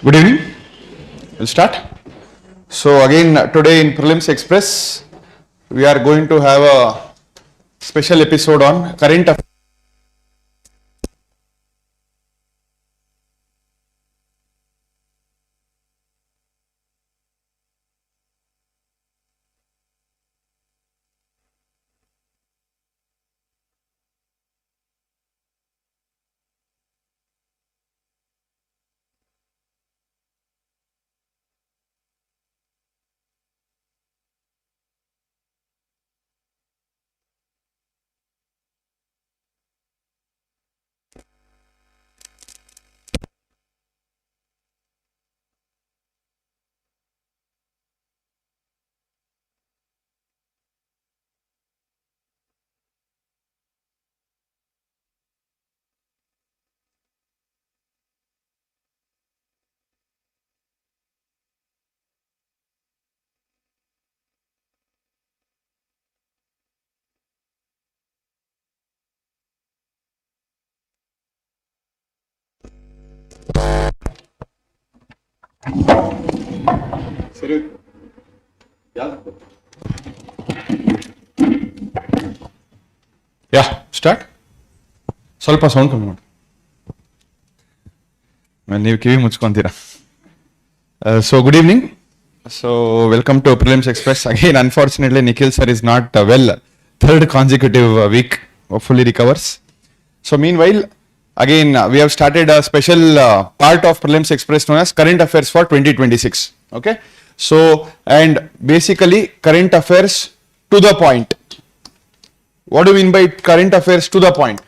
Good evening. We'll start. So again today in Prelims Express we are going to have a special episode on current affairs. Yeah, start. ಸ್ವಲ್ಪ sound ಕಮ್ಮಿ ಮಾಡಿ. ನೀವು ಕಿವಿ ಮುಚ್ಕೊಂತೀರಾ. So good evening. So welcome to Prelims Express. Again, unfortunately, Nikhil sir is not well. Third consecutive week. Hopefully recovers. So meanwhile, again we have started a special part of Prelims Express known as Current Affairs for 2026. Okay. So and basically current affairs to the point. What do you mean by current affairs to the point?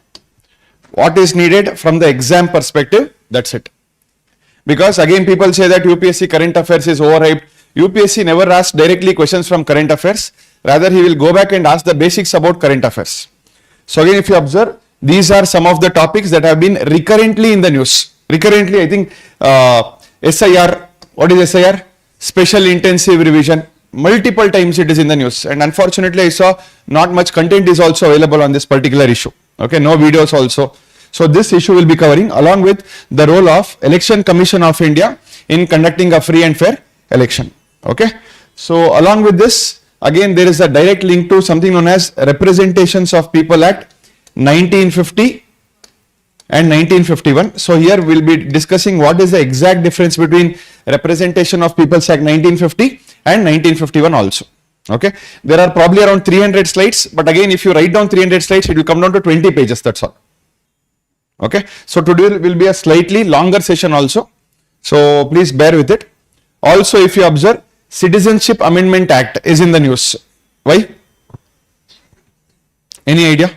What is needed from the exam perspective? That's it. Because again people say that UPSC current affairs is overhyped. UPSC never asks directly questions from current affairs. Rather he will go back and ask the basics about current affairs. So again if you observe, these are some of the topics that have been recurrently in the news. Recurrently I think SIR, what is SIR? Special intensive revision. Multiple times it is in the news, and unfortunately I saw not much content is also available on this particular issue. Okay, no videos also. So this issue will be covering along with the role of Election Commission of India in conducting a free and fair election. Okay, so along with this again there is a direct link to something known as Representations of People Act 1950 and 1951. So here we'll be discussing what is the exact difference between Representation of People's Act 1950 and 1951 also. Okay, there are probably around 300 slides, but again if you write down 300 slides it will come down to 20 pages, that's all. Okay, so today will be a slightly longer session also, so please bear with it. Also if you observe, Citizenship Amendment Act is in the news. Why? Any idea?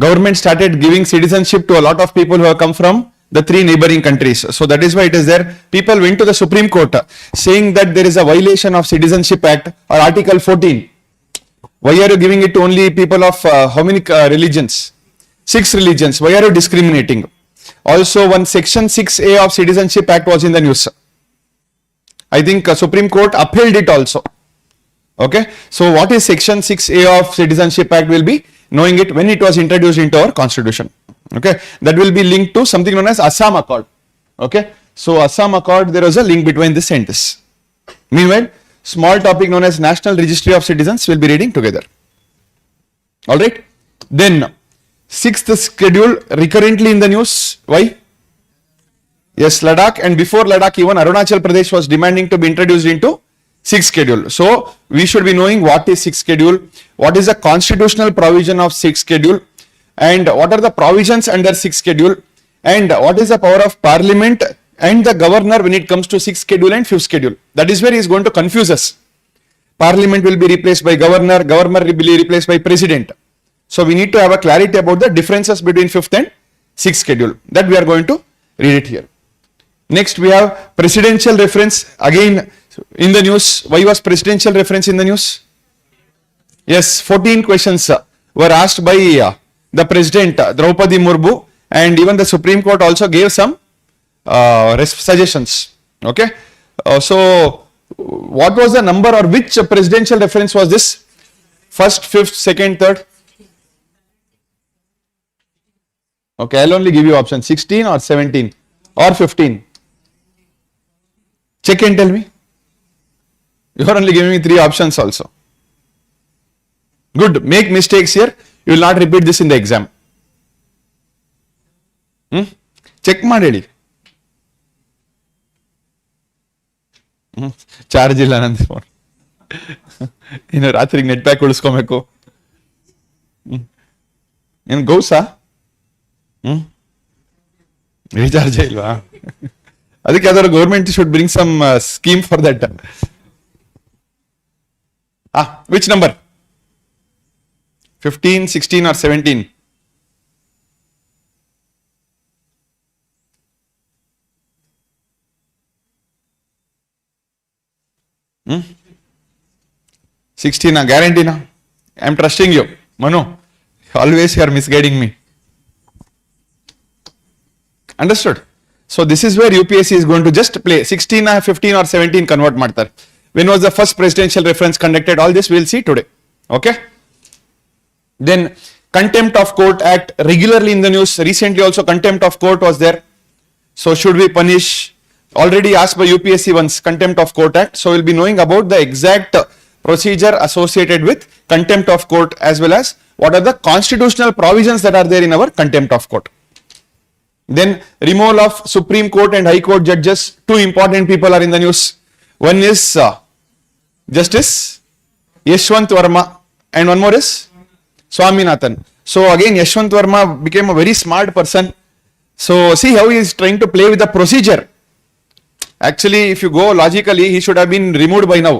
Government started giving citizenship to a lot of people who have come from the three neighboring countries. So that is why it is there. People went to the Supreme Court saying that there is a violation of Citizenship Act or Article 14. Why are you giving it to only people of how many religions? 6 religions. Why are you discriminating? Also one section 6A of Citizenship Act was in the news. I think Supreme Court upheld it also. Okay. So what is section 6A of Citizenship Act will be knowing it when it was introduced into our constitution. Okay, that will be linked to something known as Assam Accord. Okay, so Assam Accord, there is a link between this and this. Meanwhile, small topic known as National Registry of Citizens will be reading together. All right, then 6th schedule recurrently in the news. Why? Yes, Ladakh, and before Ladakh even Arunachal Pradesh was demanding to be introduced into 6th schedule. So we should be knowing what is 6th schedule, what is the constitutional provision of 6th schedule, and what are the provisions under 6th schedule, and what is the power of parliament and the governor when it comes to 6th schedule and 5th schedule. That is where he is going to confuse us. Parliament will be replaced by governor, governor will be replaced by president. So we need to have a clarity about the differences between 5th and 6th schedule. That we are going to read it here. Next we have presidential reference again in the news. Why was presidential reference in the news? Yes, 14 questions were asked by the president Draupadi Murmu, and even the Supreme Court also gave some suggestions. Okay, so what was the number or which presidential reference was this? First, fifth, second, third? Okay, I'll only give you option 16 or 17. or 15? Check and tell me. You are only giving me 3 options also. Good. Make mistakes here. You will not repeat this in the exam. Check ಮಾಡಿ charge ಇಲ್ಲ ನಂದು phone. ಇನ್ನು ರಾತ್ರಿ net pack ಉಳಿಸ್ಕೊಬೇಕು. ಏನು ಗೌಸಾ? Recharge ಇಲ್ವಾ? ಅದಕ್ಕೆ ಯಾವ್ದಾದ್ರು government should bring some scheme for that. Which number? 15, 16 or 17? Hmm? 16, guarantee na? I am trusting you. Manu, always you are misguiding me. Understood? So this is where UPSC is going to just play. 16, 15 or 17 convert ಮಾಡ್ತಾರೆ. When was the first presidential reference conducted? All this we will see today. Okay? Then Contempt of Court Act, regularly in the news. Recently also Contempt of Court was there. So should we punish? Already asked by UPSC once, Contempt of Court Act. So we'll be knowing about the exact procedure associated with Contempt of Court, as well as what are the constitutional provisions that are there in our Contempt of Court. Then removal of Supreme Court and High Court judges. 2 important people are in the news. One is Justice Yashwant Verma and one more is Swaminathan. So again Yashwant Verma became a very smart person. So see how he is trying to play with the procedure. Actually, if you go logically, he should have been removed by now.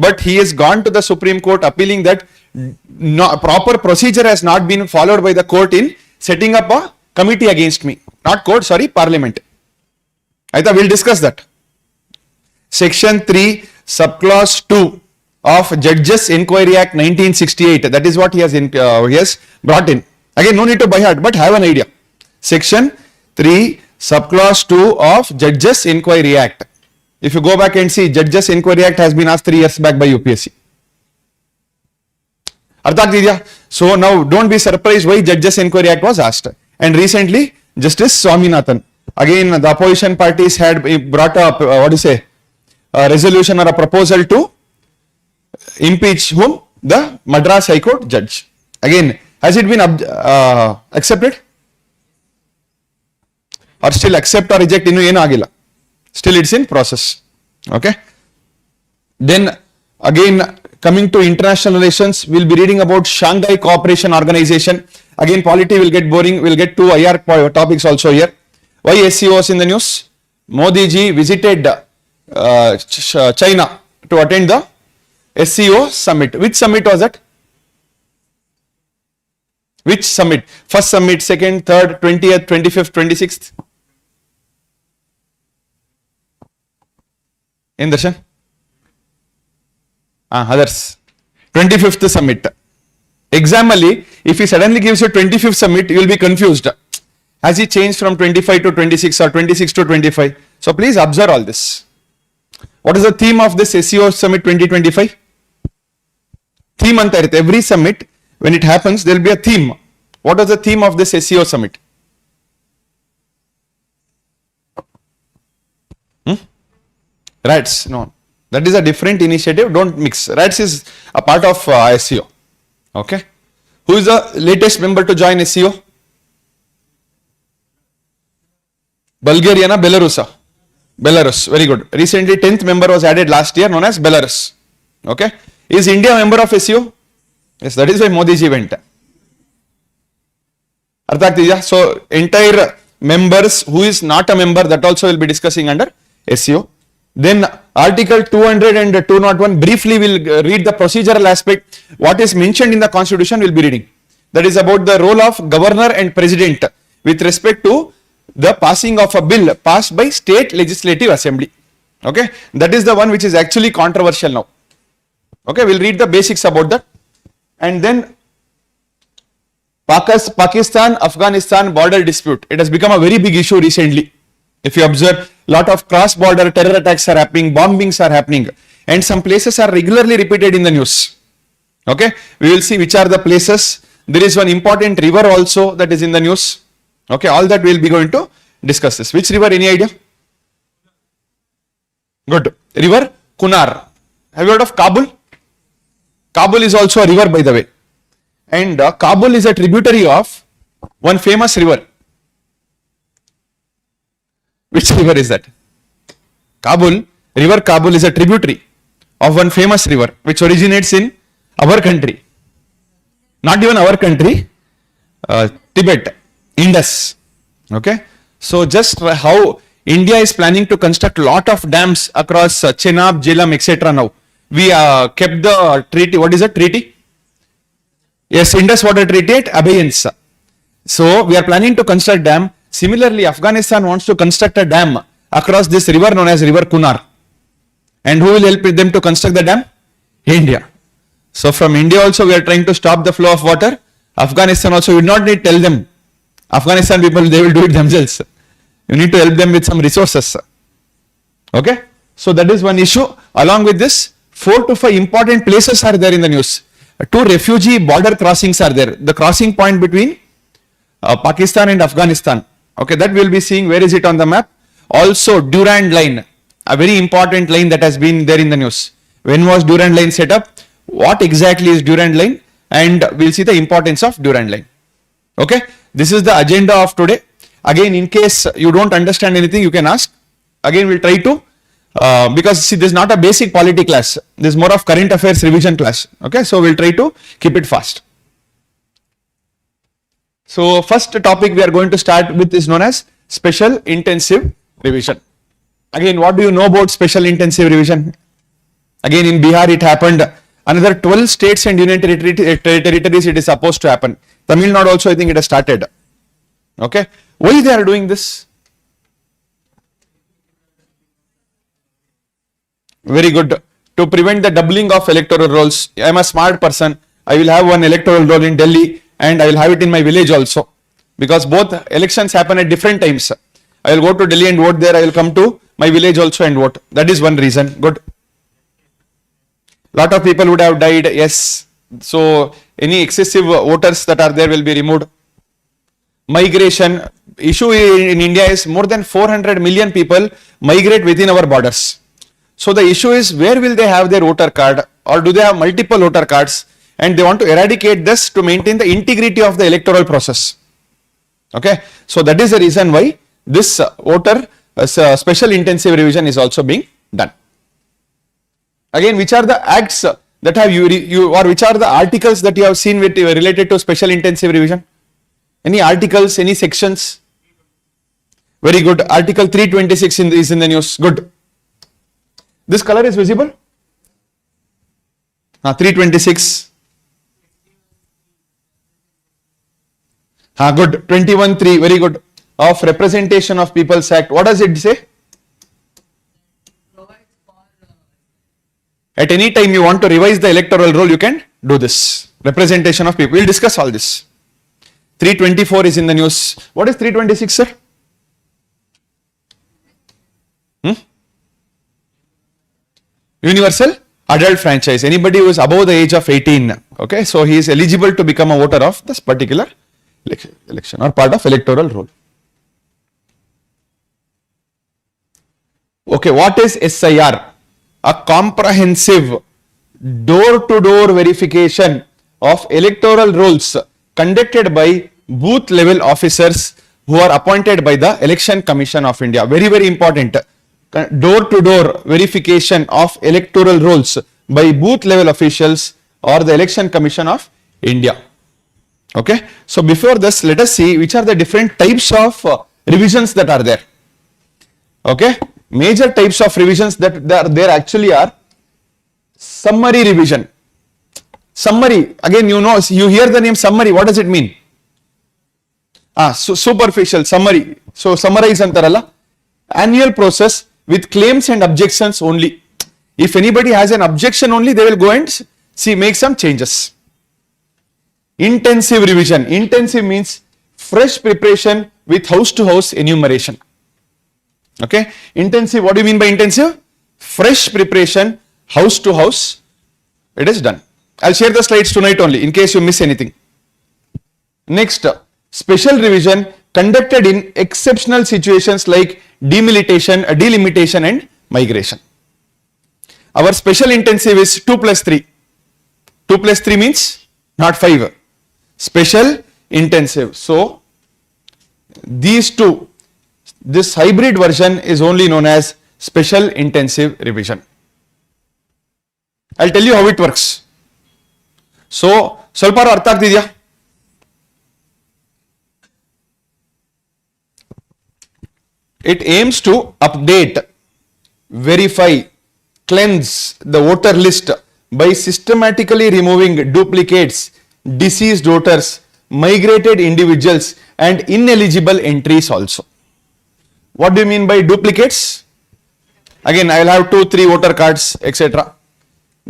But he has gone to the Supreme Court appealing that proper procedure has not been followed by the court in setting up a committee against me. Not court, sorry, Parliament. I thought we'll discuss that. Section 3, subclause 2 of Judges Inquiry Act 1968. That is what he has brought in. Again, no need to by heart, but have an idea. Section 3, subclause 2 of Judges Inquiry Act. If you go back and see, Judges Inquiry Act has been asked 3 years back by UPSC. So now don't be surprised why Judges Inquiry Act was asked. And recently, Justice Swaminathan. Again, the opposition parties had brought up, a resolution or a proposal to impeach whom? The Madras High Court judge. Again, has it been accepted? Or still accept or reject? Still it's in process. Okay. Then again, coming to international relations, we'll be reading about Shanghai Cooperation Organization. Again, polity will get boring. We'll get to IR topics also here. Why SCOs in the news? Modi ji visited China to attend the SCO Summit. Which summit was that? Which summit? First summit, second, third, 20th, 25th, 26th? In Darshan? Others. 25th summit. Examally, if he suddenly gives you 25th summit, you will be confused. Has he changed from 25 to 26 or 26 to 25? So please observe all this. What is the theme of this SCO Summit 2025? Theme anta irutte. Every summit, when it happens, there will be a theme. What is the theme of this SCO Summit? RATS, no. That is a different initiative. Don't mix. RATS is a part of SCO. Okay. Who is the latest member to join SCO? Bulgaria na Belarus? Belarus. Very good. Recently 10th member was added last year, known as Belarus. Okay. Is India a member of SCO? Yes, that is why Modi ji went. So entire members who is not a member, that also will be discussing under SCO. Then Article 200 and 201, briefly we'll read the procedural aspect. What is mentioned in the Constitution we'll be reading. That is about the role of governor and president with respect to the passing of a bill passed by state legislative assembly. Okay, that is the one which is actually controversial now. Okay, we'll read the basics about that. And then Pakistan-Afghanistan border dispute. It has become a very big issue recently. If you observe, lot of cross-border terror attacks are happening, bombings are happening, and some places are regularly repeated in the news. Okay, we will see which are the places. There is one important river also that is in the news. Okay, all that we will be going to discuss this. Which river? Any idea? Good. River Kunar. Have you heard of Kabul? Kabul is also a river, by the way. And Kabul is a tributary of one famous river. Which river is that? Kabul. River Kabul is a tributary of one famous river which originates in our country. Not even our country, Tibet, Indus. Okay. So just how India is planning to construct lot of dams across Chenab, Jhelum, etc. now. We kept the treaty. What is the treaty? Yes, Indus Water Treaty at abeyance. So we are planning to construct dam. Similarly, Afghanistan wants to construct a dam across this river known as River Kunar. And who will help them to construct the dam? India. So from India also we are trying to stop the flow of water. Afghanistan also, you will not need to tell them. Afghanistan people, they will do it themselves. You need to help them with some resources. Okay. So that is one issue. Along with this, 4 to 5 important places are there in the news. 2 refugee border crossings are there. The crossing point between Pakistan and Afghanistan. Okay, that we will be seeing. Where is it on the map? Also Durand Line, a very important line that has been there in the news. When was Durand Line set up? What exactly is Durand Line? And we'll see the importance of Durand Line. Okay, this is the agenda of today. Again, in case you don't understand anything, you can ask. Again, we'll try to, because see, this is not a basic polity class. This is more of current affairs revision class. Okay, so we'll try to keep it fast. So first topic we are going to start with is known as special intensive revision. Again, what do you know about special intensive revision? Again, in Bihar it happened. Another 12 states and union territories it is supposed to happen. Tamil Nadu also I think it has started. Okay. Why they are doing this? Very good. To prevent the doubling of electoral rolls. I am a smart person. I will have one electoral roll in Delhi and I will have it in my village also. Because both elections happen at different times. I will go to Delhi and vote there. I will come to my village also and vote. That is one reason. Good. Lot of people would have died. Yes. So any excessive voters that are there will be removed. Migration. Issue in India is more than 400 million people migrate within our borders. So the issue is where will they have their voter card, or do they have multiple voter cards, and they want to eradicate this to maintain the integrity of the electoral process. Okay. So that is the reason why this voter special intensive revision is also being done. Again, which are the acts that have you or which are the articles that you have seen with related to special intensive revision? Any articles, any sections? Very good. Article 326 is in the news. Good. This color is visible? 326. Good. 21(3). Very good. Of Representation of People's Act. What does it say? At any time you want to revise the electoral roll, you can do this. Representation of people. We'll discuss all this. 324 is in the news. What is 326, sir? Universal adult franchise. Anybody who is above the age of 18. Okay, so he is eligible to become a voter of this particular election or part of electoral roll. Okay, what is SIR? A comprehensive door-to-door verification of electoral rolls conducted by booth level officers who are appointed by the Election Commission of India. Very, very important. Door-to-door verification of electoral rolls by booth level officials or the Election Commission of India. Okay. So before this, let us see which are the different types of revisions that are there. Okay. Major types of revisions that there actually are. Summary revision. Summary, again you hear the name summary, what does it mean? Superficial, summary. So summarize antaralla. Annual process with claims and objections only. If anybody has an objection only, they will go and make some changes. Intensive revision. Intensive means fresh preparation with house to house enumeration. Okay. Intensive, what do you mean by intensive? Fresh preparation, house to house, it is done. I'll share the slides tonight only in case you miss anything. Next, special revision conducted in exceptional situations like delimitation and migration. Our special intensive is 2+3. 2+3 means not 5. Special intensive. So these two, this hybrid version is only known as special intensive revision. I'll tell you how it works. So, ಸ್ವಲ್ಪ ಅರ್ಥ ಆಗ್ತಿದ್ಯಾ? It aims to update, verify, cleanse the voter list by systematically removing duplicates, deceased voters, migrated individuals and ineligible entries also. What do you mean by duplicates? Again, I will have 2-3 voter cards, etc.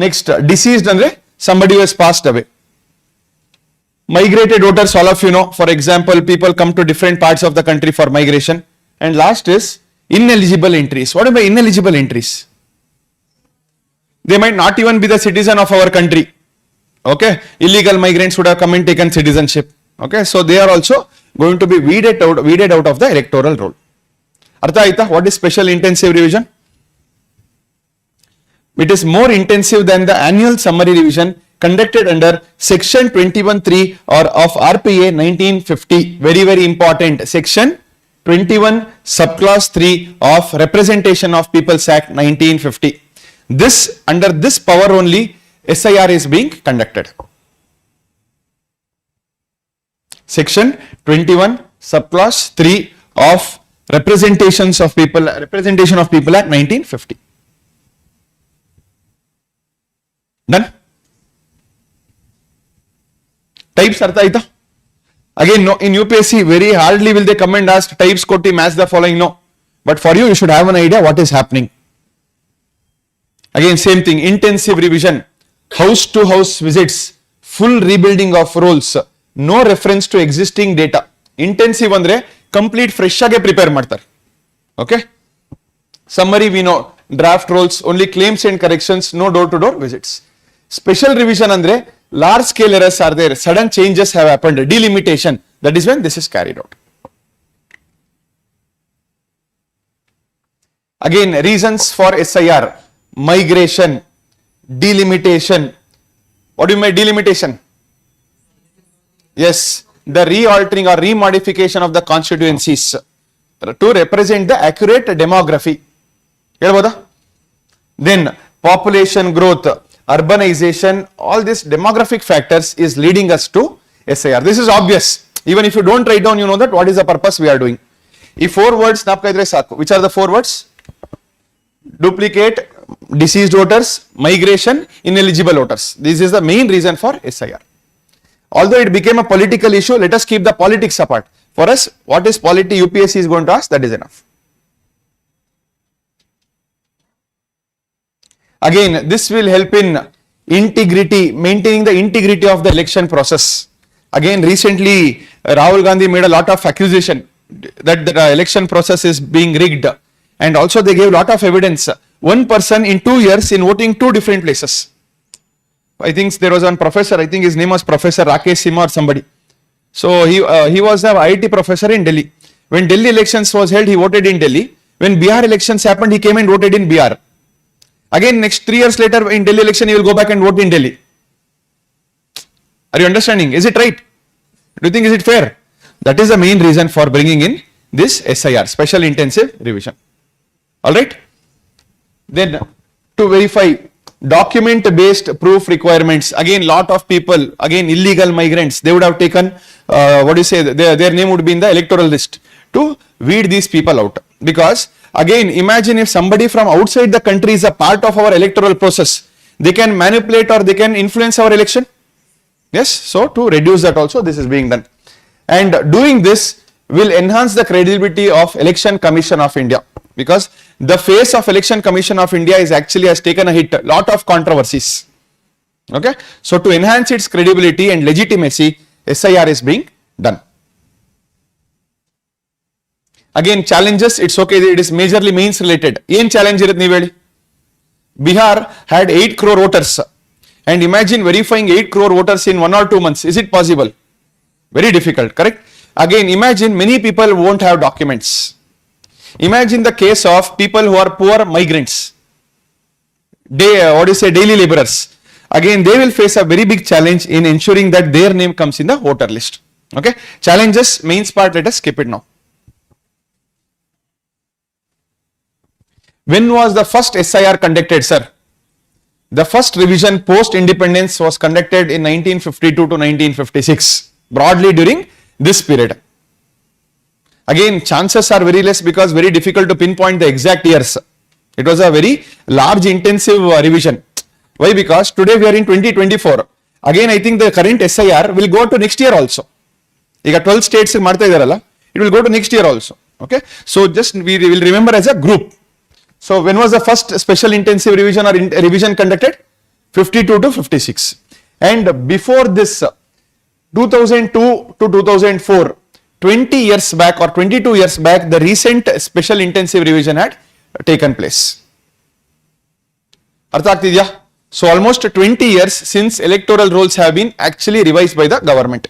Next, deceased andre somebody who has passed away. Migrated voters, all of you know, for example, people come to different parts of the country for migration. And last is ineligible entries. What are ineligible entries? They might not even be the citizen of our country. Okay, illegal migrants would have come and taken citizenship. Okay, so they are also going to be weeded out of the electoral roll. Artha aita, what is special intensive revision? It is more intensive than the annual summary revision conducted under section 21(3) or of RPA 1950. Very, very important. Section 21 subclause 3 of Representation of Peoples Act 1950. This, under this power only, SIR is being conducted. Section 21 subclause 3 of Representation of People Act 1950. Done? Types artha aita? Again, no, in UPSC, very hardly will they come and ask types koti match the following. No. But for you, you should have an idea what is happening. Again, same thing, intensive revision, house to house visits, full rebuilding of roles, no reference to existing data. Intensive andre complete fresh age prepare ಮಾಡ್ತಾರೆ. Okay? Summary we know, draft roles, only claims and corrections, no door to door visits. Special revision andre large scale errors are there, sudden changes have happened, delimitation, that is when this is carried out. Again, reasons for SIR, migration, delimitation. What do you mean delimitation? Yes, the realtering or remodification of the constituencies to represent the accurate demography. Then population growth, urbanization, all these demographic factors is leading us to SIR. This is obvious. Even if you don't write down, you know that what is the purpose we are doing. If 4 words, which are the 4 words? Duplicate, deceased voters, migration, ineligible voters. This is the main reason for SIR. Although it became a political issue, let us keep the politics apart. For us, what is polity UPSC is going to ask, that is enough. Again, this will help in integrity, maintaining the integrity of the election process. Again, recently, Rahul Gandhi made a lot of accusation that the election process is being rigged. And also they gave a lot of evidence. One person in 2 years in voting 2 different places. I think there was one professor, I think his name was Professor Rakesh Sima or somebody. So he was an IIT professor in Delhi. When Delhi elections was held, he voted in Delhi. When Bihar elections happened, he came and voted in Bihar. Again, next 3 years later in Delhi election, he will go back and vote in Delhi. Are you understanding? Is it right? Do you think is it fair? That is the main reason for bringing in this SIR, special intensive revision. All right. Then to verify document based proof requirements, again lot of people, again illegal migrants, they would have taken their name would be in the electoral list to weed these people out. Because again, imagine if somebody from outside the country is a part of our electoral process, they can manipulate or they can influence our election. Yes, so to reduce that also, this is being done. And doing this will enhance the credibility of Election Commission of India, because the face of Election Commission of India is actually has taken a hit, lot of controversies. Okay, so to enhance its credibility and legitimacy, SIR is being done. Again, challenges, it's okay, it is majorly means related. One challenge irutte neevu heli. Bihar had 8 crore voters, and imagine verifying 8 crore voters in 1 or 2 months. Is it possible? Very difficult, correct? Again, imagine many people won't have documents. Imagine the case of people who are poor migrants, daily laborers. Again, they will face a very big challenge in ensuring that their name comes in the voter list. Okay, challenges, mains part, let us skip it now. When was the first SIR conducted, sir? The first revision post-independence was conducted in 1952 to 1956, broadly during this period. Again, chances are very less because very difficult to pinpoint the exact years. It was a very large, intensive revision. Why? Because today we are in 2024. Again, I think the current SIR will go to next year also. ಈಗ 12 states ಮಾಡ್ತಾ ಇದಾರಲ್ಲ, it will go to next year also. Okay, so just we will remember as a group. So when was the first special intensive revision or revision conducted? 52 to 56. And before this, 2002 to 2004, 20 years back or 22 years back, the recent special intensive revision had taken place. ಅರ್ಥ ಆಗ್ತಿದ್ಯಾ? So almost 20 years since electoral rolls have been actually revised by the government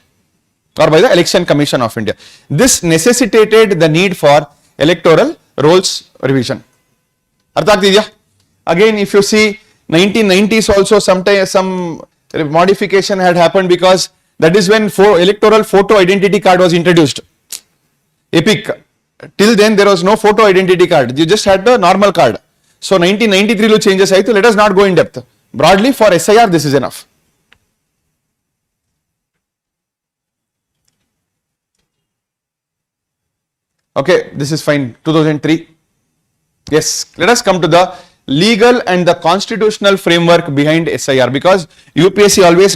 or by the Election Commission of India. This necessitated the need for electoral rolls revision. ಅರ್ಥ ಆಗ್ತಿದ್ಯಾ? Again, if you see 1990s also some modification had happened because that is when electoral photo identity card was introduced. Epic. Till then there was no photo identity card. You just had the normal card. So 1993 lo changes aitu. Let us not go in depth. Broadly for SIR this is enough. Okay, this is fine. 2003. Yes, let us come to the legal and the constitutional framework behind SIR, because UPSC always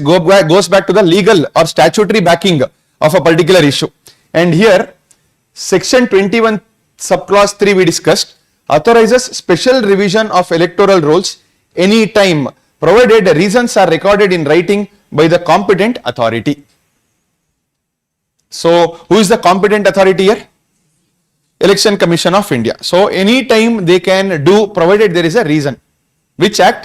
goes back to the legal or statutory backing of a particular issue. And here, section 21 subclause 3 we discussed authorizes special revision of electoral rolls any time, provided reasons are recorded in writing by the competent authority. So, who is the competent authority here? Election Commission of India. So any time they can do, provided there is a reason. Which act?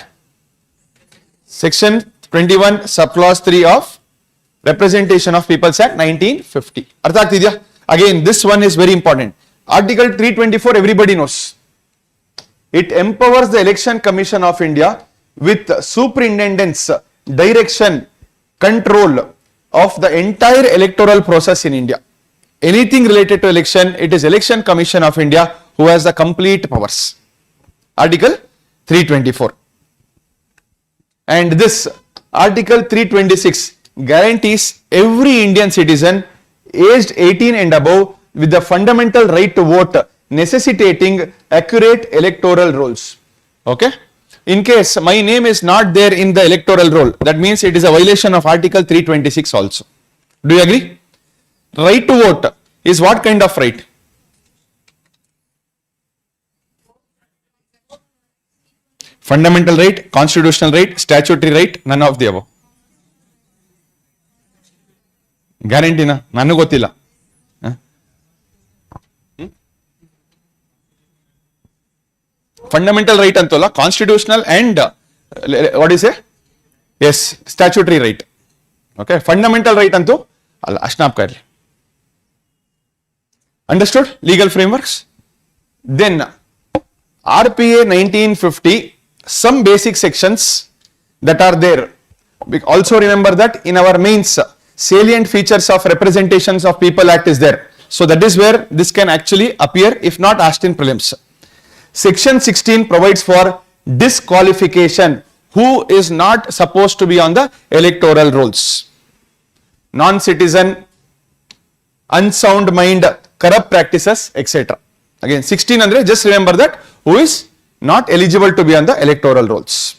Section 21 subclause 3 of Representation of Peoples Act 1950. Artha agtidya? Again, this one is very important. Article 324 everybody knows. It empowers the Election Commission of India with superintendence, direction, control of the entire electoral process in India. Anything related to election, it is Election Commission of India who has the complete powers. Article 324. And this Article 326 guarantees every Indian citizen aged 18 and above with the fundamental right to vote, necessitating accurate electoral rolls. Okay? In case my name is not there in the electoral roll, that means it is a violation of Article 326 also. Do you agree? Right to vote is what kind of right? Fundamental right, constitutional right, statutory right, none of the above. Guarantee na? Nanu gottilla. Fundamental right antola, constitutional and what do you say? Yes, statutory right. Okay, fundamental right antu alla ashnap karli. Understood? Legal frameworks. Then RPA 1950, some basic sections that are there. Also remember that in our mains, salient features of Representations of People Act is there. So that is where this can actually appear if not asked in prelims. Section 16 provides for disqualification. Who is not supposed to be on the electoral rolls? Non-citizen, unsound mind, corrupt practices, etc. Again, 16 andre, just remember that who is not eligible to be on the electoral rolls.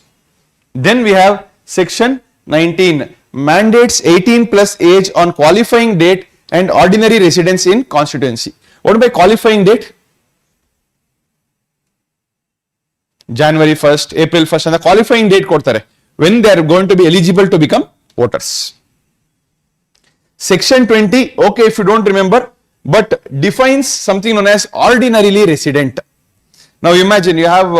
Then we have section 19, mandates 18 plus age on qualifying date and ordinary residence in constituency. What by qualifying date? January 1st, April 1st, and the qualifying date kodtare when they are going to be eligible to become voters. Section 20, okay, if you don't remember, but defines something known as ordinarily resident. Now imagine you have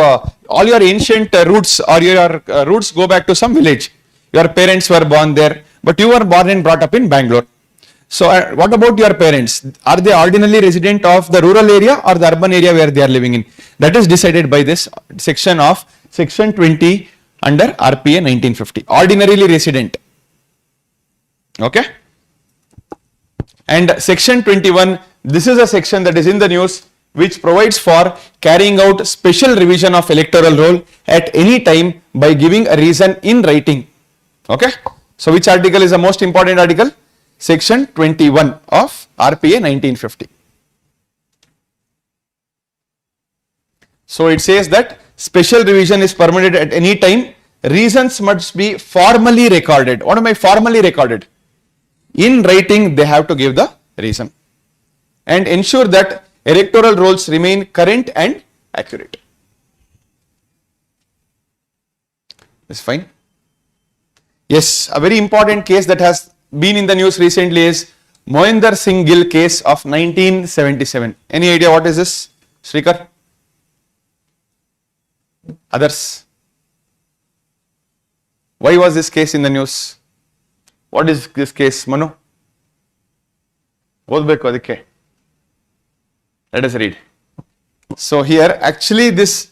all your ancient roots or your roots go back to some village. Your parents were born there, but you were born and brought up in Bangalore. So what about your parents? Are they ordinarily resident of the rural area or the urban area where they are living in? That is decided by this section of section 20 under RPA 1950. Ordinarily resident. Okay. And section 21, this is a section that is in the news which provides for carrying out special revision of electoral roll at any time by giving a reason in writing. Okay. So which article is the most important article? Section 21 of RPA 1950. So it says that special revision is permitted at any time. Reasons must be formally recorded. What am I formally recorded? In writing, they have to give the reason and ensure that electoral rolls remain current and accurate. That's fine. Yes, a very important case that has been in the news recently is Mohinder Singh Gill case of 1977. Any idea what is this, Srikar? Others? Why was this case in the news? What is this case, Manu? Let us read. So here actually this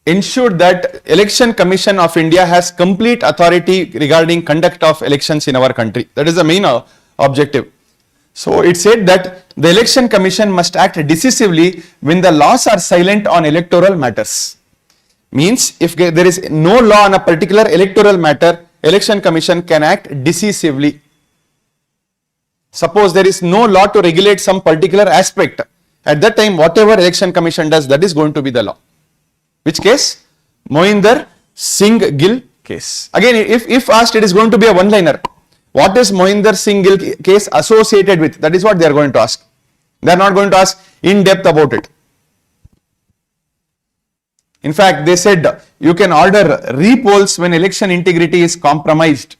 ensured that Election Commission of India has complete authority regarding conduct of elections in our country. That is the main objective. So it said that the Election Commission must act decisively when the laws are silent on electoral matters. Means if there is no law on a particular electoral matter, Election Commission can act decisively. Suppose there is no law to regulate some particular aspect. At that time, whatever Election Commission does, that is going to be the law. Which case? Mohinder Singh Gill case. Again, if asked, it is going to be a one-liner. What is Mohinder Singh Gill case associated with? That is what they are going to ask. They are not going to ask in depth about it. In fact, they said you can order repolls when election integrity is compromised.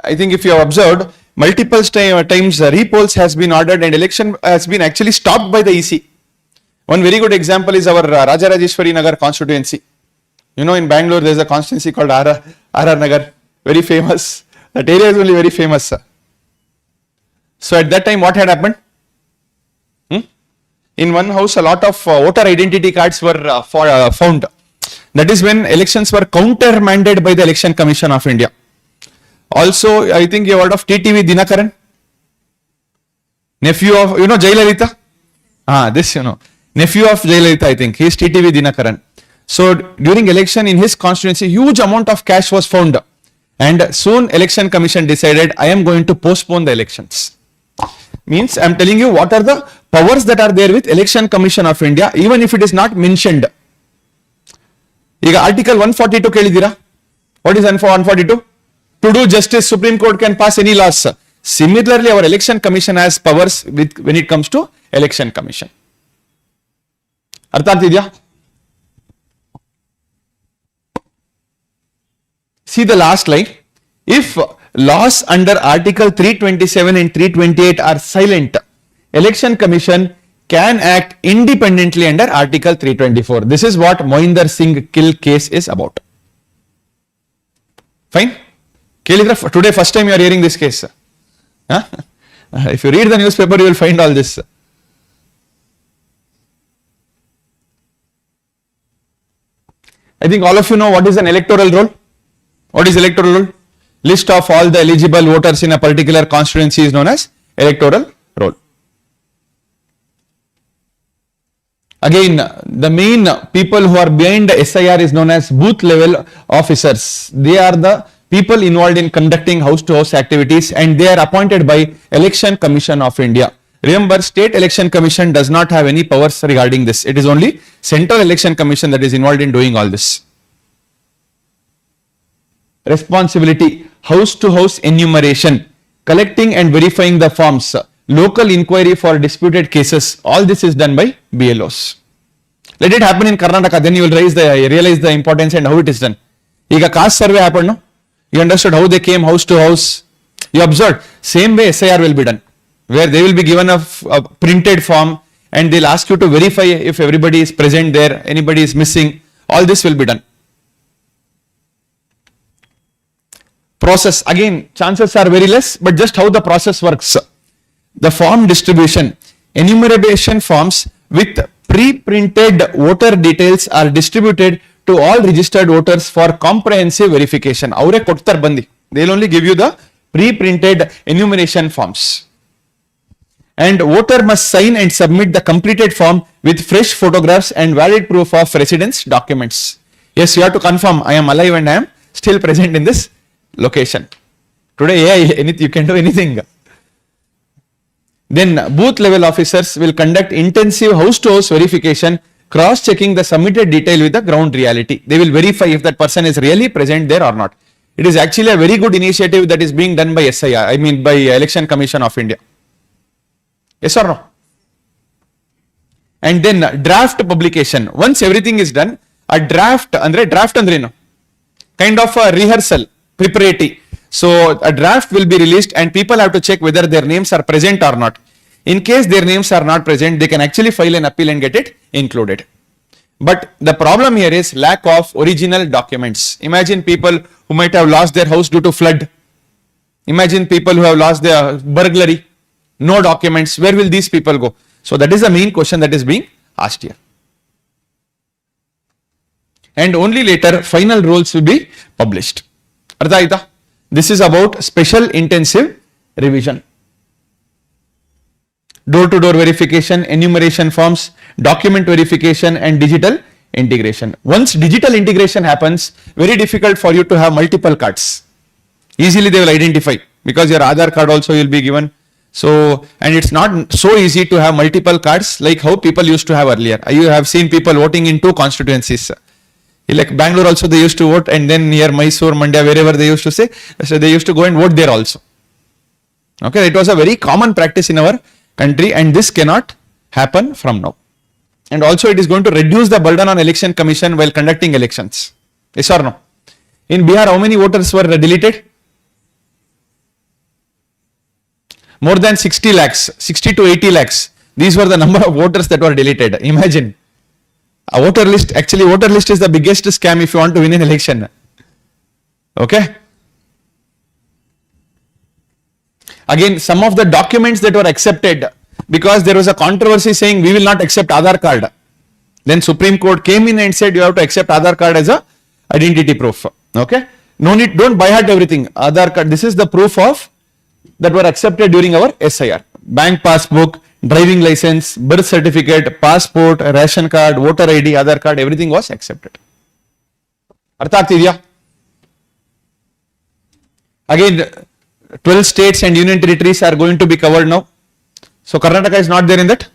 I think if you have observed, multiple times repolls has been ordered and election has been actually stopped by the EC. One very good example is our Rajarajeshwari Nagar constituency. You know, in Bangalore there is a constituency called RR Nagar, very famous. That area is only very famous. So at that time what had happened? In one house a lot of voter identity cards were found. That is when elections were countermanded by the Election Commission of India. Also, I think you have heard of TTV Dinakaran, nephew of, you know, Jayalalitha? This you know, nephew of Jayalalitha, I think, he is TTV Dinakaran. So during election in his constituency, huge amount of cash was found. And soon Election Commission decided, I am going to postpone the elections. Means I am telling you what are the powers that are there with Election Commission of India, even if it is not mentioned. Article 142 kelidira. What is 142? To do justice, Supreme Court can pass any laws. Similarly, our Election Commission has powers when it comes to Election Commission. Arthat idya? See the last line. If laws under Article 327 and 328 are silent, Election Commission can act independently under Article 324. This is what Mohinder Singh Gill case is about. Fine? Today first time you are hearing this case. If you read the newspaper, you will find all this. I think all of you know what is an electoral roll. What is electoral roll? List of all the eligible voters in a particular constituency is known as electoral roll. Again, the main people who are behind the SIR is known as booth level officers. They are the people involved in conducting house to house activities and they are appointed by Election Commission of India. Remember, State Election Commission does not have any powers regarding this. It is only Central Election Commission that is involved in doing all this. Responsibility, house to house enumeration, collecting and verifying the forms, local inquiry for disputed cases, all this is done by BLOs. Let it happen in Karnataka, then you will realize the importance and how it is done. Ega caste survey happened, no? You understood how they came house to house. You observed, same way SIR will be done, where they will be given a printed form and they'll ask you to verify if everybody is present there, anybody is missing, all this will be done. process, again, chances are very less, but just how the process works. The form distribution, enumeration forms with pre-printed voter details are distributed to all registered voters for comprehensive verification. Avare kottar bandi. They'll only give you the pre-printed enumeration forms. And voter must sign and submit the completed form with fresh photographs and valid proof of residence documents. Yes, you have to confirm I am alive and I am still present in this location. Today AI, you can do anything. Then booth level officers will conduct intensive house-to-house verification, cross-checking the submitted detail with the ground reality. They will verify if that person is really present there or not. It is actually a very good initiative that is being done by SIR, by Election Commission of India. Yes or no? And then draft publication. Once everything is done, a draft andreno, kind of a rehearsal, preparatory. So a draft will be released and people have to check whether their names are present or not. In case their names are not present, they can actually file an appeal and get it included. But the problem here is lack of original documents. Imagine people who might have lost their house due to flood. Imagine people who have lost their burglary. No documents. Where will these people go? So that is the main question that is being asked here. And only later final rules will be published. Artha? This is about special intensive revision. Door-to-door verification, enumeration forms, document verification and digital integration. Once digital integration happens, very difficult for you to have multiple cards. Easily they will identify because your Aadhaar card also will be given. So, and it's not so easy to have multiple cards like how people used to have earlier. You have seen people voting in 2 constituencies. Like Bangalore also they used to vote, and then near Mysore, Mandya, wherever they used to say, so they used to go and vote there also. Okay, it was a very common practice in our country and this cannot happen from now. And also it is going to reduce the burden on election commission while conducting elections. Yes or no? In Bihar, how many voters were deleted? More than 60 lakhs, 60 to 80 lakhs. These were the number of voters that were deleted. Imagine. A voter list, actually voter list is the biggest scam if you want to win an election. Okay. Again, some of the documents that were accepted because there was a controversy saying we will not accept Aadhaar card. Then Supreme Court came in and said you have to accept Aadhaar card as a identity proof. Okay. No need, don't by heart everything. Aadhaar card, this is the proof of that were accepted during our SIR. Bank passbook, driving license, birth certificate, passport, ration card, voter ID, Aadhaar card, everything was accepted. Artha agtidya? Again, 12 states and union territories are going to be covered now. So Karnataka is not there in that?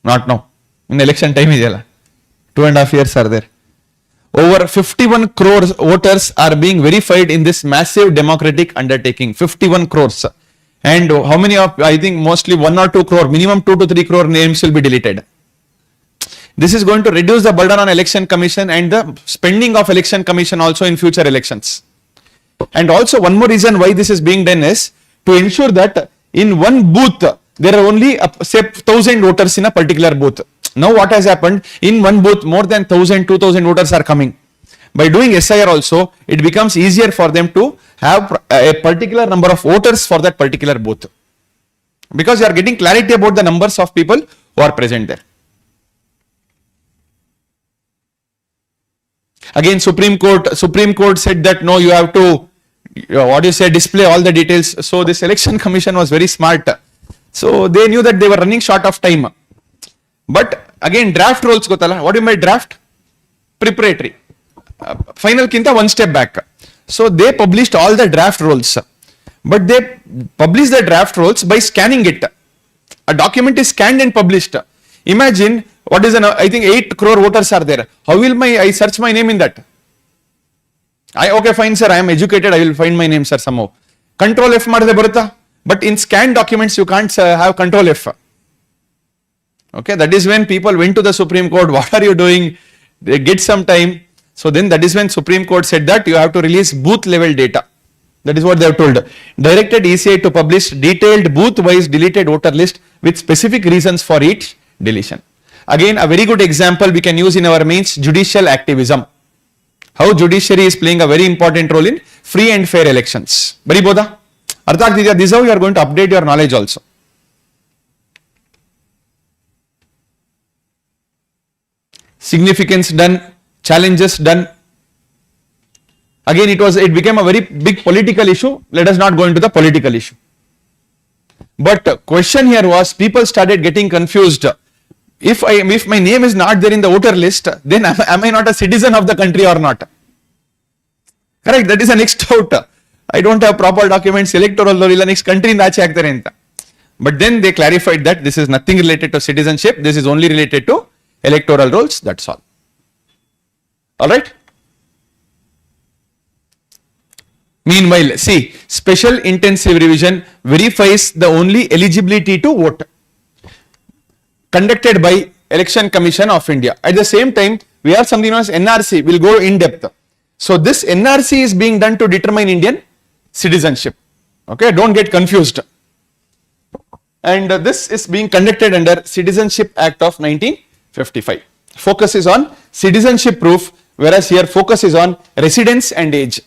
Not now. In election time, 2.5 years are there. Over 51 crores voters are being verified in this massive democratic undertaking. 51 crores. And how many of, I think mostly 1 or 2 crore, minimum 2 to 3 crore names will be deleted. This is going to reduce the burden on election commission and the spending of election commission also in future elections. And also one more reason why this is being done is to ensure that in one booth, there are only say 1000 voters in a particular booth. Now what has happened, in one booth more than 1000, 2000 voters are coming. By doing SIR also, it becomes easier for them to have a particular number of voters for that particular booth. Because you are getting clarity about the numbers of people who are present there. Again, Supreme Court said that no, you have to, display all the details. So this election commission was very smart. So they knew that they were running short of time. But again, draft rules gotala. What do you mean by draft? Preparatory. Final kinta one step back. So they published all the draft rules. But they published the draft rules by scanning it. A document is scanned and published. Imagine what is I think 8 crore voters are there. How will I search my name in that? Okay, fine sir, I am educated, I will find my name sir somehow. Control F madade barutta. But in scanned documents you can't have Control F. Okay, that is when people went to the Supreme Court, what are you doing? They get some time. So then that is when Supreme Court said that you have to release booth level data. That is what they have told. Directed ECI to publish detailed booth wise deleted voter list with specific reasons for each deletion. Again, a very good example we can use in our mains, judicial activism. how judiciary is playing a very important role in free and fair elections. Bari boda? Arthak Didya, this is how you are going to update your knowledge also. Significance done, challenges done. Again, it became a very big political issue. Let us not go into the political issue. But question here was, people started getting confused. If my name is not there in the voter list, then am I not a citizen of the country or not? Correct, that is the next doubt. I don't have proper documents, electoral law, next country in the. But then they clarified that this is nothing related to citizenship, this is only related to electoral rolls, that's all. Alright? Meanwhile, see, special intensive revision verifies the only eligibility to vote conducted by Election Commission of India. At the same time, we have something known as NRC, we'll go in depth. So this NRC is being done to determine Indian citizenship. Okay, don't get confused. And this is being conducted under Citizenship Act of 1955. Focus is on citizenship proof, whereas here focus is on residence and age.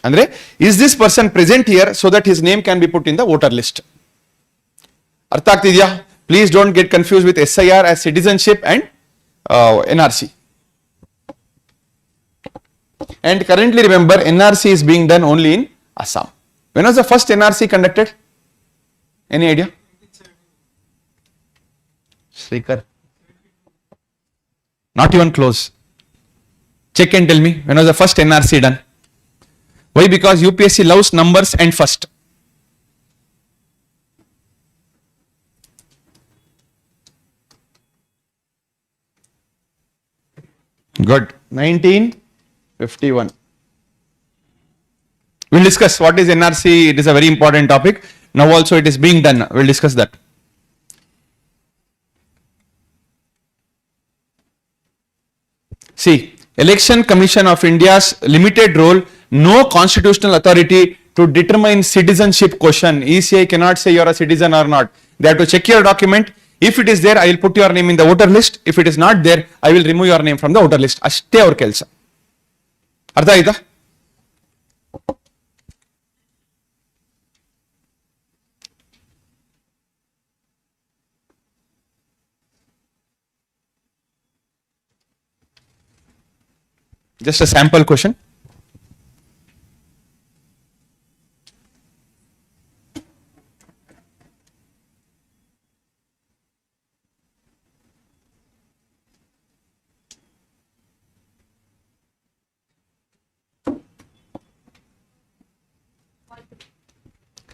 Andre, is this person present here so that his name can be put in the voter list? Arthak Tidya, please don't get confused with SIR as citizenship and NRC. And currently remember, NRC is being done only in Assam. When was the first NRC conducted? Any idea? Srikar. Not even close. Check and tell me, when was the first NRC done? Why? Because UPSC loves numbers and first. Good. 1951. We'll discuss what is NRC. It is a very important topic. Now also it is being done. We'll discuss that. See, Election Commission of India's limited role, no constitutional authority to determine citizenship question. ECI cannot say you are a citizen or not. They have to check your document. If it is there, I will put your name in the voter list. If it is not there, I will remove your name from the voter list. Ashte aur kelsa. Artha aita? Just a sample question.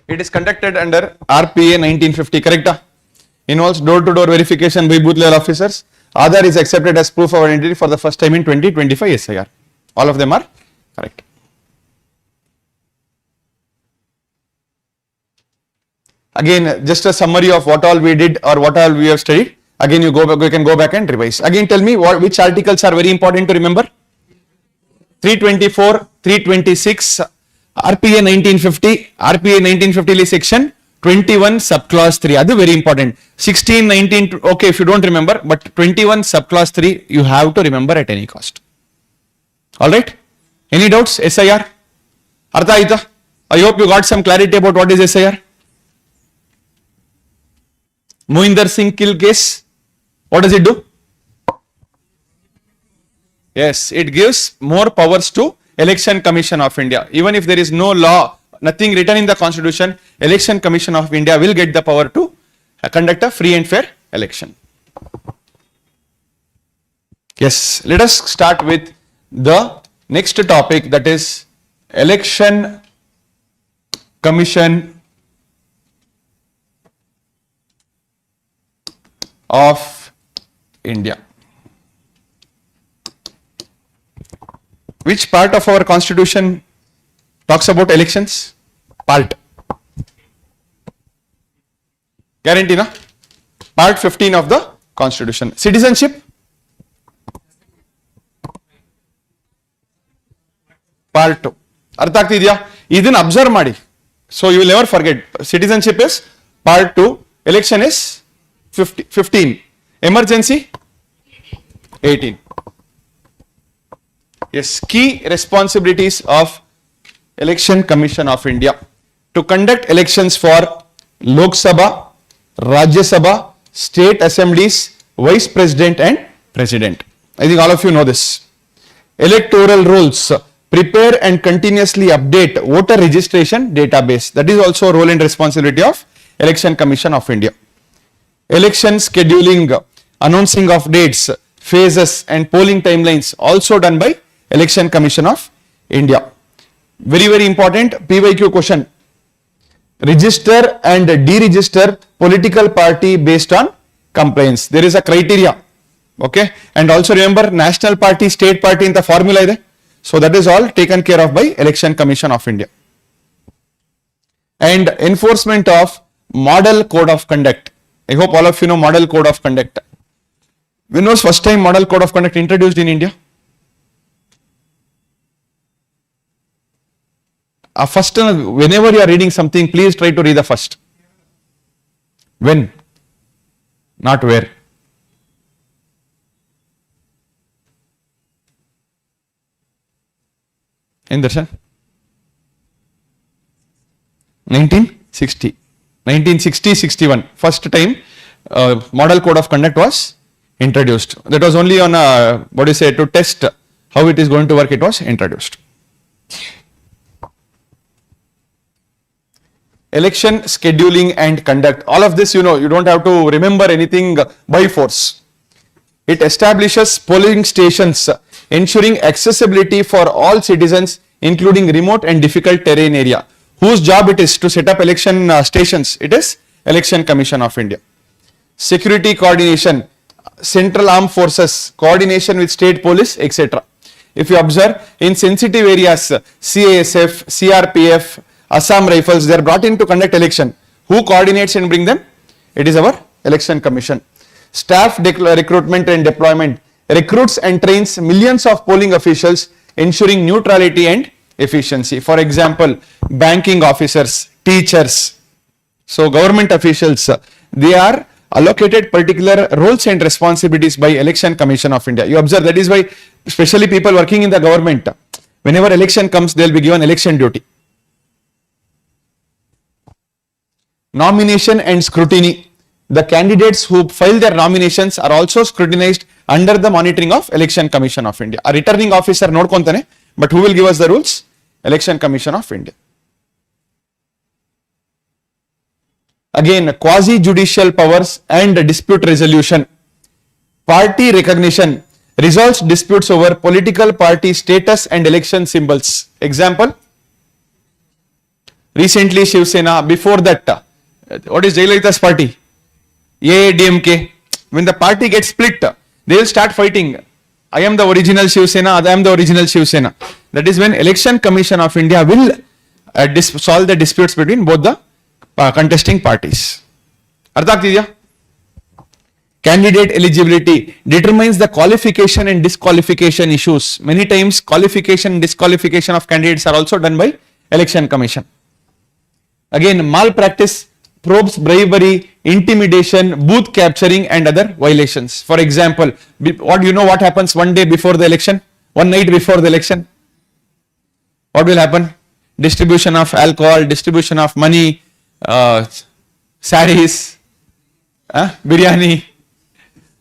It is conducted under RPA 1950, correct? Involves door-to-door verification by booth level officers. Aadhaar is accepted as proof of identity for the first time in 2025 SIR. All of them are correct. Again, just a summary of what all we did or what all we have studied. Again, you can go back and revise. Again, tell me which articles are very important to remember. 324, 326, RPA 1950, RPA 1950 section 21 subclause 3. That is very important. 16, 19, okay, if you don't remember, but 21 subclause 3 you have to remember at any cost. Alright? Any doubts? SIR? Artha aita? I hope you got some clarity about what is SIR. Mohinder Singh kill case. What does it do? Yes, it gives more powers to Election Commission of India. Even if there is no law, nothing written in the Constitution, Election Commission of India will get the power to conduct a free and fair election. Yes, let us start with the next topic, that is Election Commission of India. Which part of our Constitution talks about elections? Part. Guarantee na? Part 15 of the Constitution. Citizenship? Part 2. Artha agtidya? Idin observe ಮಾಡಿ. So you will never forget. Citizenship is part 2. Election is 15. Emergency? 18. Yes, key responsibilities of Election Commission of India to conduct elections for Lok Sabha, Rajya Sabha, state assemblies, vice president and president. I think all of you know this. Electoral rolls, prepare and continuously update voter registration database. That is also a role and responsibility of Election Commission of India. Election scheduling, announcing of dates, phases and polling timelines also done by Election Commission of India. Very, very important PYQ question. Register and deregister political party based on compliance. There is a criteria. Okay. And also remember national party, state party in the formula ide. So that is all taken care of by Election Commission of India. And enforcement of Model Code of Conduct. I hope all of you know Model Code of Conduct. When was first time Model Code of Conduct introduced in India? First, whenever you are reading something, please try to read the first. When? Not where. In Darshan? 1960. 1960-61. First time Model Code of Conduct was introduced. That was only on to test how it is going to work, it was introduced. Election scheduling and conduct. All of this, you know, you don't have to remember anything by force. It establishes polling stations, ensuring accessibility for all citizens, including remote and difficult terrain area. Whose job it is to set up election stations? It is Election Commission of India. Security coordination, central armed forces, coordination with state police, etc. If you observe, in sensitive areas, CASF, CRPF, Assam Rifles, they are brought in to conduct election. Who coordinates and bring them? It is our Election Commission. Staff recruitment and deployment, recruits and trains millions of polling officials, ensuring neutrality and efficiency. For example, banking officers, teachers. So government officials, they are allocated particular roles and responsibilities by Election Commission of India. You observe, that is why especially people working in the government, whenever election comes, they will be given election duty. Nomination and scrutiny. The candidates who file their nominations are also scrutinized under the monitoring of Election Commission of India. A returning officer nodkontane, but who will give us the rules? Election Commission of India. Again, quasi-judicial powers and dispute resolution. Party recognition, resolves disputes over political party status and election symbols. Example, recently Shiv Sena, before that, what is Jayalalitha's party? AADMK. When the party gets split, they will start fighting. I am the original Shiv Sena, I am the original Shiv Sena. That is when Election Commission of India will solve the disputes between both the contesting parties. Artha agtidya? Candidate eligibility determines the qualification and disqualification issues. Many times qualification and disqualification of candidates are also done by Election Commission. Again, malpractice probes bribery, intimidation, booth capturing and other violations. For example, what happens one day before the election, one night before the election? What will happen? Distribution of alcohol, distribution of money, saris, biryani.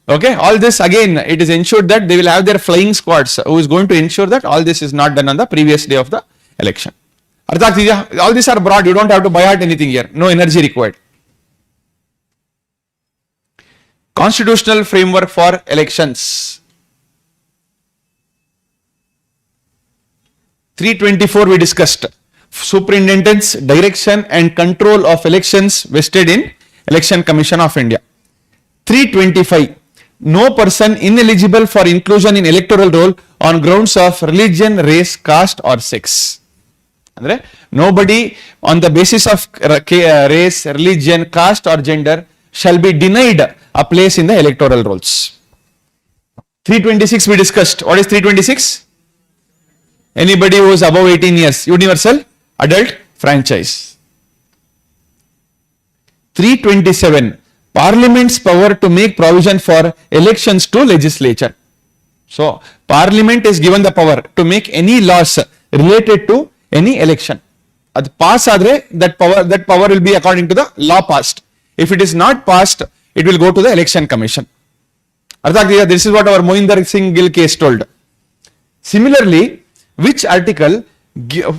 Okay, all this again, it is ensured that they will have their flying squads who is going to ensure that all this is not done on the previous day of the election. All these are broad, you don't have to buy out anything here, no energy required. Constitutional framework for elections. 324 we discussed. Superintendent's direction and control of elections vested in Election Commission of India. 325. No person ineligible for inclusion in electoral roll on grounds of religion, race, caste or sex. Nobody on the basis of race, religion, caste or gender shall be denied a place in the electoral rolls. 326 we discussed. What is 326? Anybody who is above 18 years, universal adult franchise. 327, Parliament's power to make provision for elections to legislature. So Parliament is given the power to make any laws related to any election. Ad pass adre that power will be according to the law passed. If it is not passed, it will go to the Election Commission. This is what our Mohinder Singh Gill case told. Similarly, which article,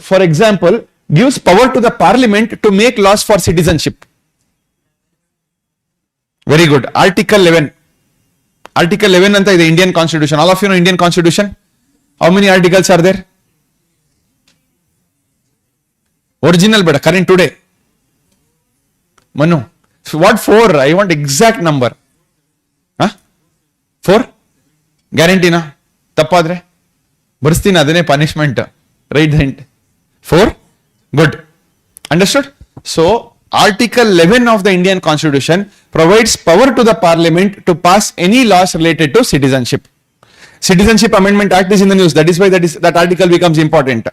for example, gives power to the Parliament to make laws for citizenship? Very good. Article 11. Article 11 anta is the Indian Constitution. All of you know Indian Constitution. How many articles are there? Original, but current today. Manu. So what 4? I want exact number. Huh? 4? Guarantee na? Tappadre? Burstina adane punishment. Right hint. 4? Good. Understood? So, Article 11 of the Indian Constitution provides power to the Parliament to pass any laws related to citizenship. Citizenship Amendment Act is in the news. That is why that article becomes important.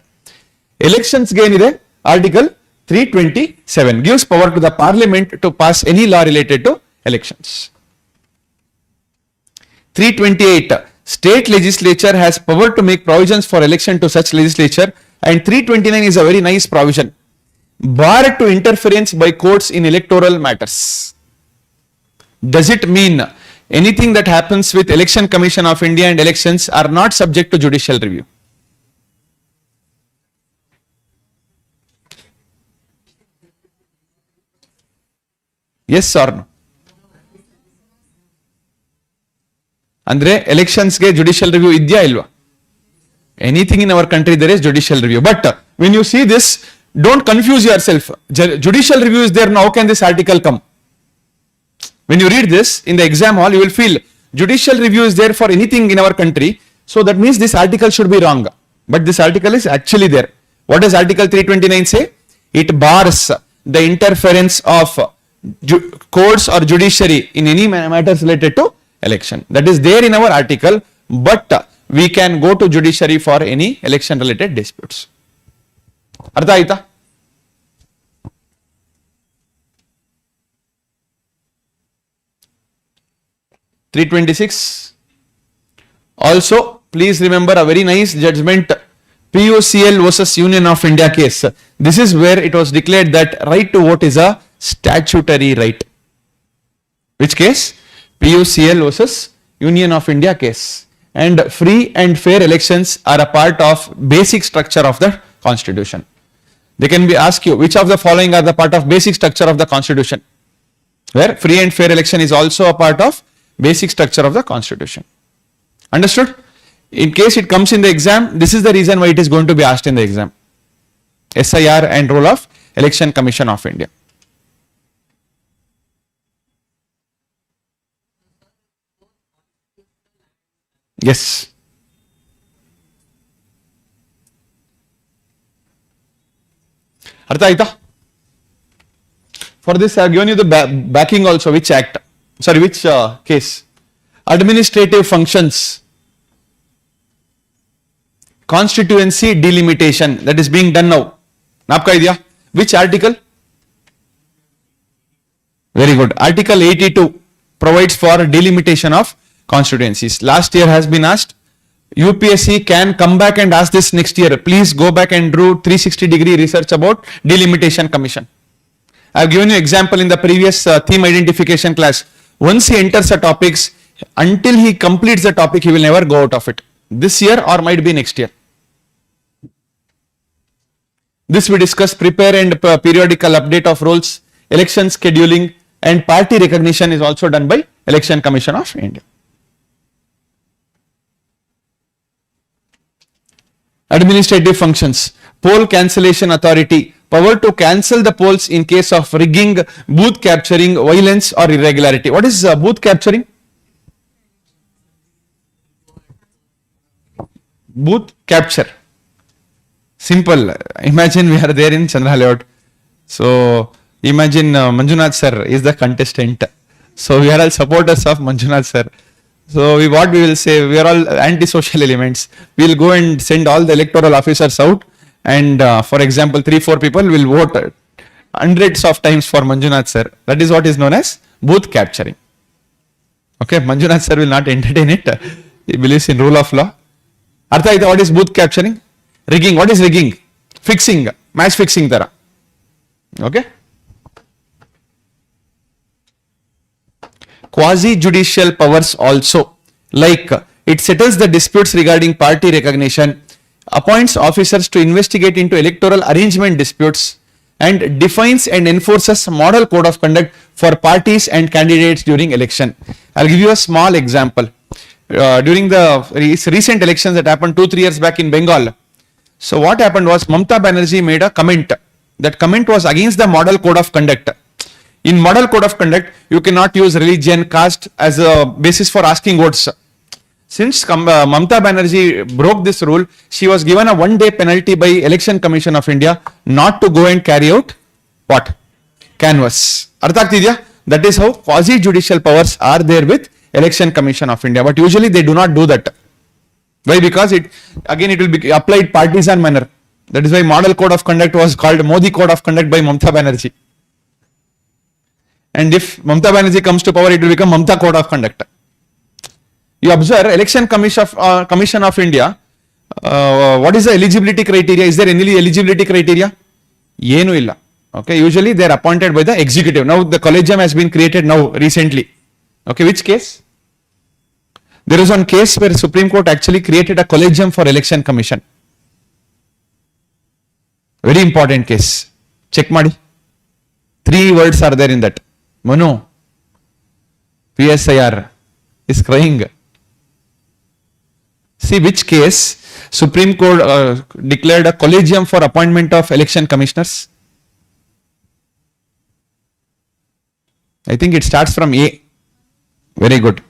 Elections gain ide Article 327 gives power to the Parliament to pass any law related to elections. 328 State legislature has power to make provisions for election to such legislature, and 329 is a very nice provision. Bar to interference by courts in electoral matters. Does it mean anything that happens with Election Commission of India and elections are not subject to judicial review? Yes or no? Andre elections ge judicial review idya ilva? Anything in our country there is judicial review. But when you see this, don't confuse yourself. Judicial review is there, now how can this article come? When you read this in the exam hall, you will feel judicial review is there for anything in our country. So that means this article should be wrong. But this article is actually there. What does Article 329 say? It bars the interference of courts or judiciary in any matters related to election. That is there in our article, but we can go to judiciary for any election related disputes. Artha aita? (326) Also, please remember a very nice judgment, POCL versus Union of India case. This is where it was declared that right to vote is a statutory right. Which case? POCL versus Union of India case. And free and fair elections are a part of basic structure of the Constitution. They can be asked you, which of the following are the part of basic structure of the Constitution? Where free and fair election is also a part of basic structure of the Constitution. Understood? In case it comes in the exam, this is the reason why it is going to be asked in the exam. SIR and role of Election Commission of India. Yes. Artha aita? For this I have given you the backing also. Which act? Sorry, which case? Administrative functions. Constituency delimitation that is being done now. Naapka idea? Which article? Very good. Article 82 provides for delimitation of constituencies. Last year has been asked. UPSC can come back and ask this next year. Please go back and do 360-degree research about delimitation commission. I have given you example in the previous theme identification class. Once he enters the topics, until he completes the topic, he will never go out of it. This year or might be next year. This we discuss prepare and periodical update of roles, election scheduling, and party recognition is also done by Election Commission of India. Administrative functions, poll cancellation authority, power to cancel the polls in case of rigging, booth capturing, violence or irregularity. What is booth capturing? Booth capture. Simple. Imagine we are there in Chandra Layout. So imagine Manjunath sir is the contestant. So we are all supporters of Manjunath sir. So what we will say, we are all anti-social elements. We will go and send all the electoral officers out, and for example 3-4 people will vote hundreds of times for Manjunath sir. That is what is known as booth capturing. Okay, Manjunath sir will not entertain it. He believes in rule of law. Artha aita, what is booth capturing? Rigging. What is rigging? Fixing. Match fixing tara. Okay. Quasi-judicial powers also, like it settles the disputes regarding party recognition, appoints officers to investigate into electoral arrangement disputes, and defines and enforces model code of conduct for parties and candidates during election. I'll give you a small example. During the recent elections that happened 2-3 years back in Bengal, so what happened was Mamata Banerjee made a comment. That comment was against the model code of conduct. In model code of conduct, you cannot use religion, caste as a basis for asking votes. Since Mamata Banerjee broke this rule, she was given a 1-day penalty by Election Commission of India not to go and carry out what? Canvass. Artha agtidya? That is how quasi-judicial powers are there with Election Commission of India. But usually they do not do that. Why? Because it will be applied partisan manner. That is why model code of conduct was called Modi code of conduct by Mamata Banerjee. And if Mamata Banerjee comes to power, it will become Mamata code of conduct. You observe Election Commission of India, what is the eligibility criteria? Is there any eligibility criteria? Yenu illa. Okay, usually they are appointed by the executive. Now the collegium has been created now recently. Okay, which case? There is one case where Supreme Court actually created a collegium for Election Commission. Very important case. Check madi. 3 words are there in that. Manu, PSIR is crying. See which case Supreme Court declared a collegium for appointment of election commissioners. I think it starts from A. Very good.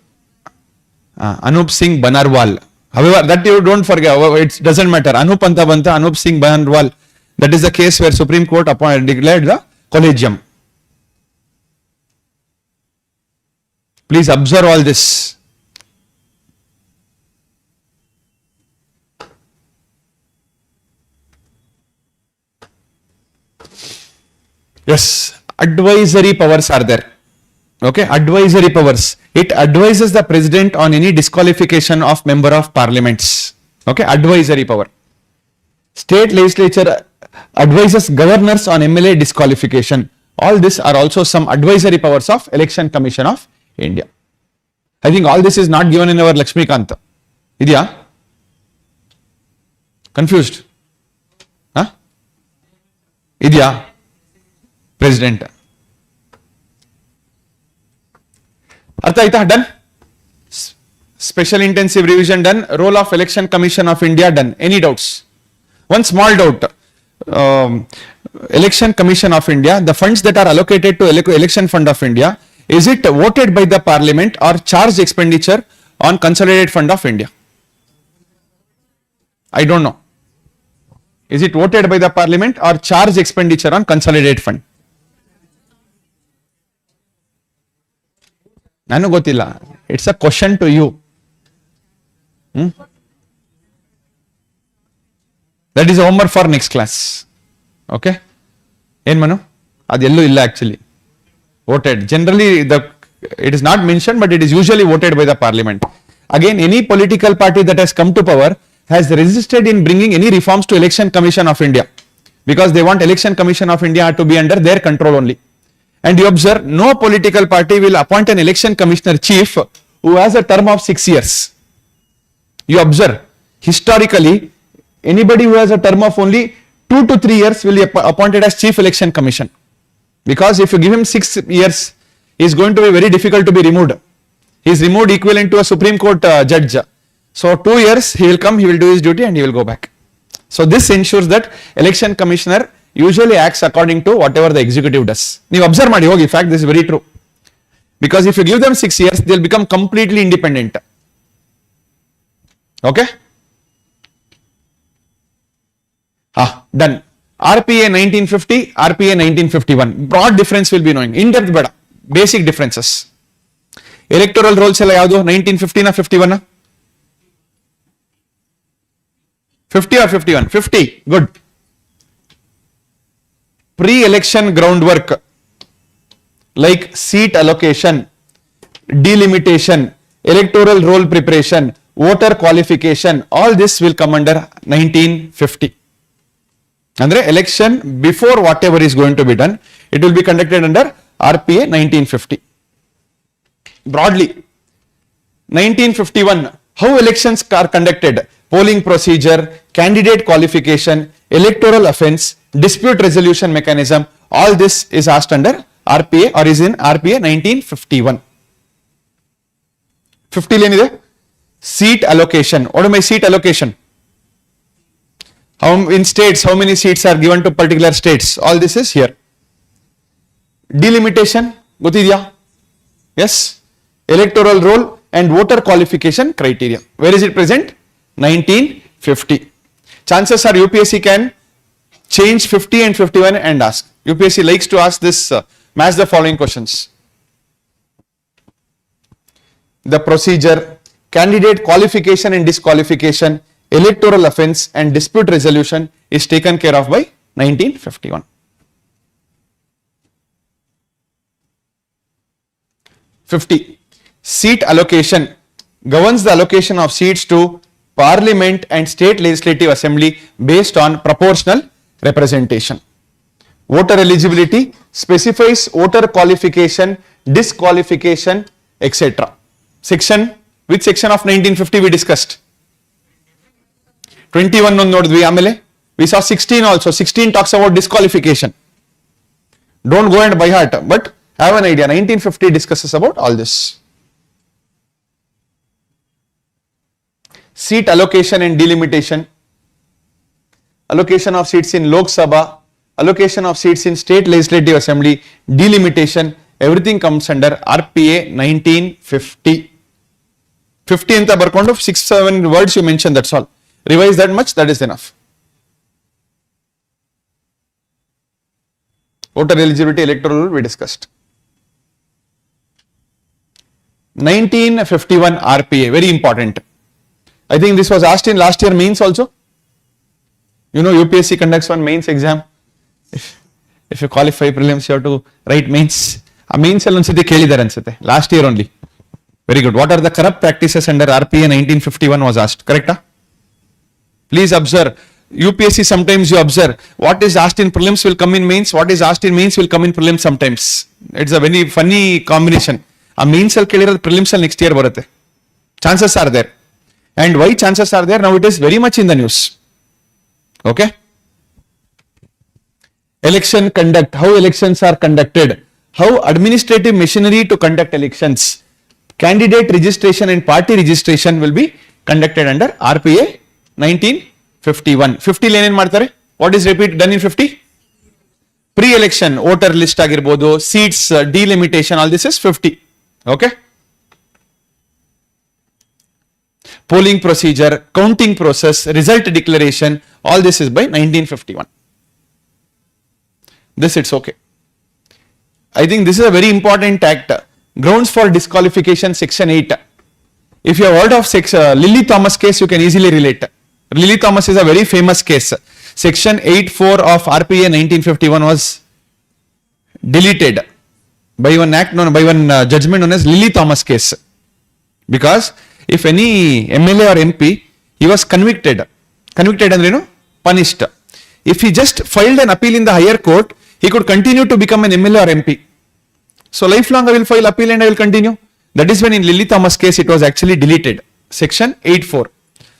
Anup Singh Banarwal. However, that you don't forget. It doesn't matter. Anupanta Banta, Anup Singh Banarwal. That is the case where Supreme Court declared the collegium. Please observe all this. Yes, advisory powers are there. Okay, advisory powers. It advises the president on any disqualification of member of parliaments. Okay, advisory power. State legislature advises governors on MLA disqualification. All these are also some advisory powers of Election Commission of India. I think all this is not given in our Lakshmikant. Idya? Confused? Huh? Idya? President. Artha aita done? Special intensive revision done. Role of Election Commission of India done. Any doubts? One small doubt. Election Commission of India, the funds that are allocated to Election Fund of India, is it voted by the Parliament or charged expenditure on Consolidated Fund of India? I don't know. Is it voted by the Parliament or charged expenditure on Consolidated Fund? Nanu gotilla. It's a question to you. That is homework for next class. Okay? Yen Manu? Adhellu illa actually. Voted. Generally, it is not mentioned, but it is usually voted by the Parliament. Again, any political party that has come to power has resisted in bringing any reforms to Election Commission of India, because they want Election Commission of India to be under their control only. And you observe, no political party will appoint an election commissioner chief who has a term of 6 years. You observe, historically, anybody who has a term of only 2 to 3 years will be appointed as chief election commission. Because if you give him 6 years, he is going to be very difficult to be removed. He is removed equivalent to a Supreme Court judge. So 2 years, he will come, he will do his duty and he will go back. So this ensures that election commissioner usually acts according to whatever the executive does. You observe, in fact, this is very true. Because if you give them 6 years, they will become completely independent. Okay? Done. RPA 1950, RPA 1951. Broad difference will be knowing. In-depth bada. Basic differences. Electoral rolls ಎಲ್ಲ ಯಾವುದು 1950 na 51 na 50 or 51? 50. Good. Pre-election groundwork like seat allocation, delimitation, electoral roll preparation, voter qualification, all this will come under 1950. Andre election before whatever is going to be done, it will be conducted under RPA 1950. Broadly, 1951, how elections are conducted, polling procedure, candidate qualification, electoral offence, dispute resolution mechanism, all this is asked under RPA or is in RPA 1951. 50 lane seat allocation. What am I seat allocation? How in states, how many seats are given to particular states? All this is here. Delimitation, gotidiya? Yes. Electoral roll and voter qualification criteria. Where is it present? 1950. Chances are UPSC can change 50 and 51 and ask. UPSC likes to ask this, match the following questions. The procedure, candidate qualification and disqualification, electoral offence and dispute resolution is taken care of by 1951. Seat allocation governs the allocation of seats to Parliament and State Legislative Assembly based on proportional representation. Voter eligibility specifies voter qualification, disqualification, etc. Section, which section of 1950 we discussed? 21 on nodidvi, amele we saw 16 also. 16 talks about disqualification. Don't go and by heart, but have an idea. 1950 discusses about all this. Seat allocation and delimitation, allocation of seats in Lok Sabha, allocation of seats in State Legislative Assembly, delimitation, everything comes under RPA 1950. 50 anta barkondo 6-7 words you mentioned, that's all. Revise that much, that is enough. Voter eligibility, electoral rule we discussed. 1951 RPA, very important. I think this was asked in last year mains also. You know UPSC conducts one mains exam. If you qualify prelims, you have to write mains. A mains alonsite kelidare ansute last year only. Very good. What are the corrupt practices under RPA 1951 was asked, correct? Please observe. UPSC sometimes you observe what is asked in prelims will come in mains, what is asked in mains will come in prelims sometimes. It's a very funny combination. A mains al kelirad prelims al next year barutte. Chances are there. And why chances are there? Now it is very much in the news. Okay. Election conduct, how elections are conducted, how administrative machinery to conduct elections, candidate registration and party registration will be conducted under RPA 1951. 50 lane ಮಾಡ್ತಾರೆ. What is done in 50? Pre-election, voter list ಆಗಿರಬಹುದು, seats, delimitation, all this is 50. Okay. Polling procedure, counting process, result declaration, all this is by 1951. This it's okay. I think this is a very important act. Grounds for disqualification, section 8. If you have heard of Lily Thomas case, you can easily relate. Lily Thomas is a very famous case. Section 8(4) of RPA 1951 was deleted by one act, by one judgment known as Lily Thomas case. Because if any MLA or MP, he was convicted and punished. If he just filed an appeal in the higher court, he could continue to become an MLA or MP. So lifelong I will file appeal and I will continue. That is when in Lily Thomas case it was actually deleted. Section 8(4).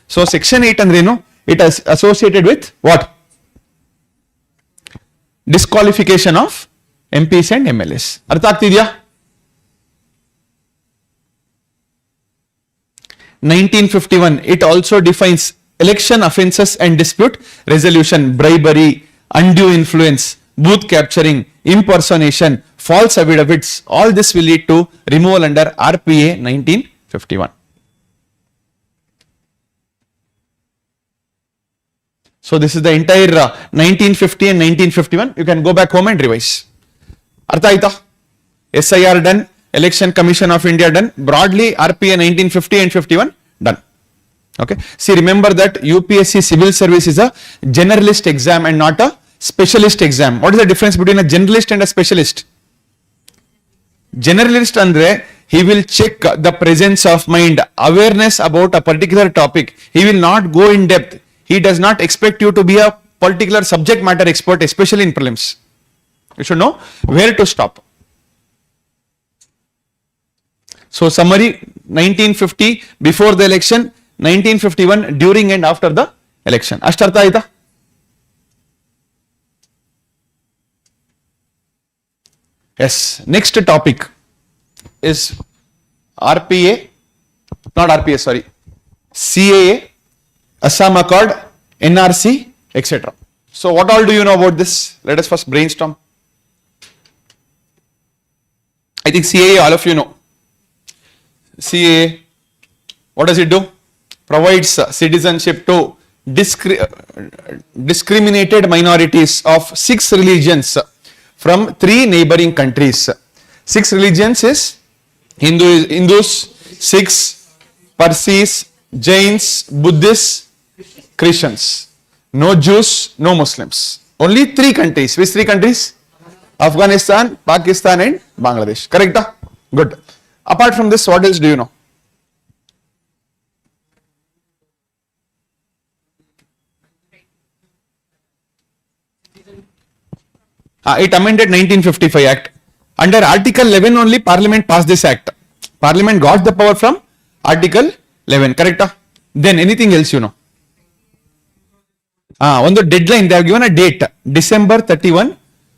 So section 8 andreno, it is associated with what? Disqualification of MPs and MLAs. Artha agtidya? 1951, it also defines election offences and dispute resolution, bribery, undue influence, booth capturing, impersonation, false affidavits. All this will lead to removal under RPA 1951. So this is the entire 1950 and 1951. You can go back home and revise. Artha aita? SIR done, Election Commission of India done, broadly RPA 1950 and 51 done. Okay. See, remember that UPSC Civil Service is a generalist exam and not a specialist exam. What is the difference between a generalist and a specialist? Generalist andre he will check the presence of mind, awareness about a particular topic. He will not go in depth. He does not expect you to be a particular subject matter expert, especially in prelims. You should know where to stop. So summary, 1950 before the election, 1951 during and after the election. Ashtartha aita? Yes. Next topic is RPA, not RPA, sorry, CAA, Assam Accord, NRC, etc. So what all do you know about this? Let us first brainstorm. I think CAA, all of you know. CAA, what does it do? Provides citizenship to discriminated minorities of 6 religions from 3 neighboring countries. 6 religions is Hindus, Sikhs, Parsis, Jains, Buddhists, Christians. No Jews, no Muslims. Only 3 countries. Which 3 countries? Afghanistan, Pakistan and Bangladesh. Correct? Good. Apart from this, what else do you know? It amended 1955 Act. Under Article 11 only Parliament passed this Act. Parliament got the power from Article 11. Correct? Then anything else you know? On the deadline, they have given a date, December 31,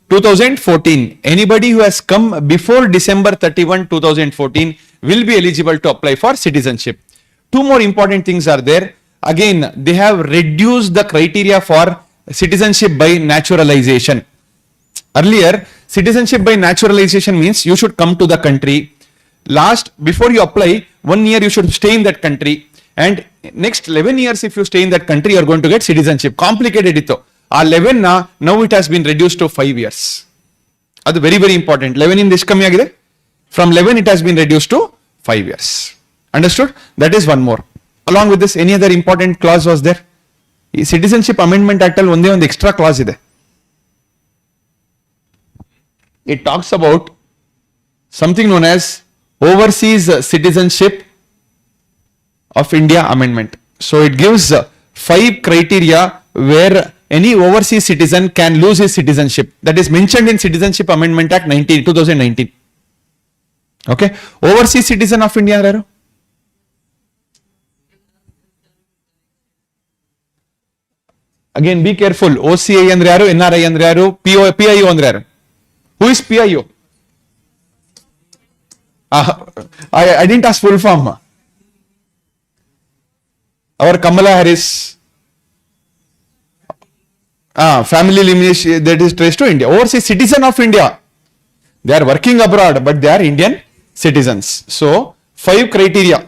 2014. Anybody who has come before December 31, 2014 will be eligible to apply for citizenship. 2 more important things are there. Again, they have reduced the criteria for citizenship by naturalization. Earlier, citizenship by naturalization means you should come to the country. Before you apply, 1 year you should stay in that country. And next 11 years, if you stay in that country, you are going to get citizenship. Complicated ito. 11 now it has been reduced to 5 years. That's very, very important. 11 in this kammi. From 11 it has been reduced to 5 years. Understood? That is one more. Along with this, any other important clause was there? Citizenship Amendment Act al one extra clause ide. It talks about something known as Overseas Citizenship of India Amendment. So it gives 5 criteria where any overseas citizen can lose his citizenship. That is mentioned in Citizenship Amendment Act 2019. Okay. Overseas citizen of India yaru? Again, be careful. OCI andre yaru, NRI andre yaru, PIO andre yaru. Who is PIO? I didn't ask full form. Our Kamala Harris, family lineage that is traced to India. Overseas citizen of India. They are working abroad, but they are Indian citizens. So, 5 criteria.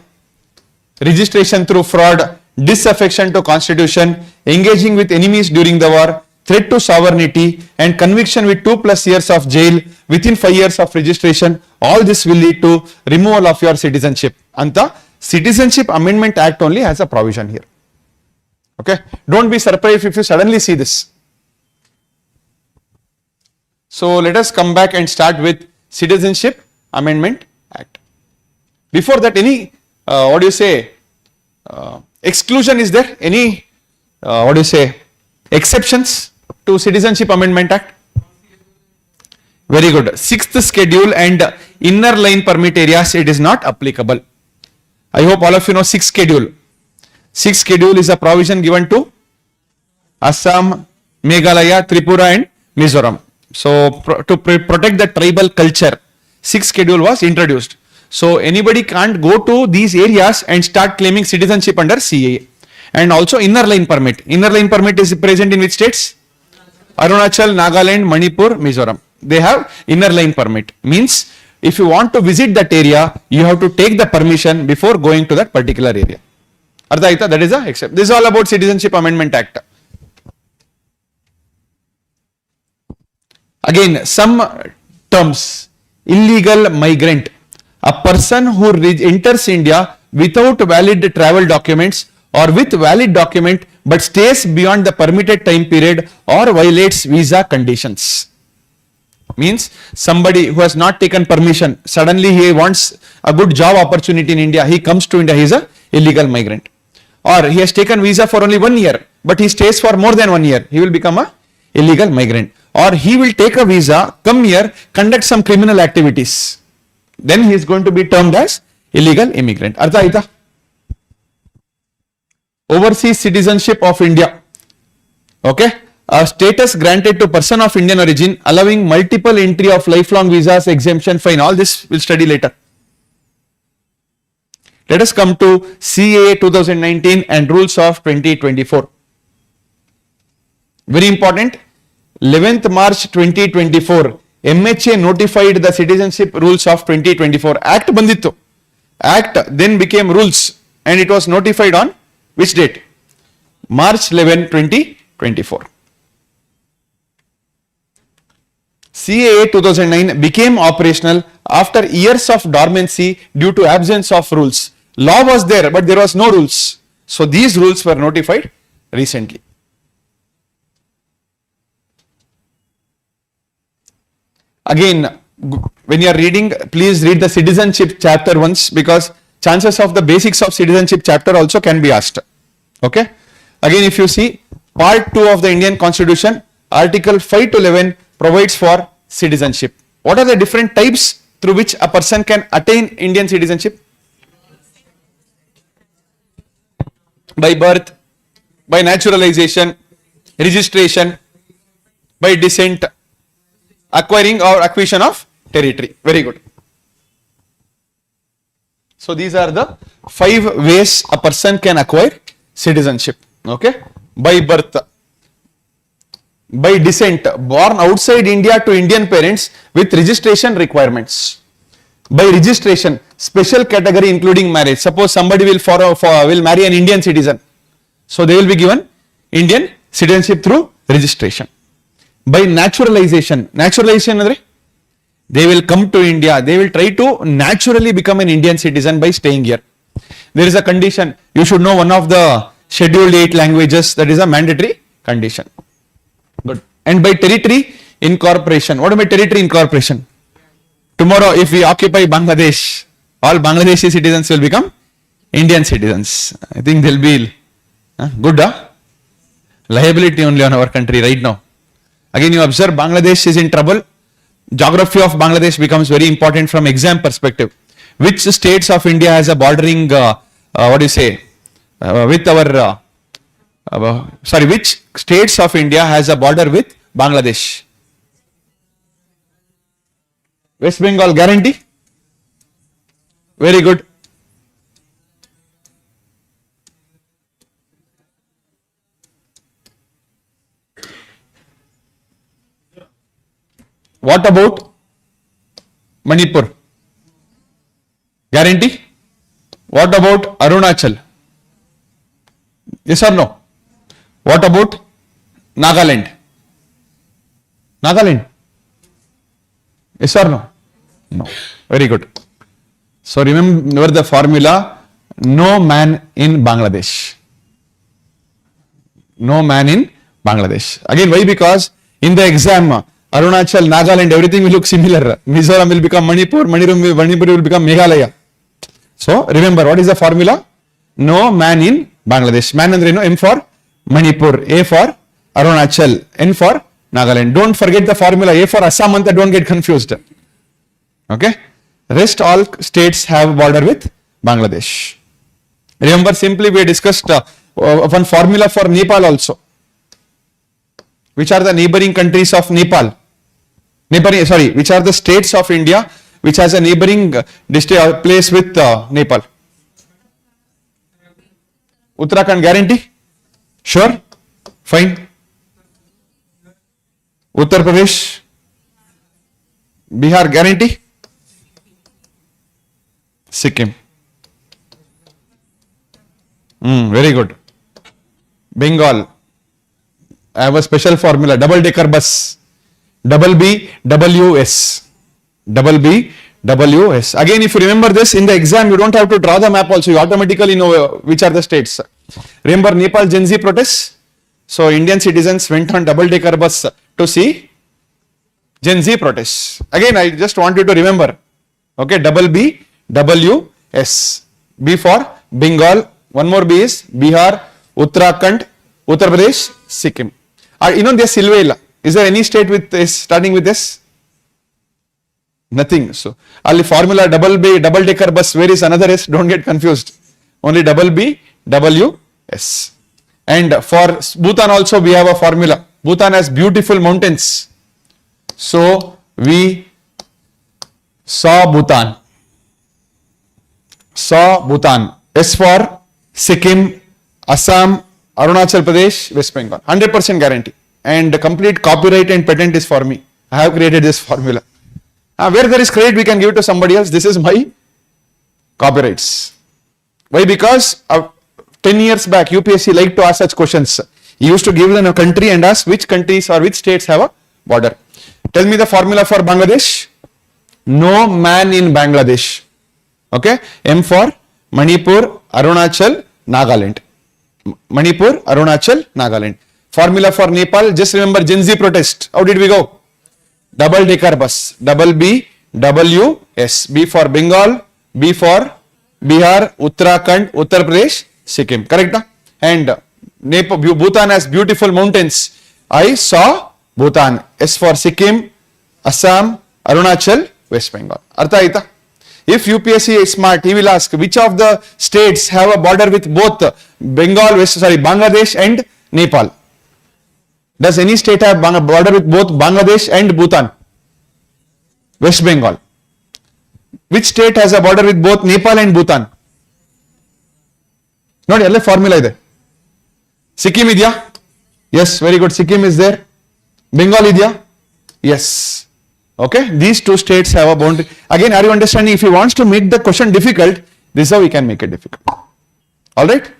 Registration through fraud, disaffection to constitution, engaging with enemies during the war, threat to sovereignty, and conviction with 2+ years of jail within 5 years of registration. All this will lead to removal of your citizenship. Anta Citizenship Amendment Act only has a provision here. Okay. Don't be surprised if you suddenly see this. So let us come back and start with Citizenship Amendment Act. Before that, any exclusion is there? Any exceptions to Citizenship Amendment Act? Very good. 6th schedule and inner line permit areas, it is not applicable. I hope all of you know 6th schedule. 6th schedule is a provision given to Assam, Meghalaya, Tripura and Mizoram. So to protect the tribal culture, 6th schedule was introduced. So anybody can't go to these areas and start claiming citizenship under CAA. And also inner line permit. Inner line permit is present in which states? Arunachal, Nagaland, Manipur, Mizoram. They have inner line permit. Means if you want to visit that area, you have to take the permission before going to that particular area. Ardha, that is a except. This is all about Citizenship Amendment Act. Again, some terms. Illegal migrant. A person who enters India without valid travel documents or with valid document but stays beyond the permitted time period or violates visa conditions. Means somebody who has not taken permission, suddenly he wants a good job opportunity in India, he comes to India, he is a illegal migrant. Or he has taken visa for only 1 year, but he stays for more than 1 year, he will become a illegal migrant. Or he will take a visa, come here, conduct some criminal activities. Then he is going to be termed as illegal immigrant. Artha aita? Overseas citizenship of India. Okay. A status granted to person of Indian origin, allowing multiple entry of lifelong visas, exemption, fine. All this we'll study later. Let us come to CAA 2019 and rules of 2024. Very important. 11th March 2024, MHA notified the citizenship rules of 2024. Act bandittu. Act then became rules and it was notified on which date? March 11, 2024. CAA 2009 became operational after years of dormancy due to absence of rules. Law was there, but there was no rules. So these rules were notified recently. Again, when you are reading, please read the citizenship chapter once, because chances of the basics of citizenship chapter also can be asked. Okay. Again, if you see part 2 of the Indian Constitution, Article 5 to 11 provides for citizenship. What are the different types through which a person can attain Indian citizenship? By birth, by naturalization, registration, by descent, acquiring or acquisition of territory. Very good. So these are the 5 ways a person can acquire citizenship. Okay. By birth, by descent, born outside India to Indian parents with registration requirements. By registration, special category including marriage. Suppose somebody will marry an Indian citizen, so they will be given Indian citizenship through registration. By naturalization, they will come to India, they will try to naturally become an Indian citizen by staying here. There is a condition, you should know one of the scheduled 8 languages, that is a mandatory condition. Good. And by territory incorporation. What about territory incorporation? Tomorrow if we occupy Bangladesh, all Bangladeshi citizens will become Indian citizens. I think there will be good liability only on our country right now. Again, you observe Bangladesh is in trouble. Geography of Bangladesh becomes very important from exam perspective. Which states of India has a bordering, which states of India has a border with Bangladesh? West Bengal, guarantee? Very good. What about Manipur? Guarantee? What about Arunachal? Yes or no? What about Nagaland? Nagaland? Yes or no? No. Very good. So remember the formula, no man in Bangladesh. No man in Bangladesh. Again, why? Because in the exam, Arunachal, Nagaland, everything will look similar. Mizoram will become Manipur, Manipur will become Meghalaya. So remember, what is the formula? No man in Bangladesh. Man andre no, M for Manipur, A for Arunachal, N for Nagaland. Don't forget the formula, A for Assam, don't get confused. Okay. Rest all states have border with Bangladesh. Remember, simply we discussed one formula for Nepal also. Which are the neighboring countries of Nepal? Which are the states of India which has a neighboring place with Nepal? Uttarakhand, guarantee? Sure? Fine. Uttar Pradesh? Bihar, guarantee? Sikkim. Very good. Bengal. I have a special formula, double-decker bus, double B, WS, double B, WS. Again, if you remember this, in the exam, you don't have to draw the map also, you automatically know which are the states. Remember Nepal Gen Z protests? So, Indian citizens went on double-decker bus to see Gen Z protests. Again, I just want you to remember. Okay, double B, W, S. B for Bengal. One more B is Bihar, Uttarakhand, Uttar Pradesh, Sikkim. There's Silvela. Is there any state with S starting with S? Nothing. So, only formula double B, double decker bus. Where is another S? Don't get confused. Only double B, W, S. And for Bhutan also we have a formula. Bhutan has beautiful mountains. So, we saw Bhutan. Saw Bhutan. S for Sikkim, Assam, Arunachal Pradesh, West Bengal. 100% guarantee. And the complete copyright and patent is for me. I have created this formula. Where there is credit, we can give it to somebody else. This is my copyrights. Why? Because 10 years back, UPSC liked to ask such questions. He used to give them a country and ask which countries or which states have a border. Tell me the formula for Bangladesh. No man in Bangladesh. Okay. M for Manipur, Arunachal, Nagaland. Manipur, Arunachal, Nagaland. Formula for Nepal. Just remember Gen Z protest. How did we go? Double decker bus. Double B, W, S. B for Bengal. B for Bihar, Uttarakhand, Uttar Pradesh, Sikkim. Correct? Na? And Nepal, Bhutan has beautiful mountains. I saw Bhutan. S for Sikkim, Assam, Arunachal, West Bengal. Artha aita? If UPSC is smart, he will ask which of the states have a border with both Bangladesh and Nepal. Does any state have a border with both Bangladesh and Bhutan? West Bengal. Which state has a border with both Nepal and Bhutan? Not all formula ಇದೆ. Sikkim idya? Yes, very good. Sikkim is there. Bengal idya? Yes. Okay, these two states have a boundary. Again, are you understanding? If he wants to make the question difficult, this is how we can make it difficult. All right.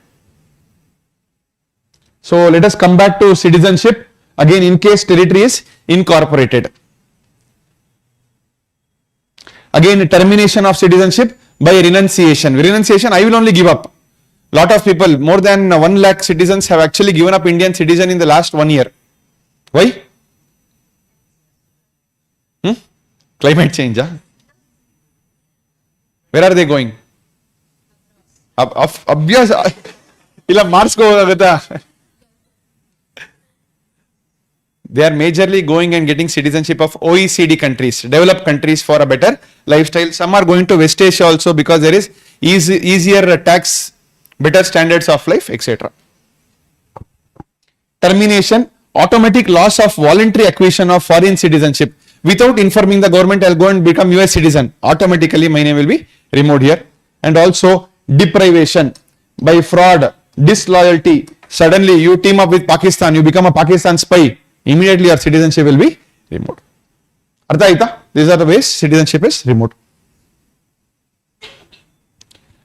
So let us come back to citizenship. Again, in case territory is incorporated. Again, termination of citizenship by renunciation. Renunciation, I will only give up. Lot of people, more than 1 lakh citizens have actually given up Indian citizen in the last 1 year. Why? Climate change. Where are they going? Obvious. Mars ko agata. They are majorly going and getting citizenship of OECD countries, developed countries for a better lifestyle. Some are going to West Asia also because there is easier tax, better standards of life, etc. Termination, automatic loss of voluntary acquisition of foreign citizenship. Without informing the government, I'll go and become US citizen. Automatically, my name will be removed here. And also deprivation by fraud, disloyalty. Suddenly, you team up with Pakistan, you become a Pakistan spy. Immediately, your citizenship will be removed. Artha aita? These are the ways citizenship is removed.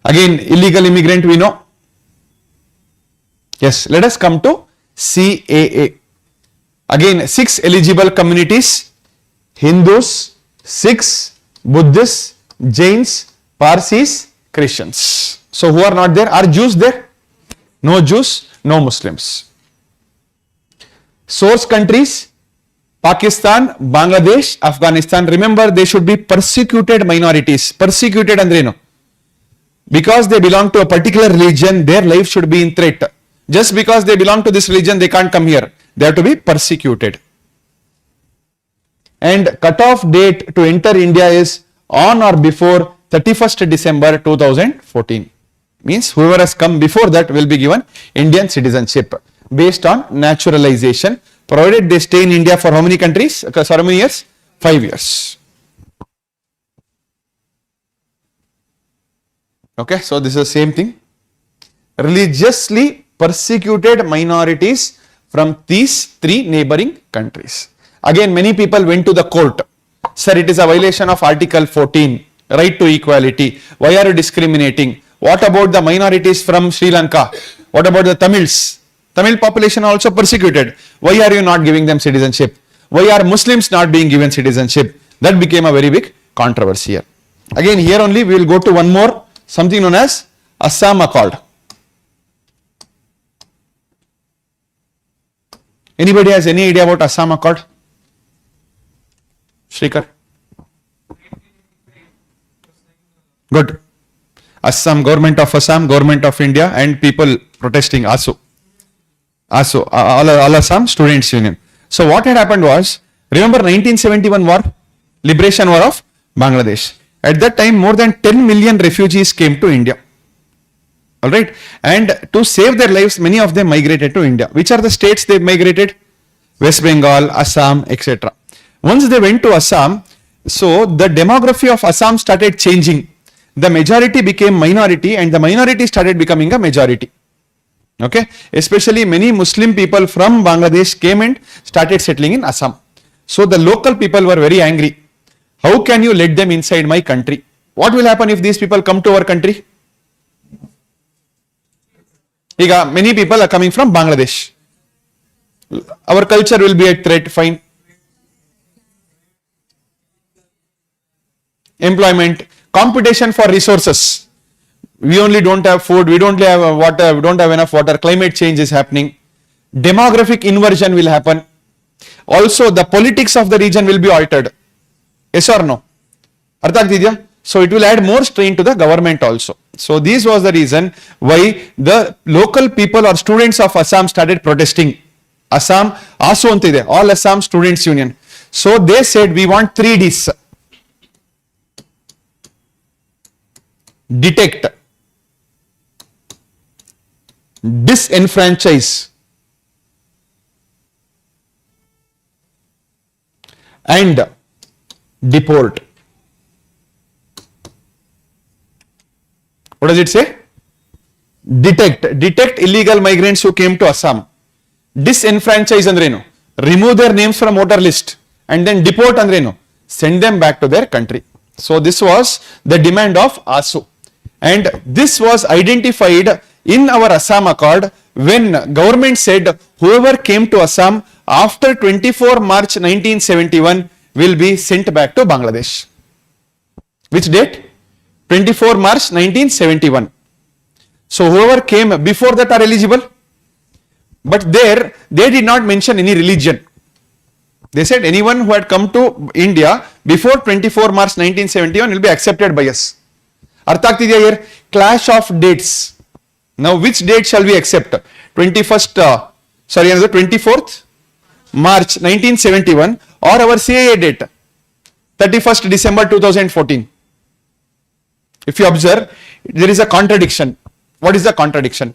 Again, illegal immigrant we know. Yes, let us come to CAA. Again, 6 eligible communities. Hindus, Sikhs, Buddhists, Jains, Parsis, Christians. So who are not there? Are Jews there? No Jews, no Muslims. Source countries, Pakistan, Bangladesh, Afghanistan. Remember, they should be persecuted minorities. Persecuted andre no. Because they belong to a particular religion, their life should be in threat. Just because they belong to this religion, they can't come here. They have to be persecuted. And cutoff date to enter India is on or before 31st December 2014. Means whoever has come before that will be given Indian citizenship based on naturalization, provided they stay in India for how many countries? How many years? 5 years. Okay, so this is the same thing. Religiously persecuted minorities from these 3 neighboring countries. Again, many people went to the court. Sir, it is a violation of Article 14, right to equality. Why are you discriminating? What about the minorities from Sri Lanka? What about the Tamils? Tamil population also persecuted. Why are you not giving them citizenship? Why are Muslims not being given citizenship? That became a very big controversy here. Again, here only we will go to one more, something known as Assam Accord. Anybody has any idea about Assam Accord? Shrikar. Good. Assam, government of Assam, government of India, and people protesting ASU. ASU, All Assam Students Union. So what had happened was, remember 1971 war, liberation war of Bangladesh. At that time, more than 10 million refugees came to India. All right. And to save their lives, many of them migrated to India. Which are the states they migrated? West Bengal, Assam, etc. Once they went to Assam, so the demography of Assam started changing. The majority became minority and the minority started becoming a majority. Okay. Especially many Muslim people from Bangladesh came and started settling in Assam. So the local people were very angry. How can you let them inside my country? What will happen if these people come to our country? Many people are coming from Bangladesh. Our culture will be at threat, fine. Employment, competition for resources. We only don't have food, we don't have water, we don't have enough water, climate change is happening. Demographic inversion will happen. Also, the politics of the region will be altered. Yes or no? So it will add more strain to the government also. So this was the reason why the local people or students of Assam started protesting. Assam, ASU antide, All Assam Students Union. So they said we want 3 Ds. Detect, disenfranchise, and deport. What does it say? Detect illegal migrants who came to Assam. Disenfranchise andreno, remove their names from voter list, and then deport andreno, send them back to their country. So this was the demand of ASU. And this was identified in our Assam Accord when government said whoever came to Assam after 24 March 1971 will be sent back to Bangladesh. Which date? 24 March 1971. So whoever came before that are eligible. But there, they did not mention any religion. They said anyone who had come to India before 24 March 1971 will be accepted by us. Arthaktidiya here, clash of dates. Now which date shall we accept? 24th March 1971 or our CAA date? 31st December 2014. If you observe, there is a contradiction. What is the contradiction?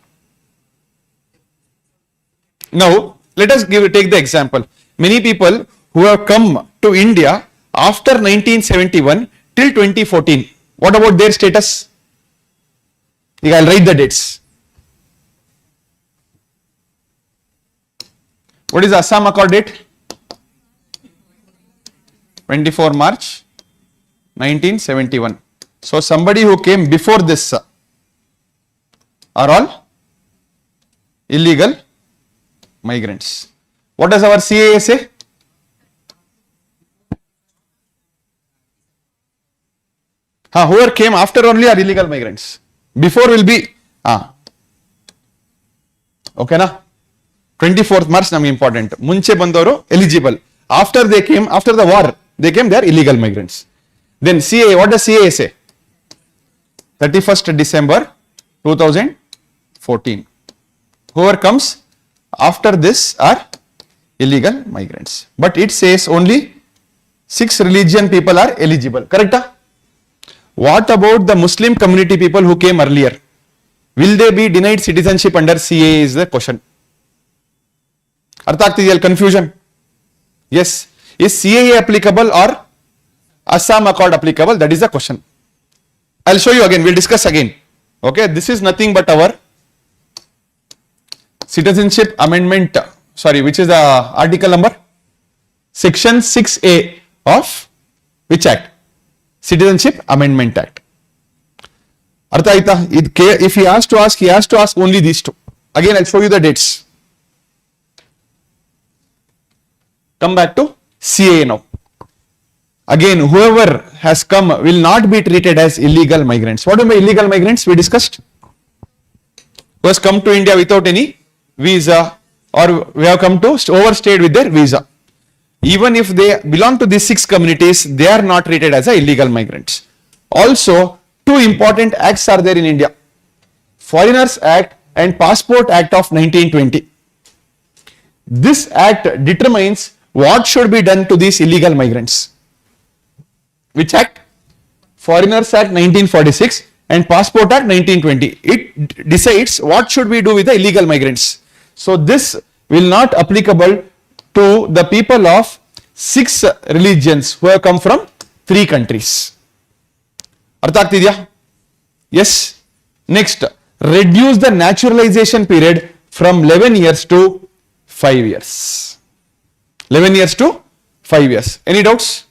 Now, let us take the example. Many people who have come to India after 1971 till 2014. What about their status? I'll write the dates. What is the Assam Accord date? 24 March 1971. So somebody who came before this are all illegal migrants. What does our CAA say? Whoever came after only are illegal migrants. Before will be okay na? 24th March name important. Munche bandoru eligible. After they came, after the war, they came, they are illegal migrants. Then CAA, what does CAA say? 31st December 2014. Whoever comes after this are illegal migrants. But it says only 6 religion people are eligible. Correct? What about the Muslim community people who came earlier? Will they be denied citizenship under CAA is the question. Arthaktidial confusion. Yes. Is CAA applicable or Assam Accord applicable? That is the question. I'll show you again. We'll discuss again. Okay. This is nothing but our Citizenship Amendment. Which is the article number? Section 6A of which act? Citizenship Amendment Act. If he has to ask, he has to ask only these two. Again, I'll show you the dates. Come back to CAA now. Again, whoever has come will not be treated as illegal migrants. What are my illegal migrants? We discussed. Who has come to India without any visa, or we have come to overstayed with their visa. even if they belong to these 6 communities, they are not treated as illegal migrants. Also, 2 important acts are there in India. Foreigners Act and Passport Act of 1920. This act determines what should be done to these illegal migrants. Which act? Foreigners Act 1946 and Passport Act 1920. It decides what should we do with the illegal migrants. So this will not applicable to the people of 6 religions who have come from 3 countries. Artha agtidya? Yes. Next, reduce the naturalization period from 11 years to 5 years. 11 years to 5 years. Any doubts?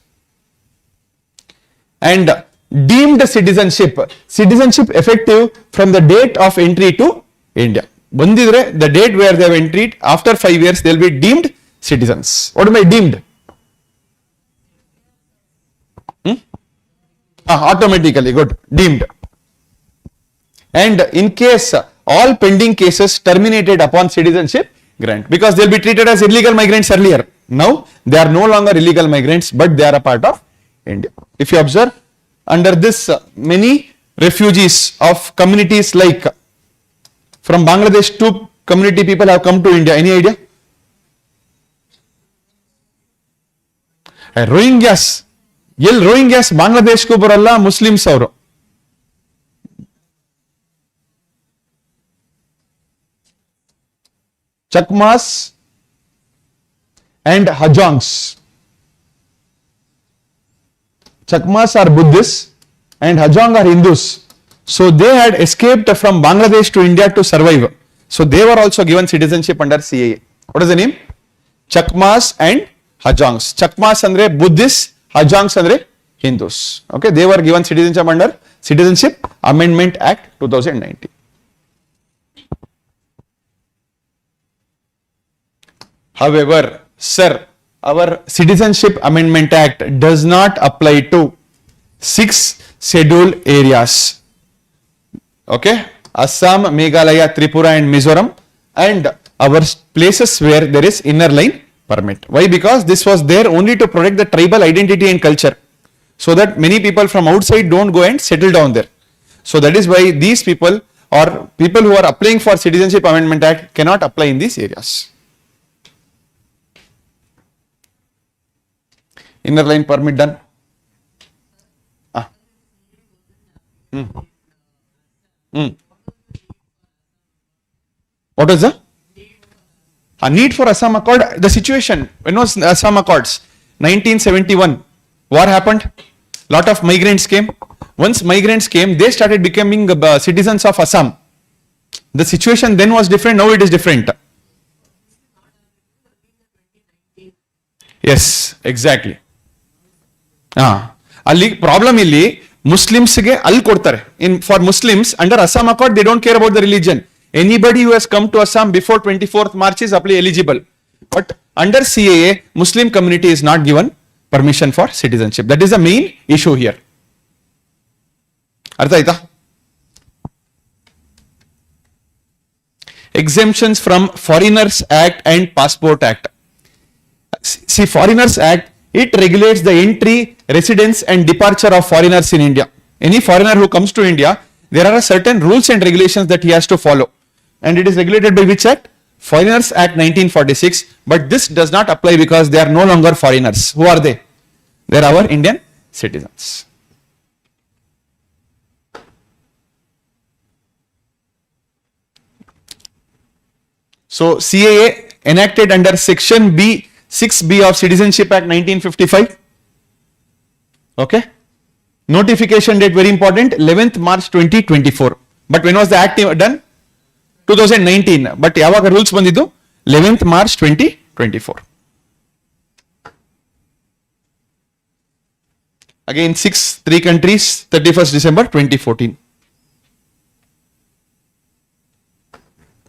And deemed citizenship effective from the date of entry to India. Bandidre, the date where they have entered, after 5 years they will be deemed citizens. What am I deemed? Automatically, good, deemed. And in case all pending cases terminated upon citizenship grant, because they will be treated as illegal migrants earlier. Now they are no longer illegal migrants, but they are a part of India. If you observe, under this many refugees of communities like from Bangladesh, 2 community people have come to India. Any idea? Rohingyas. Rohingyas Bangladesh ko baralla Muslims avru. Chakmas and Hajongs. Chakmas are Buddhists and Hajong are Hindus. So they had escaped from Bangladesh to India to survive. So they were also given citizenship under CAA. What is the name? Chakmas and Hajongs. Chakmas andre Buddhists, Hajongs andre Hindus. Okay, they were given citizenship under Citizenship Amendment Act 2019. However, sir, our Citizenship Amendment Act does not apply to 6 scheduled areas. Okay, Assam, Meghalaya, Tripura and Mizoram, and our places where there is inner line permit. Why? Because this was there only to protect the tribal identity and culture, so that many people from outside don't go and settle down there. So that is why these people or people who are applying for Citizenship Amendment Act cannot apply in these areas. Inner line permit done. What is the need for Assam Accord? The situation, when was Assam Accords? 1971. What happened? Lot of migrants came. Once migrants came, they started becoming citizens of Assam. The situation then was different, now it is different. Yes, exactly. Ali problem illi Muslims ge al kodtare. In for Muslims under Assam Accord they don't care about the religion. Anybody who has come to Assam before 24th March is eligible. But under CAA, Muslim community is not given permission for citizenship. That is the main issue here. Artha aita? Exemptions from Foreigners Act and Passport Act. See, Foreigners Act, it regulates the entry, residence and departure of foreigners in India. Any foreigner who comes to India, there are certain rules and regulations that he has to follow. And it is regulated by which act? Foreigners Act 1946. But this does not apply because they are no longer foreigners. Who are they? They are our Indian citizens. So CAA enacted under Section B, 6B of Citizenship Act 1955. Okay. Notification date very important, 11th March 2024. But when was the act done? 2019. But yavaga rules bandidu? 11th March 2024. Again 3 countries, 31st December 2014.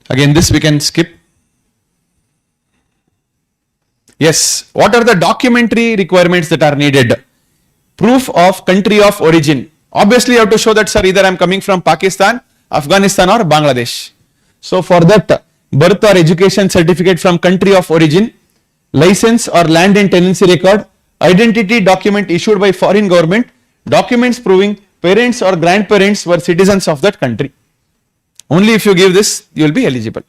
Again this we can skip. Yes, what are the documentary requirements that are needed? Proof of country of origin. Obviously you have to show that, sir, either I am coming from Pakistan, Afghanistan or Bangladesh. So for that, birth or education certificate from country of origin, license or land and tenancy record, identity document issued by foreign government, documents proving parents or grandparents were citizens of that country. Only if you give this, you will be eligible.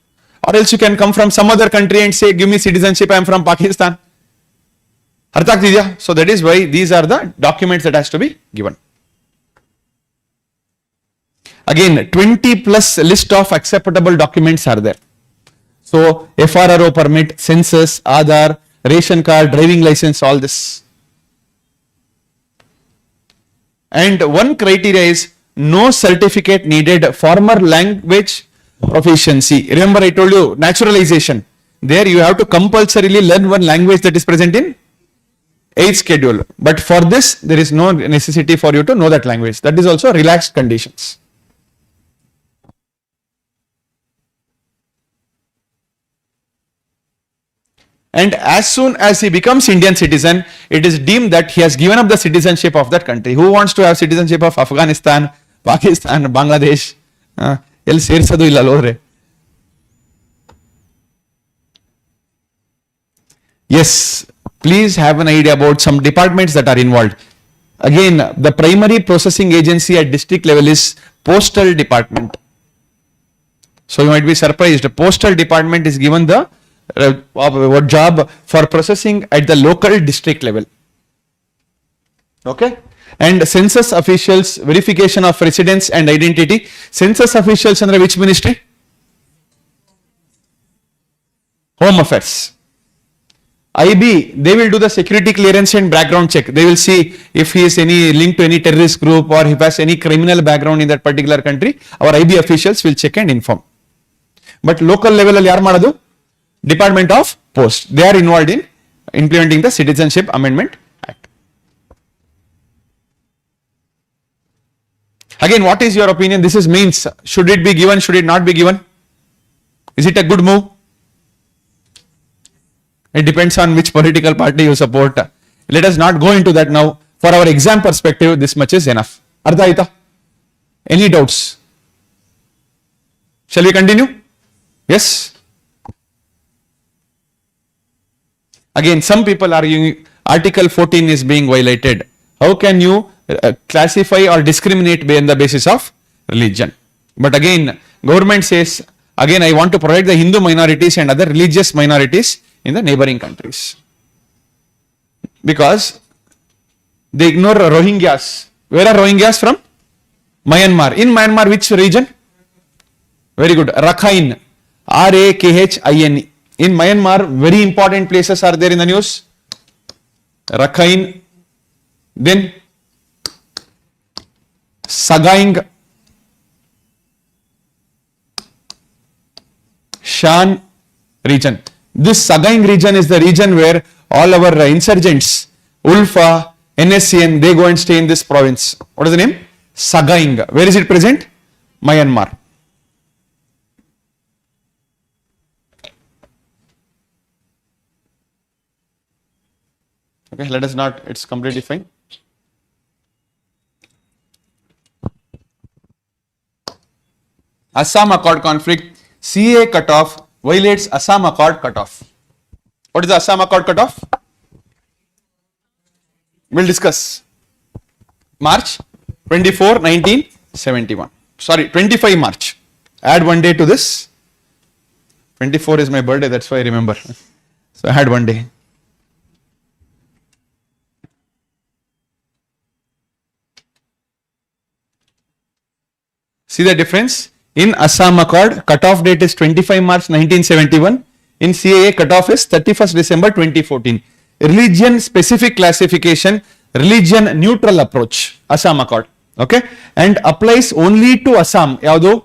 Or else you can come from some other country and say, give me citizenship, I am from Pakistan. So that is why these are the documents that has to be given. Again, 20 plus list of acceptable documents are there. So FRRO permit, census, Aadhaar, ration card, driving license, all this. And one criteria is no certificate needed, former language proficiency. Remember I told you naturalization. There you have to compulsorily learn one language that is present in 8th schedule. But for this, there is no necessity for you to know that language. That is also relaxed conditions. And as soon as he becomes Indian citizen, it is deemed that he has given up the citizenship of that country. Who wants to have citizenship of Afghanistan, Pakistan, Bangladesh? Yes, please have an idea about some departments that are involved. Again, the primary processing agency at district level is Postal Department. So you might be surprised. Postal Department is given the job for processing at the local district level. Okay. And census officials, verification of residence and identity. Census officials under which ministry? Home Affairs. IB, they will do the security clearance and background check. They will see if he is any linked to any terrorist group or if he has any criminal background in that particular country. Our IB officials will check and inform. But local level al yaar madadu? Department of Post. They are involved in implementing the Citizenship Amendment Act. Again, what is your opinion? This is means. Should it be given? Should it not be given? Is it a good move? It depends on which political party you support. Let us not go into that now. For our exam perspective, this much is enough. Ardha aita? Any doubts? Shall we continue? Yes? Again, some people are arguing Article 14 is being violated. How can you classify or discriminate on the basis of religion? But again, government says, again, I want to protect the Hindu minorities and other religious minorities in the neighboring countries. Because they ignore Rohingyas. Where are Rohingyas from? Myanmar. In Myanmar, which region? Very good. Rakhine. Rakhine. In Myanmar, very important places are there in the news. Rakhine, then Sagaing, Shan region. This Sagaing region is the region where all our insurgents, Ulfa, NSCN, they go and stay in this province. What is the name? Sagaing. Where is it present? Myanmar. Okay, let us not, it's completely fine. Assam Accord conflict, CAA cutoff violates Assam Accord cutoff. What is the Assam Accord cutoff? We'll discuss. March 24, 1971. Sorry, 25 March. Add one day to this. 24 is my birthday, that's why I remember. So I had one day. See the difference? In Assam Accord, cutoff date is 25 March 1971. In CAA, cutoff is 31st December 2014. Religion specific classification, religion neutral approach, Assam Accord. Okay? And applies only to Assam. Yaudu?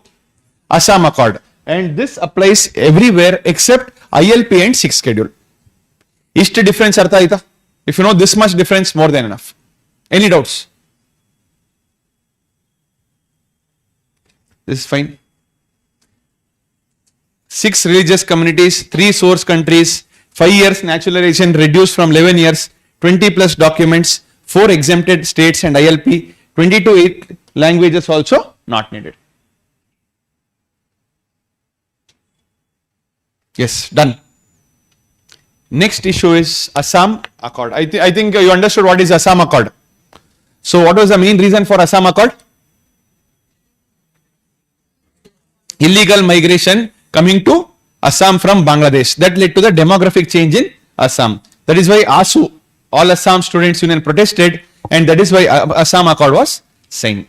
Assam Accord. And this applies everywhere except ILP and 6th schedule. East difference artha aita? If you know this much difference, more than enough. Any doubts? This is fine. 6 religious communities, 3 source countries, 5 years naturalization reduced from 11 years, 20 plus documents, 4 exempted states and ILP, 22 languages also not needed. Yes, done. Next issue is Assam Accord. I think you understood what is Assam Accord. So what was the main reason for Assam Accord? Illegal migration coming to Assam from Bangladesh. That led to the demographic change in Assam. That is why ASU, All Assam Students Union, protested, and that is why Assam Accord was signed.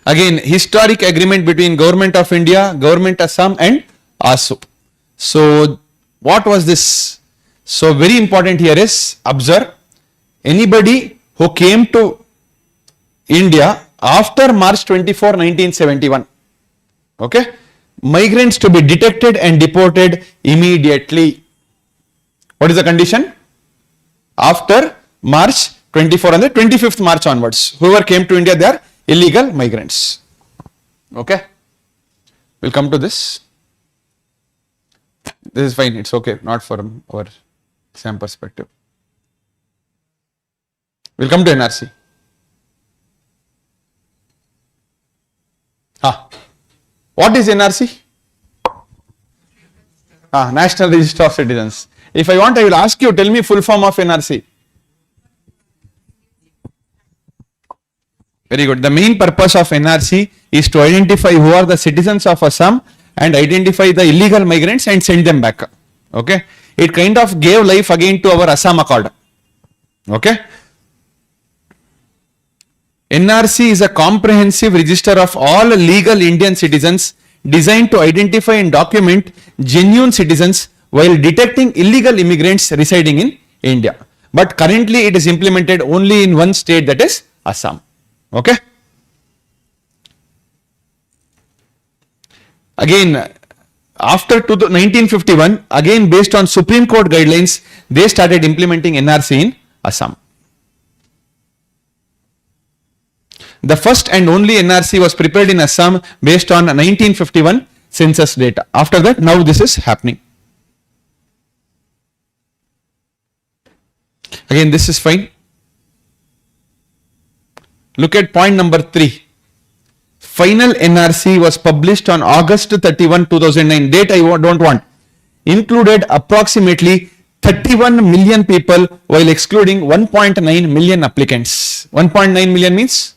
Again, historic agreement between Government of India, Government Assam and ASU. So what was this? So very important here is, observe, anybody who came to India after March 24, 1971, okay, migrants to be detected and deported immediately. What is the condition? After March 24 and the 25th March onwards, whoever came to India, they are illegal migrants. Okay, we'll come to this. This is fine, it's okay, not for our exam perspective. We'll come to NRC. What is NRC? National Register of Citizens. If I want, I will ask you, tell me full form of NRC. Very good. The main purpose of NRC is to identify who are the citizens of Assam and identify the illegal migrants and send them back. Okay. It kind of gave life again to our Assam Accord. Okay. NRC is a comprehensive register of all legal Indian citizens designed to identify and document genuine citizens while detecting illegal immigrants residing in India. But currently it is implemented only in one state, that is Assam. Okay. Again, after 1951, again based on Supreme Court guidelines, they started implementing NRC in Assam. The first and only NRC was prepared in Assam based on 1951 census data. After that, now this is happening. Again, this is fine. Look at point number 3. Final NRC was published on August 31, 2009. Date I don't want. Included approximately 31 million people while excluding 1.9 million applicants. 1.9 million means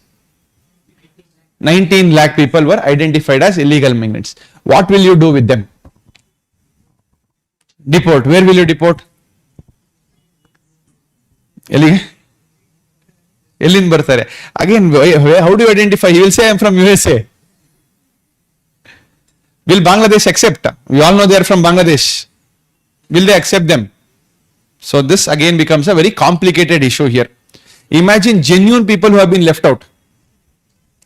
19 lakh people were identified as illegal migrants. What will you do with them? Deport. Where will you deport? Ellin bartare. Again, how do you identify? He will say I am from USA. Will Bangladesh accept? We all know they are from Bangladesh. Will they accept them? So this again becomes a very complicated issue here. Imagine genuine people who have been left out.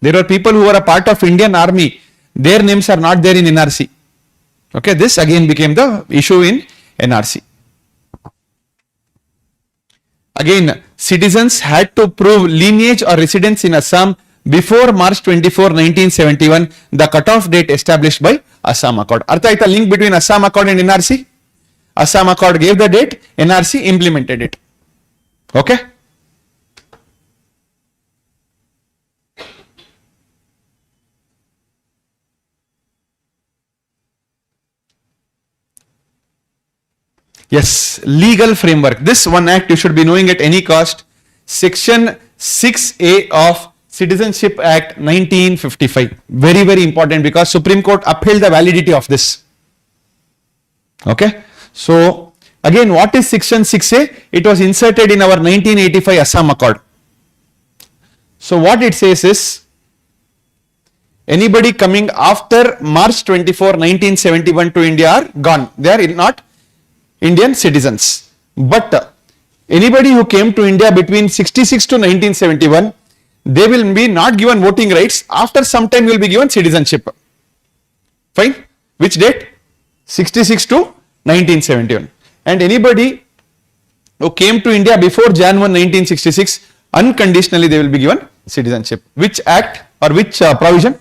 There are people who are a part of Indian Army. Their names are not there in NRC. Okay, this again became the issue in NRC. Again, citizens had to prove lineage or residence in Assam before March 24, 1971, the cutoff date established by Assam Accord. Artha aita link between Assam Accord and NRC? Assam Accord gave the date, NRC implemented it. Okay? Yes, legal framework. This one act you should be knowing at any cost. Section 6A of Citizenship Act 1955. Very, very important because Supreme Court upheld the validity of this. Okay. So, again, what is Section 6A? It was inserted in our 1985 Assam Accord. So, what it says is, anybody coming after March 24, 1971 to India are gone. They are not Indian citizens. But anybody who came to India between 66 to 1971, they will be not given voting rights. After some time, will be given citizenship. Fine. Which date? 66 to 1971. And anybody who came to India before Jan 1, 1966, unconditionally they will be given citizenship. Which act or which provision?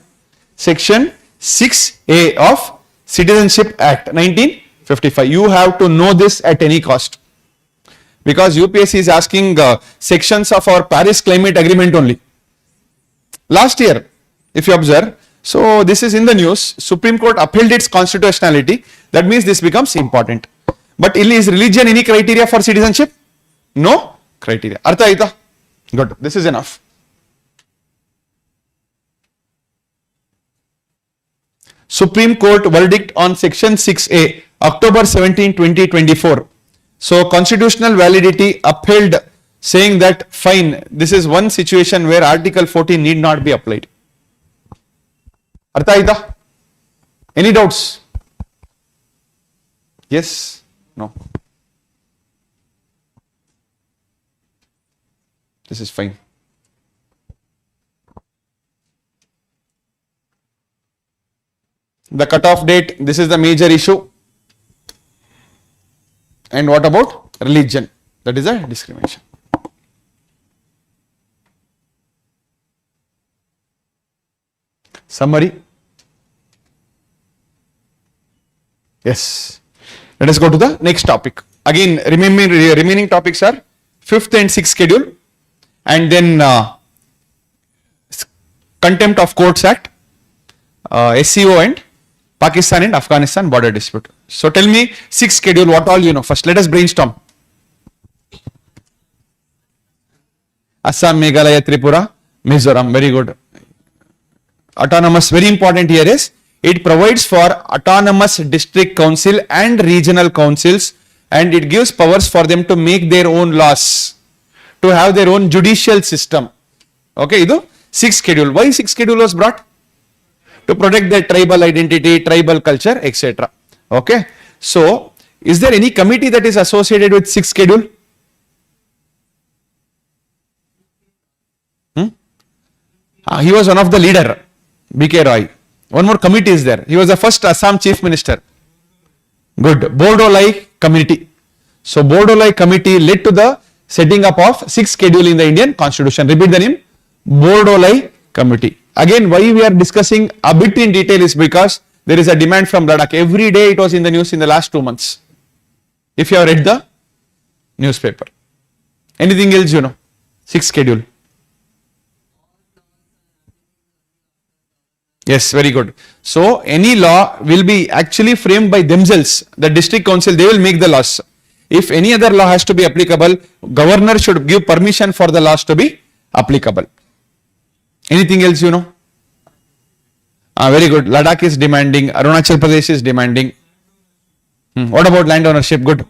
Section 6A of Citizenship Act 1955. You have to know this at any cost. Because UPSC is asking sections of our Paris Climate Agreement only. Last year, if you observe, so this is in the news, Supreme Court upheld its constitutionality. That means this becomes important. But is religion any criteria for citizenship? No criteria. Artha aita? Good. This is enough. Supreme Court verdict on Section 6A, October 17, 2024. So constitutional validity upheld, saying that fine, this is one situation where Article 14 need not be applied. Artha aita? Any doubts? Yes? No? This is fine. The cutoff date, this is the major issue. And what about religion? That is a discrimination. Summary. Yes. Let us go to the next topic. Again, remaining topics are 5th and 6th schedule, and then Contempt of Courts Act, SCO and Pakistan and Afghanistan border dispute. So tell me 6th schedule, what all you know. First, let us brainstorm. Assam, Meghalaya, Tripura, Mizoram. Very good. Autonomous, very important here is, it provides for autonomous district council and regional councils, and it gives powers for them to make their own laws, to have their own judicial system. Okay, idu 6th schedule. Why 6th schedule was brought? To protect their tribal identity, tribal culture, etc. Okay. So, is there any committee that is associated with 6th schedule? He was one of the leader, B.K. Roy. One more committee is there. He was the first Assam Chief Minister. Good. Bordolai Committee. So, Bordolai Committee led to the setting up of 6th schedule in the Indian Constitution. Repeat the name. Bordolai Committee. Again, why we are discussing a bit in detail is because there is a demand from Ladakh. Every day it was in the news in the last 2 months. If you have read the newspaper. Anything else you know? 6th schedule. Yes, very good. So, any law will be actually framed by themselves. The district council, they will make the laws. If any other law has to be applicable, governor should give permission for the laws to be applicable. Anything else you know? Very good. Ladakh is demanding. Arunachal Pradesh is demanding. What about land ownership? Good.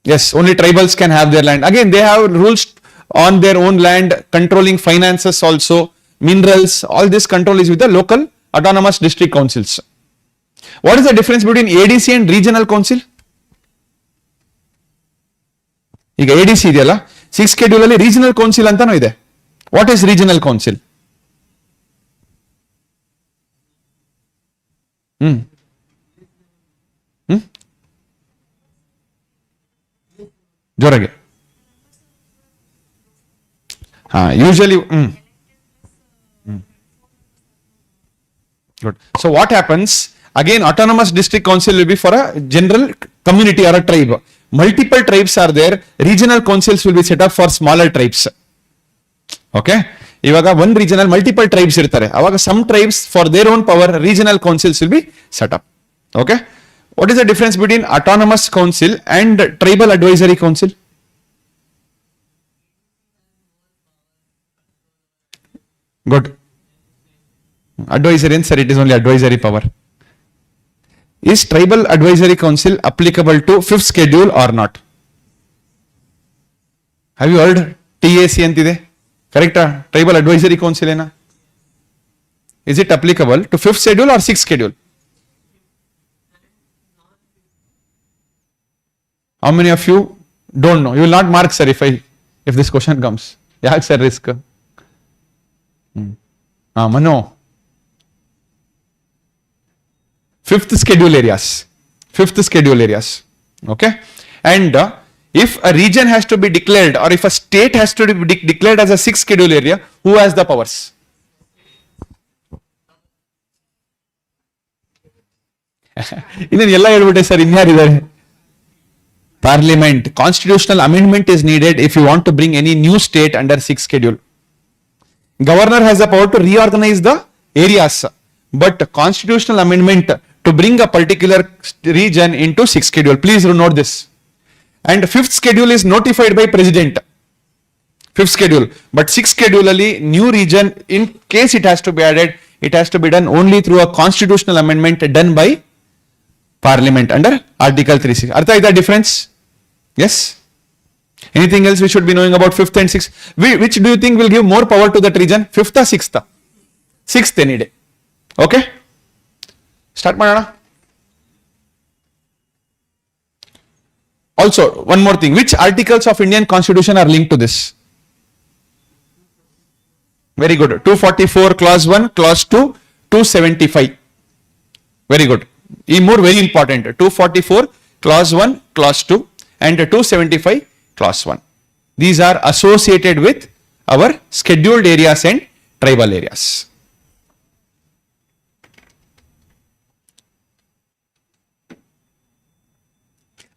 Yes, only tribals can have their land. Again, they have rules on their own land, controlling finances also, minerals. All this control is with the local autonomous district councils. What is the difference between ADC and regional council? ಈಗ ADC ಇದೆಯಲ್ಲ 6th schedule ಅಲ್ಲಿ regional council ಅಂತಾನೂ ಇದೆ. What is regional council? ಜೋರಾಗೆ. Usually. Good. So what happens? Again, autonomous district council will be for a general community or a tribe. Multiple tribes are there. Regional councils will be set up for smaller tribes. Okay. ಇವಾಗ one regional multiple tribes ಇರ್ತಾರೆ. ಅವಾಗ some tribes for their own power regional councils will be set up. Okay. What is the difference between autonomous council and tribal advisory council? Good. Advisory, sir, it is only advisory power. Is tribal advisory council applicable to 5th schedule or not? Have you heard TAC antide? Correct? Tribal advisory council ena? Is it applicable to 5th schedule or 6th schedule? How many of you don't know? You will not mark, sir, if this question comes. Yeah, sir, risk. Mano. 5th schedule areas. 5th schedule areas. Okay. And if a region has to be declared or if a state has to be declared as a 6th schedule area, who has the powers? Idenne ella helbitte sir, inyaridare? Parliament. Constitutional amendment is needed if you want to bring any new state under 6th schedule. Governor has the power to reorganize the areas, but constitutional amendment to bring a particular region into 6th schedule. Please note this. And 5th schedule is notified by President. 5th schedule. But 6th schedule ali new region, in case it has to be added, it has to be done only through a constitutional amendment done by Parliament under Article 360. Artha is the difference? Yes? Anything else we should be knowing about 5th and 6th? Which do you think will give more power to that region? 5th or 6th? 6th any day. Okay? Start madana. Also, one more thing. Which articles of Indian Constitution are linked to this? Very good. 244 clause 1, clause 2, 275. Very good. E more very important. 244 clause 1, clause 2 and 275 clause 1. These are associated with our scheduled areas and tribal areas.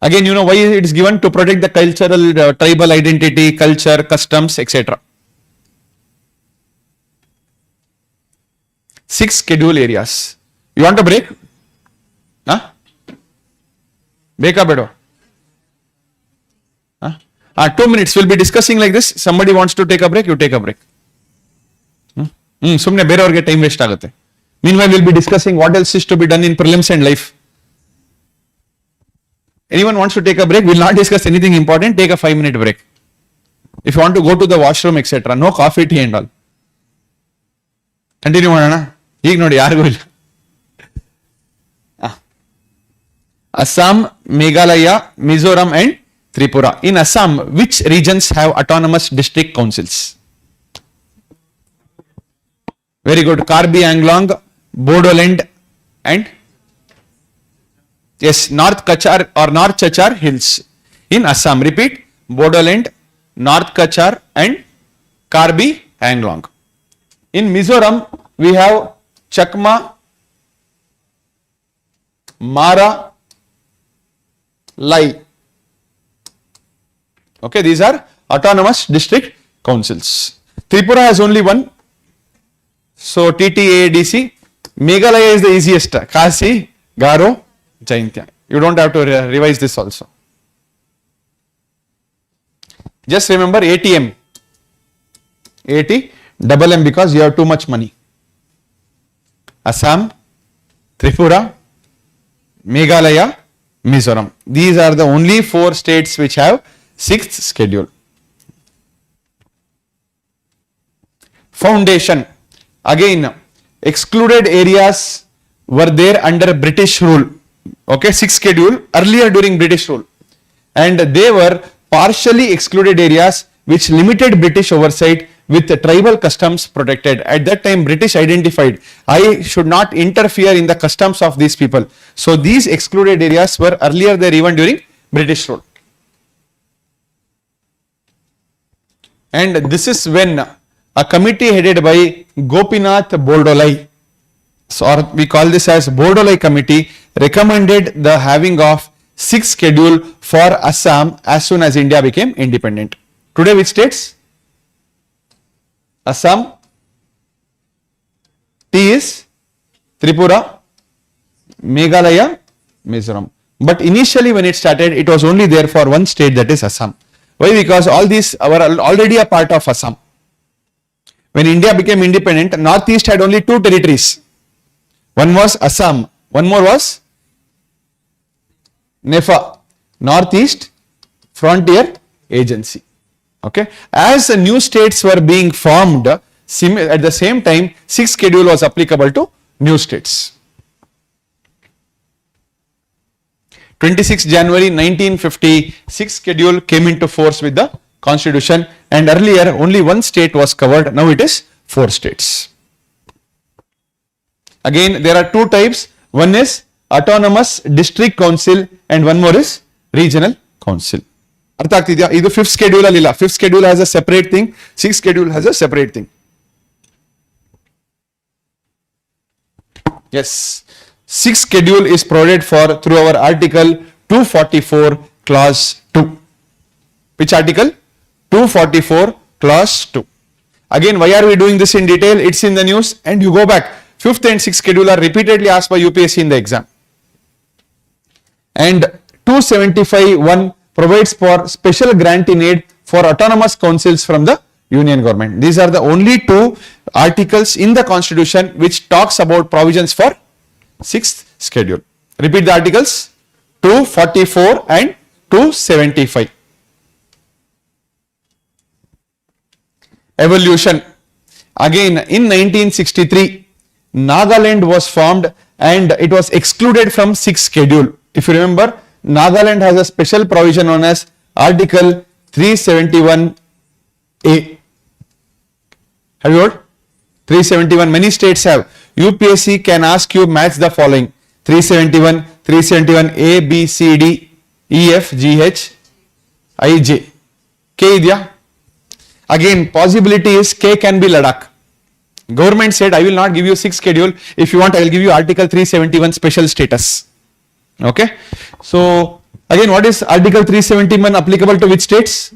Again, you know why it is given? To protect the cultural, tribal identity, culture, customs, etc. 6 schedule areas. You want a break? Huh? Break up, bedo. 2 minutes. We'll be discussing like this. Somebody wants to take a break, you take a break. Sumne bere avarge time waste agutte. Meanwhile, we'll be discussing what else is to be done in prelims and life. Anyone wants to take a break? We'll not discuss anything important. Take a 5-minute break. If you want to go to the washroom, etc. No coffee, tea and all. Continue ಮಾಡೋಣ. ಈಗ ನೋಡಿ ಯಾರಿಗೂ ಇಲ್ಲ. Assam, Meghalaya, Mizoram and Tripura. In Assam, which regions have autonomous district councils? Very good. Karbi Anglong, Bodoland and yes, North Kachar or North Chachar Hills. In Assam, repeat, Bodoland, North Kachar and Karbi Anglong. In Mizoram, we have Chakma, Mara, Lai. Okay, these are autonomous district councils. Tripura has only one. So TTADC. Meghalaya is the easiest. Kasi, Garo, Jaintya. You don't have to revise this also. Just remember ATM. ATMM because you have too much money. Assam, Tripura, Meghalaya, Mizoram. These are the only 4 states which have 6th schedule. Foundation. Again, excluded areas were there under British rule. Okay, 6th schedule earlier during British rule. And they were partially excluded areas which limited British oversight with tribal customs protected. At that time, British identified, I should not interfere in the customs of these people. So these excluded areas were earlier there even during British rule. And this is when a committee headed by Gopinath Bordolai, so or we call this as Bordolai committee, recommended the having of 6th schedule for Assam as soon as India became independent. Today which states? Assam, T is Tripura, Meghalaya, Mizoram. But initially when it started, it was only there for one state, that is Assam. Why? Because all these were already a part of Assam. When India became independent, Northeast had only 2 territories. One was Assam, one more was NEFA, Northeast Frontier Agency. Okay. As new states were being formed, at the same time, 6th schedule was applicable to new states. 26 January 1950, 6th schedule came into force with the constitution, and earlier only one state was covered. Now it is 4 states. Again, there are 2 types. One is autonomous district council and one more is regional council. ಅರ್ಥ ಆಗ್ತಿದ್ಯಾ? ಇದು 5th schedule ಅಲ್ಲಿ ಇಲ್ಲ. 5th schedule has a separate thing. 6th schedule has a separate thing. Yes. 6th schedule is provided for through our article 244 clause 2. Which article? 244 clause 2. Again, why are we doing this in detail? It's in the news and you go back. 5th and 6th schedule are repeatedly asked by UPSC in the exam. and 275(1) provides for special grant in aid for autonomous councils from the union government. These are the only two articles in the constitution which talks about provisions for 6th schedule. Repeat the articles: 244 and 275. Evolution. Again, in 1963, Nagaland was formed and it was excluded from 6th schedule. If you remember, Nagaland has a special provision known as Article 371A. Have you heard? 371, many states have. UPSC can ask you match the following: 371, 371A, B, C, D, E, F, G, H, I, J. K idya? Again, possibility is K can be Ladakh. Government said, I will not give you 6th schedule. If you want, I will give you Article 371 special status. Okay. So, again, what is Article 371 applicable to which states?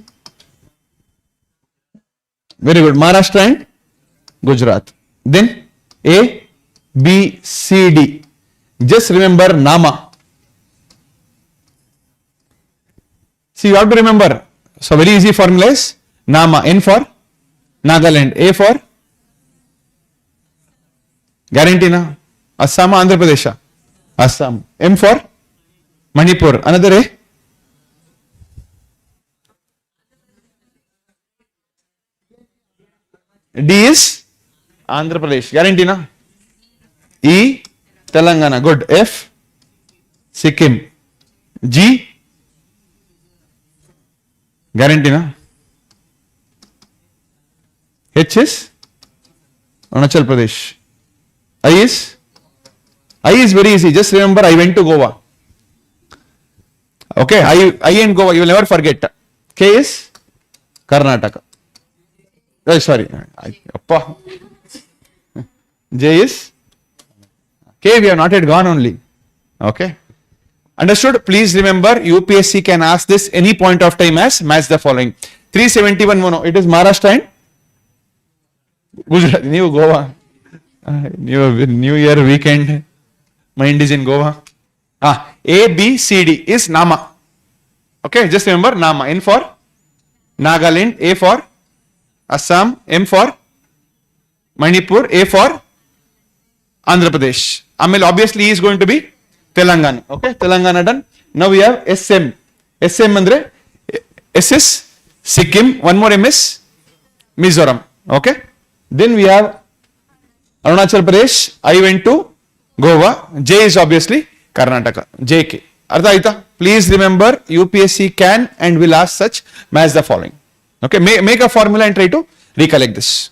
Very good. Maharashtra and Gujarat. Then A, B, C, D. Just remember Nama. See, you have to remember. So, very easy formula is Nama. N for Nagaland. A for guarantee na. Assam, Andhra Pradesh. Assam. M for Manipur. Another A. D is Andhra Pradesh. Guarantee na. E Telangana. Good. F Sikkim. G guarantee na. H is Arunachal Pradesh. I is very easy. Just remember, I went to Goa. Okay, I and Goa, you will never forget. K is Karnataka. Oh, sorry. J is K, we have not yet gone only. Okay. Understood? Please remember, UPSC can ask this any point of time as match the following. 371 mono. It is Maharashtra and Gujarat. New Goa. New Year weekend. Mind is in Goa. A, B, C, D is Nama. Okay, just remember Nama. N for Nagaland. A for Assam. M for Manipur. A for Andhra Pradesh. Amel obviously E is going to be Telangana. Okay, Telangana done. Now we have SM. SM andre S is Sikkim. One more M is Mizoram. Okay. Then we have Arunachal Pradesh. I went to Goa. J is obviously Karnataka. JK. Artha aita? Please remember, UPSC can and will ask such match the following. Okay. Make a formula and try to recollect this.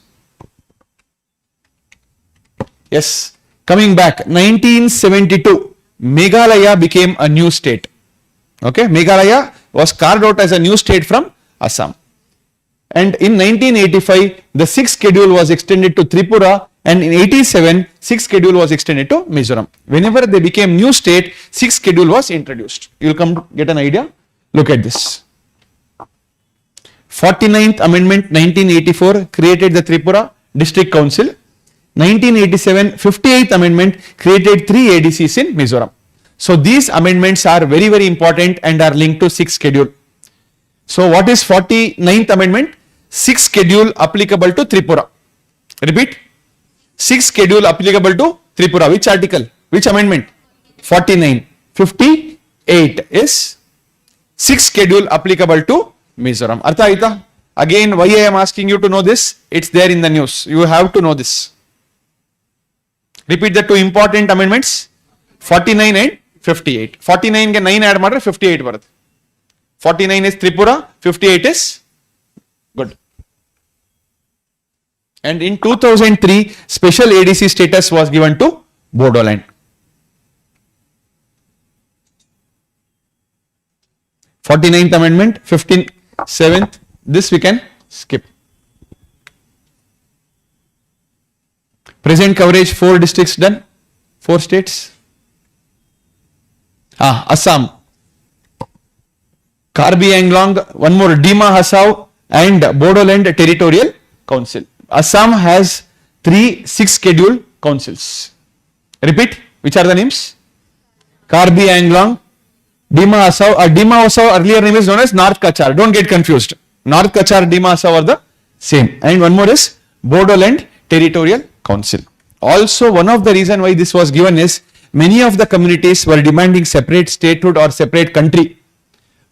Yes. Coming back, 1972, Meghalaya became a new state. Okay, Meghalaya was carved out as a new state from Assam. And in 1985, the 6th schedule was extended to Tripura, and in 87, 6th schedule was extended to Mizoram. Whenever they became new state, 6th schedule was introduced. You will come to get an idea. Look at this. 49th Amendment 1984 created the Tripura District Council. 1987, 58th Amendment created 3 ADCs in Mizoram. So these amendments are very, very important and are linked to 6th schedule. So what is 49th Amendment? 6th schedule applicable to Tripura. Repeat. 6th schedule applicable to Tripura. Which article? Which amendment? 49. 58 is 6th schedule applicable to Mizoram. Artha aita? Again, why I am asking you to know this? It's there in the news. You have to know this. Repeat the two important amendments, 49 and 58. 49 ke 9 add madre 58 barad. 49 is Tripura, 58 is good. And in 2003, special ADC status was given to Bodoland. 49th Amendment, 57th, this we can skip. Present coverage, 4 districts done, 4 states. Assam, Karbi Anglong, one more, Dima Hasao and Bodoland Territorial Council. Assam has 3 6th schedule councils. Repeat, which are the names? Karbi Anglong, Dima Asav or Dima Asav earlier name is known as North Kachar. Don't get confused. North Kachar, Dima Asav are the same. And one more is Bodoland Territorial Council. Also, one of the reason why this was given is many of the communities were demanding separate statehood or separate country.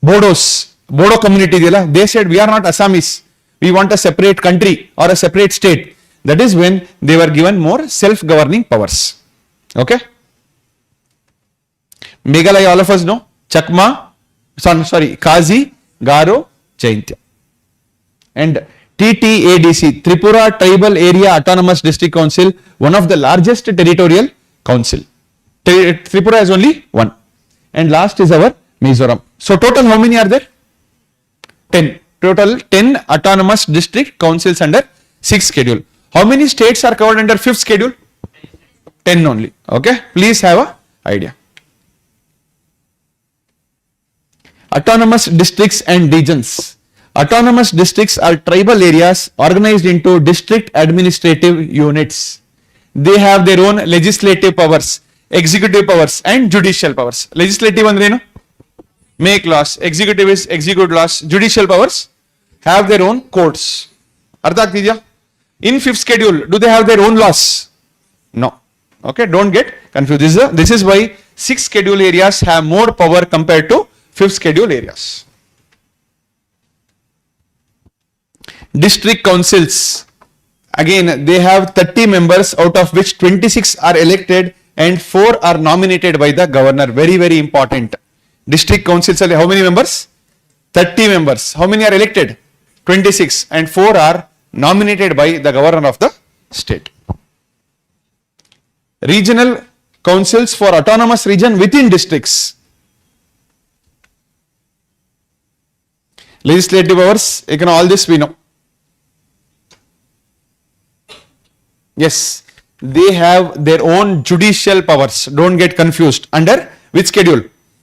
Bodo community, they said we are not Assamese. We want a separate country or a separate state. That is when they were given more self-governing powers. Okay. Meghalaya, all of us know. Chakma, Kazi, Garo, Jaintya. And TTADC, Tripura Tribal Area Autonomous District Council, one of the largest territorial council. Tripura has only one. And last is our Mizoram. So total how many are there? 10. Total 10 autonomous district councils under 6th schedule. How many states are covered under 5th schedule? 10 only. Okay. Please have an idea. Autonomous districts and regions. Autonomous districts are tribal areas organized into district administrative units. They have their own legislative powers, executive powers and judicial powers. Legislative andrenu? Make laws. Executive is execute laws. Judicial powers have their own courts. Artha agtidya? In 5th schedule, do they have their own laws? No. Okay, don't get confused. This is why 6th schedule areas have more power compared to 5th schedule areas. District councils. Again, they have 30 members, out of which 26 are elected and 4 are nominated by the governor. Very, very important. District councils are how many members? 30 members. How many are elected? 26 and 4 are nominated by the governor of the state. Regional councils for autonomous region within districts. Legislative powers, all this we know. Yes, they have their own judicial powers. Don't get confused. Under which schedule?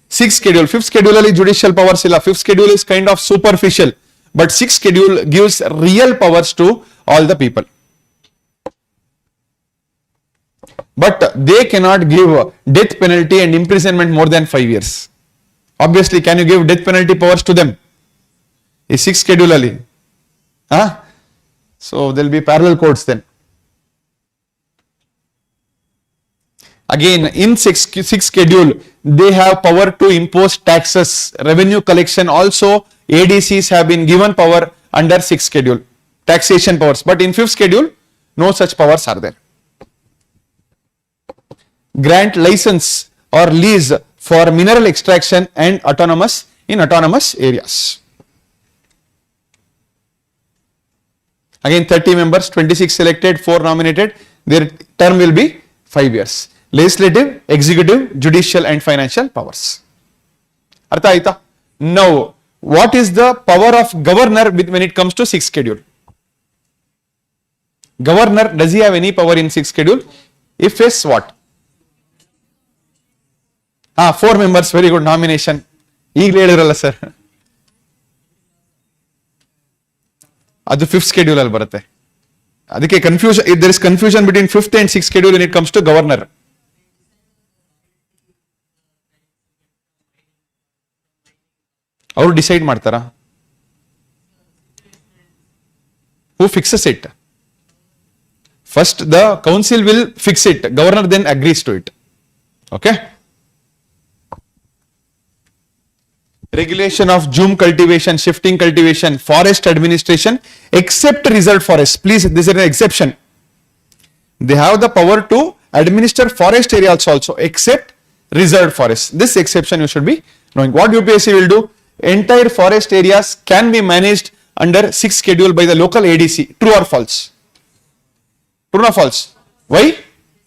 6th schedule. 5th schedule ali judicial powers illa. 5th schedule is kind of superficial, but 6th schedule gives real powers to all the people. But they cannot give death penalty and imprisonment more than 5 years. Obviously, can you give death penalty powers to them? Is 6th schedule ali. So there will be parallel courts then. Again, in 6th schedule, they have power to impose taxes, revenue collection. Also, ADCs have been given power under 6th schedule, taxation powers. But in 5th schedule, no such powers are there. Grant license or lease for mineral extraction and autonomous areas. Again, 30 members, 26 selected, 4 nominated. Their term will be 5 years. Legislative, executive, judicial and financial powers. Artha aita? Now, what is the power of governor when it comes to 6th schedule? Governor, does he have any power in 6th schedule? If yes, what? 4 members, very good nomination. Eagle ಹೇಳಿದ್ರಲ್ಲ sir. ಅದು 5th schedule ಅಲ್ಲಿ ಬರುತ್ತೆ. ಅದಕ್ಕೆ confusion, if there is confusion between 5th and 6th schedule when it comes to governor. ಅವರು decide ಮಾಡ್ತಾರಾ? Who fixes it? First the council will fix it, governor then agrees to it. Okay. Regulation of Zoom cultivation, shifting cultivation, forest administration except reserved forests. Please, this is an exception. They have the power to administer forest areas also except reserved forests. This exception you should be knowing. What UPSC will do? Entire forest areas can be managed under 6th schedule by the local ADC. True or false? True or false? Why?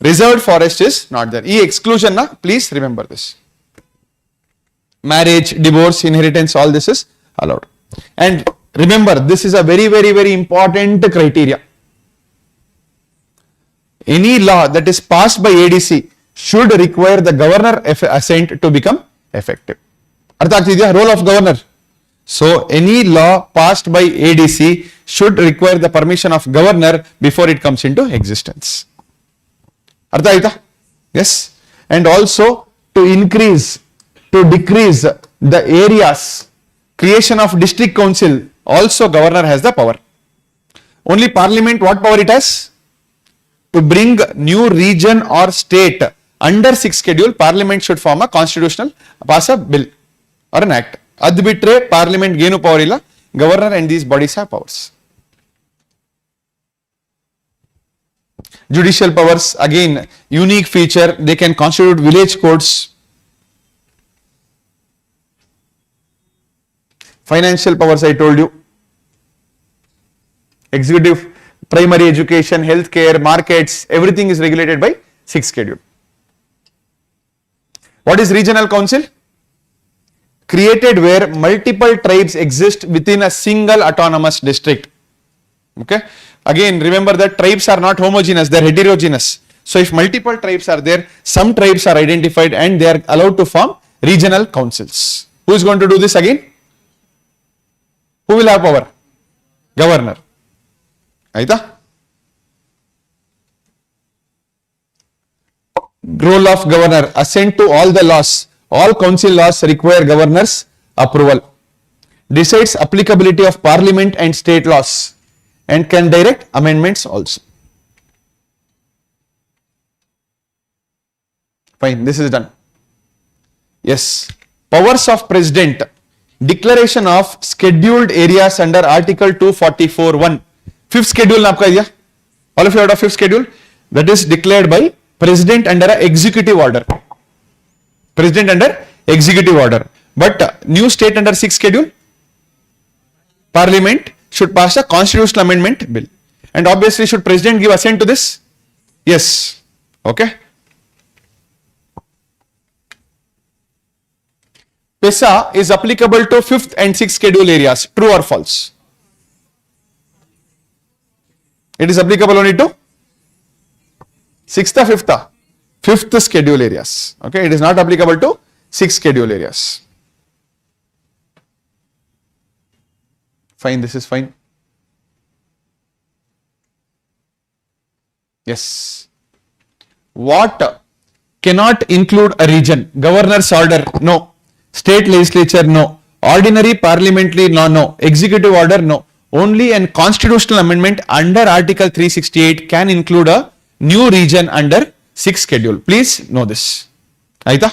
Reserved forest is not there. E exclusion, na? Please remember this. Marriage, divorce, inheritance, all this is allowed. And remember, this is a very, very, very important criteria. Any law that is passed by ADC should require the governor assent to become effective. Artha agtidya? Role of governor. So any law passed by ADC should require the permission of governor before it comes into existence. Artha aita? Yes. And also to increase to decrease the areas, creation of district council, also governor has the power. Only parliament, what power it has? To bring new region or state under 6th schedule, parliament should form a constitutional, pass a bill or an act. Ad bitre parliament genu power illa, governor and these bodies have powers. Judicial powers, again unique feature, they can constitute village courts. Financial powers, I told you. Executive, primary education, healthcare, markets, everything is regulated by 6th schedule. What is regional council? Created where multiple tribes exist within a single autonomous district. Okay. Again, remember that tribes are not homogeneous, they are heterogeneous. So if multiple tribes are there, some tribes are identified and they are allowed to form regional councils. Who is going to do this again? Who will have power? Governor. Aita? Role of governor, assent to all the laws. All council laws require governor's approval. Decides applicability of parliament and state laws and can direct amendments also. Fine, this is done. Yes. Powers of president. Declaration of scheduled areas under Article 244(1). Fifth schedule naapka idea? All of you heard of fifth schedule? That is declared by president under an executive order. President under executive order. But new state under sixth schedule, parliament should pass a constitutional amendment bill. And obviously, should president give assent to this? Yes. Okay. PESA is applicable to 5th and 6th schedule areas. True or false? It is applicable only to 6th or 5th? 5th schedule areas. Okay. It is not applicable to 6th schedule areas. Fine. This is fine. Yes. What cannot include a region? Governor's order? No. State legislature? No. Ordinary parliamentary law? No. Executive order? No. Only an constitutional amendment under Article 368 can include a new region under 6th schedule. Please know this. Aita?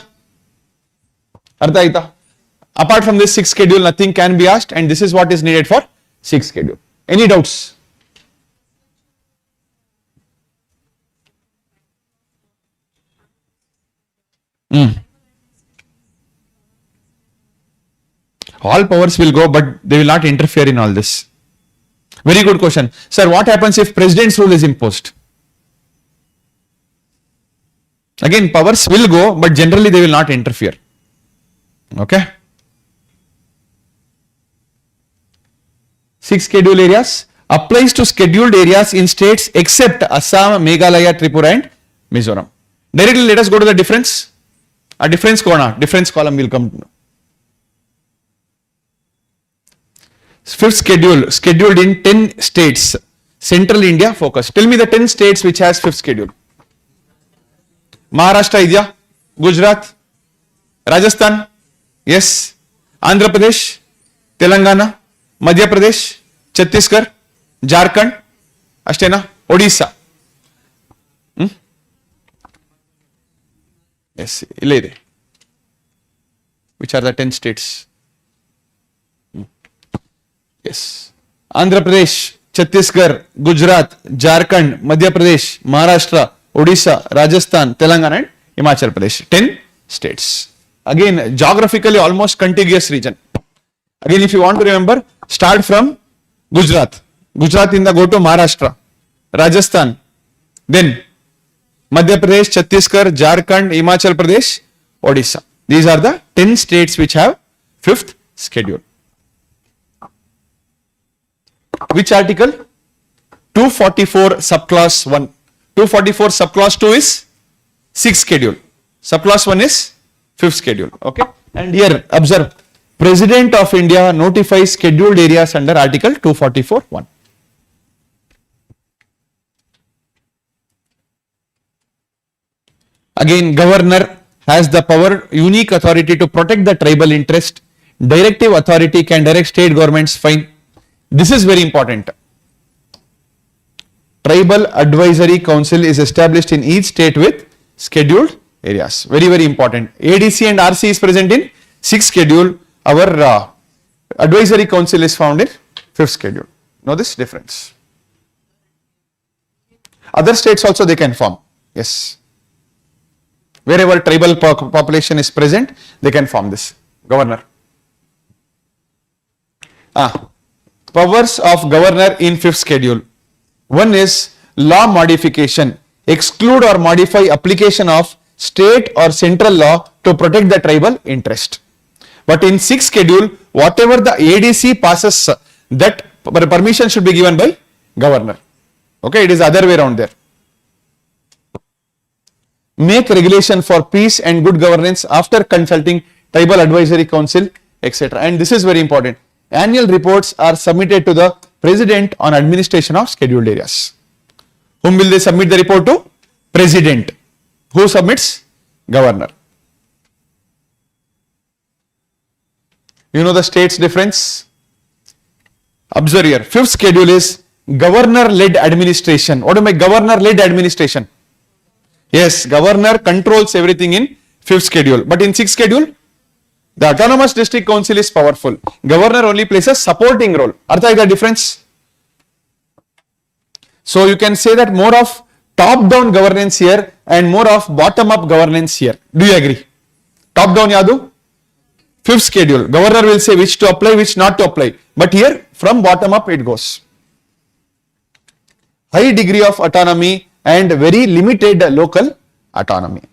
Artha aita? Apart from this 6th schedule, nothing can be asked, and this is what is needed for 6th schedule. Any doubts? All powers will go, but they will not interfere in all this. Very good question. Sir, what happens if president's rule is imposed? Again, powers will go, but generally they will not interfere. Okay. 6th schedule areas applies to scheduled areas in states except Assam, Meghalaya, Tripura and Mizoram. Directly let us go to the difference. A difference column will come to know. 5th schedule, scheduled in 10 states. Central India focus. Tell me the 10 states which has 5th schedule. Maharashtra idya, Gujarat, Rajasthan, yes, Andhra Pradesh, Telangana, Madhya Pradesh, Chhattisgarh, Jharkhand, Ashtena, Odisha. Yes, illide. Which are the 10 states? Yes, Andhra Pradesh, Chhattisgarh, Gujarat, Jharkhand, Madhya Pradesh, Maharashtra, Odisha, Rajasthan, Telangana and Himachal Pradesh. 10 states. Again, geographically almost contiguous region. Again, if you want to remember, start from Gujarat. Gujarat in the go to Maharashtra, Rajasthan, then Madhya Pradesh, Chhattisgarh, Jharkhand, Himachal Pradesh, Odisha. These are the 10 states which have 5th schedule. Which article? 244 subclause 1. 244 subclause 2 is 6th schedule. Subclause 1 is 5th schedule. Okay. And here observe, President of India notifies scheduled areas under Article 244(1). Again, Governor has the power, unique authority to protect the tribal interest. Directive authority can direct state governments. Fine. This is very important. Tribal Advisory Council is established in each state with scheduled areas. Very, very important. ADC and RC is present in 6th schedule. Our Advisory Council is found in 5th schedule. Know this difference. Other states also they can form. Yes. Wherever tribal population is present, they can form this. Governor. Powers of governor in 5th schedule. One is law modification. Exclude or modify application of state or central law to protect the tribal interest. But in 6th schedule, whatever the ADC passes, that permission should be given by governor. Okay, it is other way around there. Make regulation for peace and good governance after consulting tribal advisory council, etc. And this is very important. Annual reports are submitted to the president on administration of scheduled areas. Whom will they submit the report to? President. Who submits? Governor. You know the states difference? Observe here. 5th schedule is governor-led administration. What do you mean governor-led administration? Yes, governor controls everything in 5th schedule. But in 6th schedule, the autonomous district council is powerful. Governor only plays a supporting role. Artha is the difference? So you can say that more of top-down governance here and more of bottom-up governance here. Do you agree? Top-down yadu? 5th schedule. Governor will say which to apply, which not to apply. But here from bottom-up it goes. High degree of autonomy and very limited local autonomy.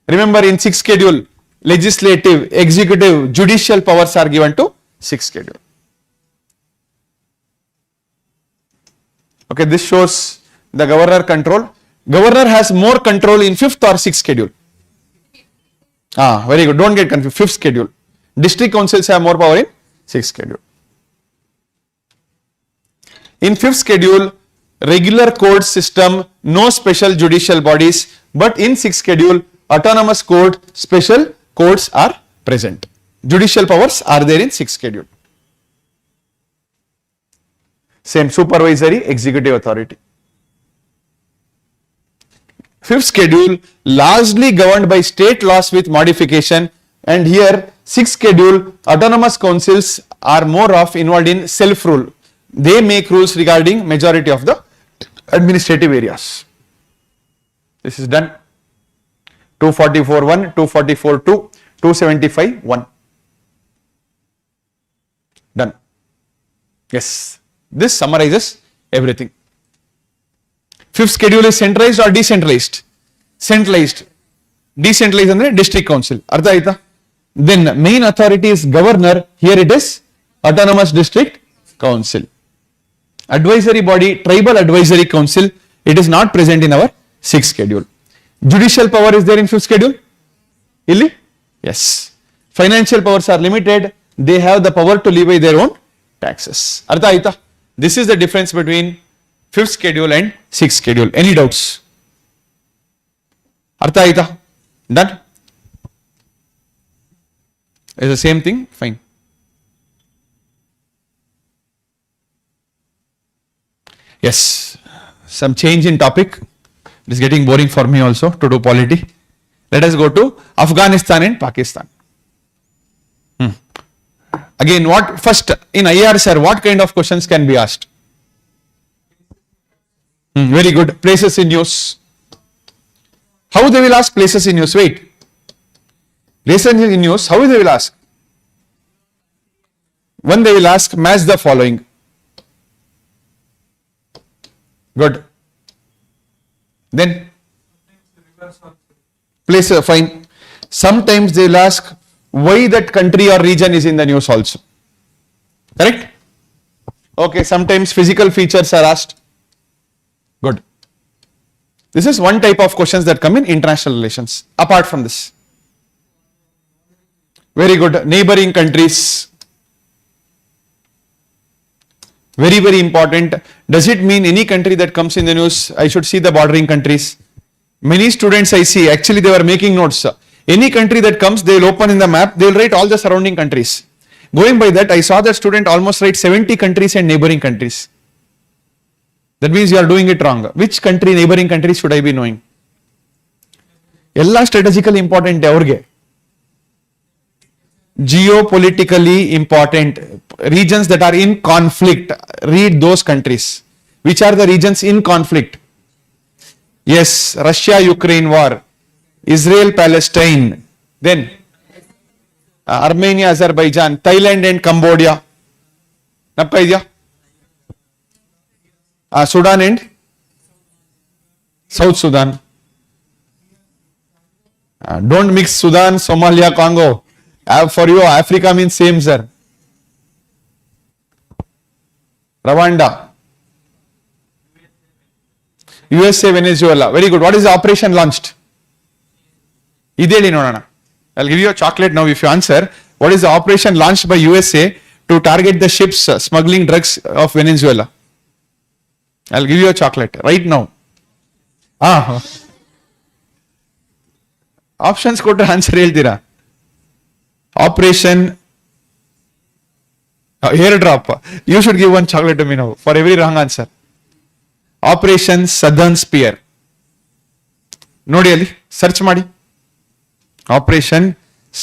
Remember in 6th schedule, legislative, executive, judicial powers are given to 6th schedule. Okay, this shows the governor control. Governor has more control in 5th or 6th schedule. Very good. Don't get confused. 5th schedule. District councils have more power in 6th schedule. In 5th schedule, regular court system, no special judicial bodies, but in 6th schedule, autonomous court, special courts are present. Judicial powers are there in 6th schedule. Same supervisory, executive authority. 5th schedule, largely governed by state laws with modification, and here 6th schedule, autonomous councils are more of involved in self-rule. They make rules regarding majority of the administrative areas. This is done. 244.1, 244.2, 275.1. Done. Yes. This summarizes everything. 5th schedule is centralized or decentralized? Centralized. Decentralized ಅಂದ್ರೆ district council. ಅರ್ಥ ಆಯ್ತಾ? Then main authority is governor. Here it is autonomous district council. Advisory body, tribal advisory council, it is not present in our 6th schedule. Judicial power is there in 5th schedule? Illi? Yes. Financial powers are limited. They have the power to levy their own taxes. Artha aita? This is the difference between 5th schedule and 6th schedule. Any doubts? Artha aita? Done? Is the same thing? Fine. Yes, some change in topic. It is getting boring for me also to do polity. Let us go to Afghanistan and Pakistan. Again, what first in IR sir, what kind of questions can be asked? Very good. Places in news. How they will ask places in news? Wait. Places in news, how they will ask? One, they will ask, match the following. Good. Then place, fine. Sometimes they will ask why that country or region is in the news also. Correct? Okay, sometimes physical features are asked. Good. This is one type of questions that come in international relations. Apart from this. Very good. Neighboring countries. Very, very important. Does it mean any country that comes in the news? I should see the bordering countries. Many students I see, actually they were making notes. Any country that comes, they will open in the map, they will write all the surrounding countries. Going by that, I saw that student almost write 70 countries and neighboring countries. That means you are doing it wrong. Which country, neighboring countries should I be knowing? Ella strategically important ಅವ್ರಿಗೆ. Geopolitically important regions that are in conflict. Read those countries. Which are the regions in conflict? Yes, Russia-Ukraine war, Israel-Palestine, then Armenia, Azerbaijan, Thailand and Cambodia. Napka idya? Sudan and South Sudan. Don't mix Sudan, Somalia, Congo. For you, Africa means same, sir. Rwanda. USA, Venezuela. Very good. What is the operation launched? I'll give you a chocolate now if you answer. What is the operation launched by USA to target the ships smuggling drugs of Venezuela? I'll give you a chocolate right now. Options ಕೊಟ್ರೆ answer ಹೇಳ್ತೀರಾ? Operation hair drop. You should give one chocolate to me now for every wrong answer. Operation Southern Spear. ನೋಡಿ ಅಲ್ಲಿ search ಮಾಡಿ. Operation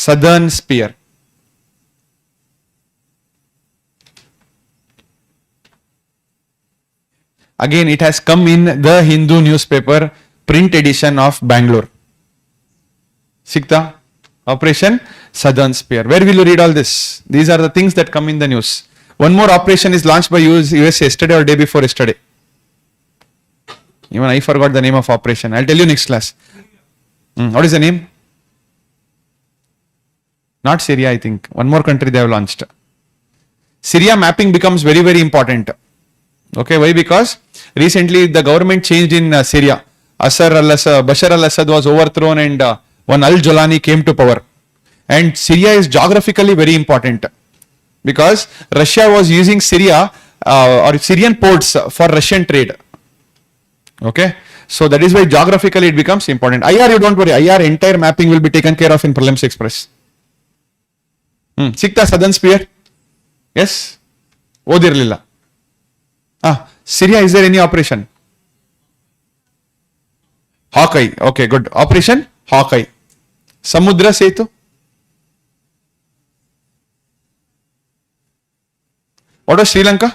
Southern Spear. Again, it has come in the Hindu newspaper print edition of Bangalore. Sikta? Operation Southern Spear. Where will you read all this? These are the things that come in the news. One more operation is launched by US yesterday or day before yesterday. Even I forgot the name of operation. I'll tell you next class. What is the name? Not Syria, I think. One more country they have launched. Syria mapping becomes very, very important. Okay, why? Because recently the government changed in Syria. Bashar al-Assad was overthrown and one al-Jolani came to power. And Syria is geographically very important because Russia was using Syria or Syrian ports for Russian trade. Okay, so that is why geographically it becomes important. IR, you don't worry. IR entire mapping will be taken care of in Prelims Express. Sikta Southern Spear? Yes? Odirlilla. Syria, is there any operation? Hawkeye. Okay, good. Operation Hawkeye. Samudra Setu? What was Sri Lanka?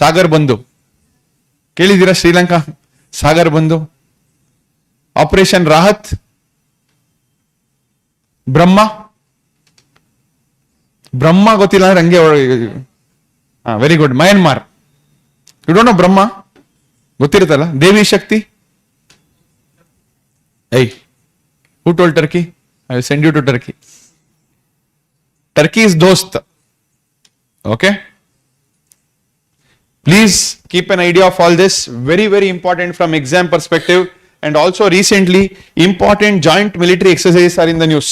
Sagar Bandhu. ಕೇಳಿದ್ದೀರಾ ಶ್ರೀಲಂಕಾ ಸಾಗರ್ ಬಂದು? Operation Rahat, ಬ್ರಹ್ಮ ಗೊತ್ತಿಲ್ಲ ಅಂದ್ರೆ ಹಂಗೆ. Very good. Myanmar. You don't know Brahma? ಗೊತ್ತಿರುತ್ತಲ್ಲ. Devi Shakti. Who told Turkey? I will send you to Turkey. Turkey is ದೋಸ್ತ್. Okay, please keep an idea of all this. Very, very important from exam perspective. And also recently important joint military exercises are in the news.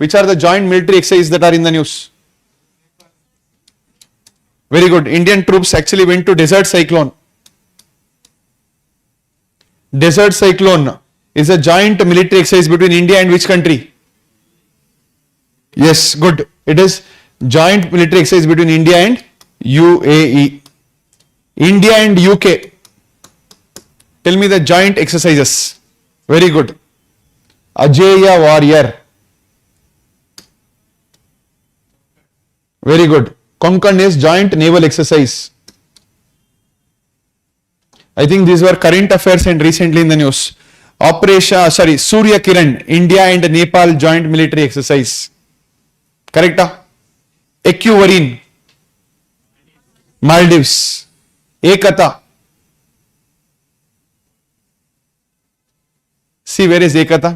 Which are the joint military exercises that are in the news? Very good. Indian troops actually went to Desert Cyclone. Desert Cyclone is a joint military exercise between India and which country? Yes, good. It is joint military exercise between India and UAE. India and UK. Tell me the joint exercises. Very good. Ajeya Warrior. Very good. Konkan is joint naval exercise. I think these were current affairs and recently in the news. Surya Kiran, India and Nepal joint military exercise. Correct? Equatorial Maldives. Ekata. See, where is Ekata?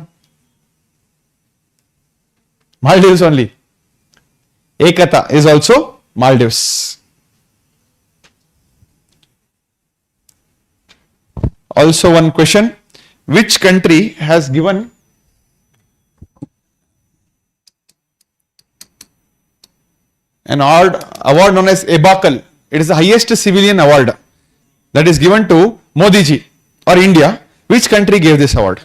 Maldives only. Ekata is also Maldives. Also one question. Which country has given an award known as Abakal? It is the highest civilian award that is given to Modi ji or India. Which country gave this award?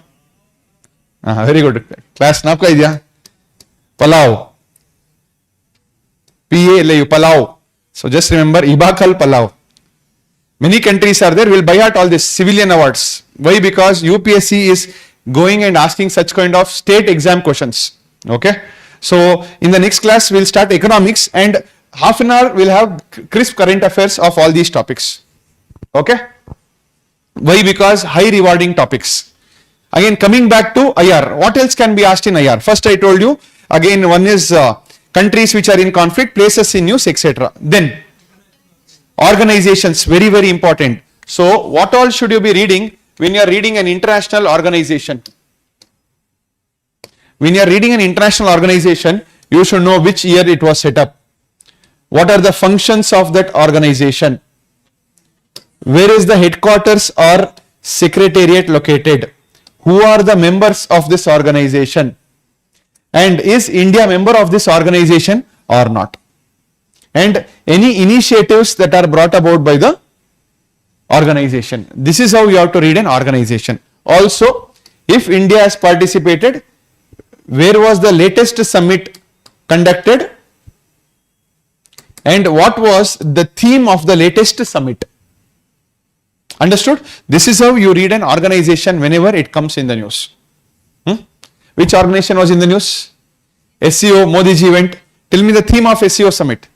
Very good. Class napka idya? Palau. PALAU, Palau. So just remember Ibakal Palau. Many countries are there, will buy out all these civilian awards. Why? Because UPSC is going and asking such kind of state exam questions. Okay. So in the next class, we'll start economics and half an hour we'll have crisp current affairs of all these topics. Okay. Why? Because high rewarding topics. Again, coming back to IR, what else can be asked in IR? First I told you, again one is countries which are in conflict, places in news, etc. Then organizations, very, very important. So what all should you be reading when you are reading an international organization? When you are reading an international organization, you should know which year it was set up. What are the functions of that organization? Where is the headquarters or secretariat located? Who are the members of this organization? And is India a member of this organization or not? And any initiatives that are brought about by the organization. This is how you have to read an organization. Also, if India has participated, where was the latest summit conducted? And what was the theme of the latest summit? Understood? This is how you read an organization whenever it comes in the news. Which organization was in the news? SCO, Modi ji went. Tell me the theme of SCO summit.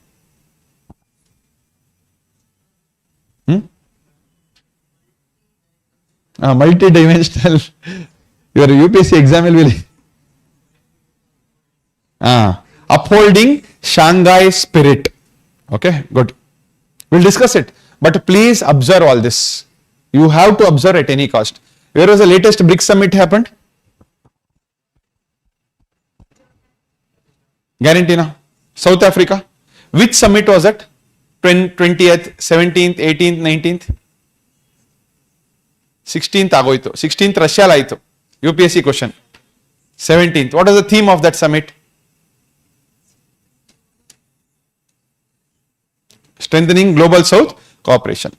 Multi-dimensional. Your UPSC exam will be upholding Shanghai spirit. Okay, good. We'll discuss it. But please observe all this. You have to observe at any cost. Where was the latest BRICS summit happened? Guarantee na? South Africa. Which summit was it? 20th, 17th, 18th, 19th? 16th agoito. 16th Russia laito. UPSC question. 17th. What was the theme of that summit? Strengthening Global South Cooperation.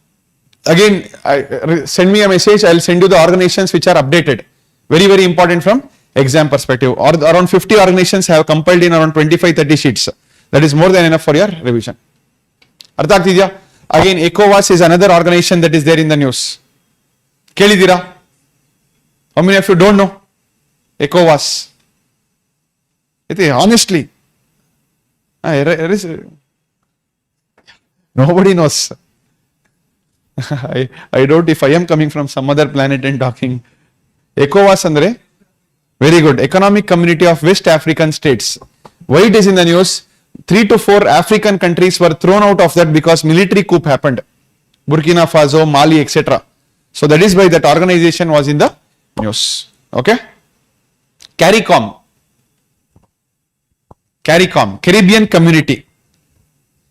Again, send me a message. I'll send you the organizations which are updated. Very, very important from exam perspective. Or around 50 organizations have compiled in around 25-30 sheets. That is more than enough for your revision. Artha agtidya? Again, ECOWAS is another organization that is there in the news. Kelidira? How many of you don't know? ECOWAS. Honestly. Nobody knows. I doubt if I am coming from some other planet and talking. ECOWAS andre? Very good. Economic Community of West African States. Why it is in the news? 3 to 4 African countries were thrown out of that because military coup happened. Burkina Faso, Mali, etc. So that is why that organization was in the news. Okay? CARICOM. CARICOM. Caribbean Community.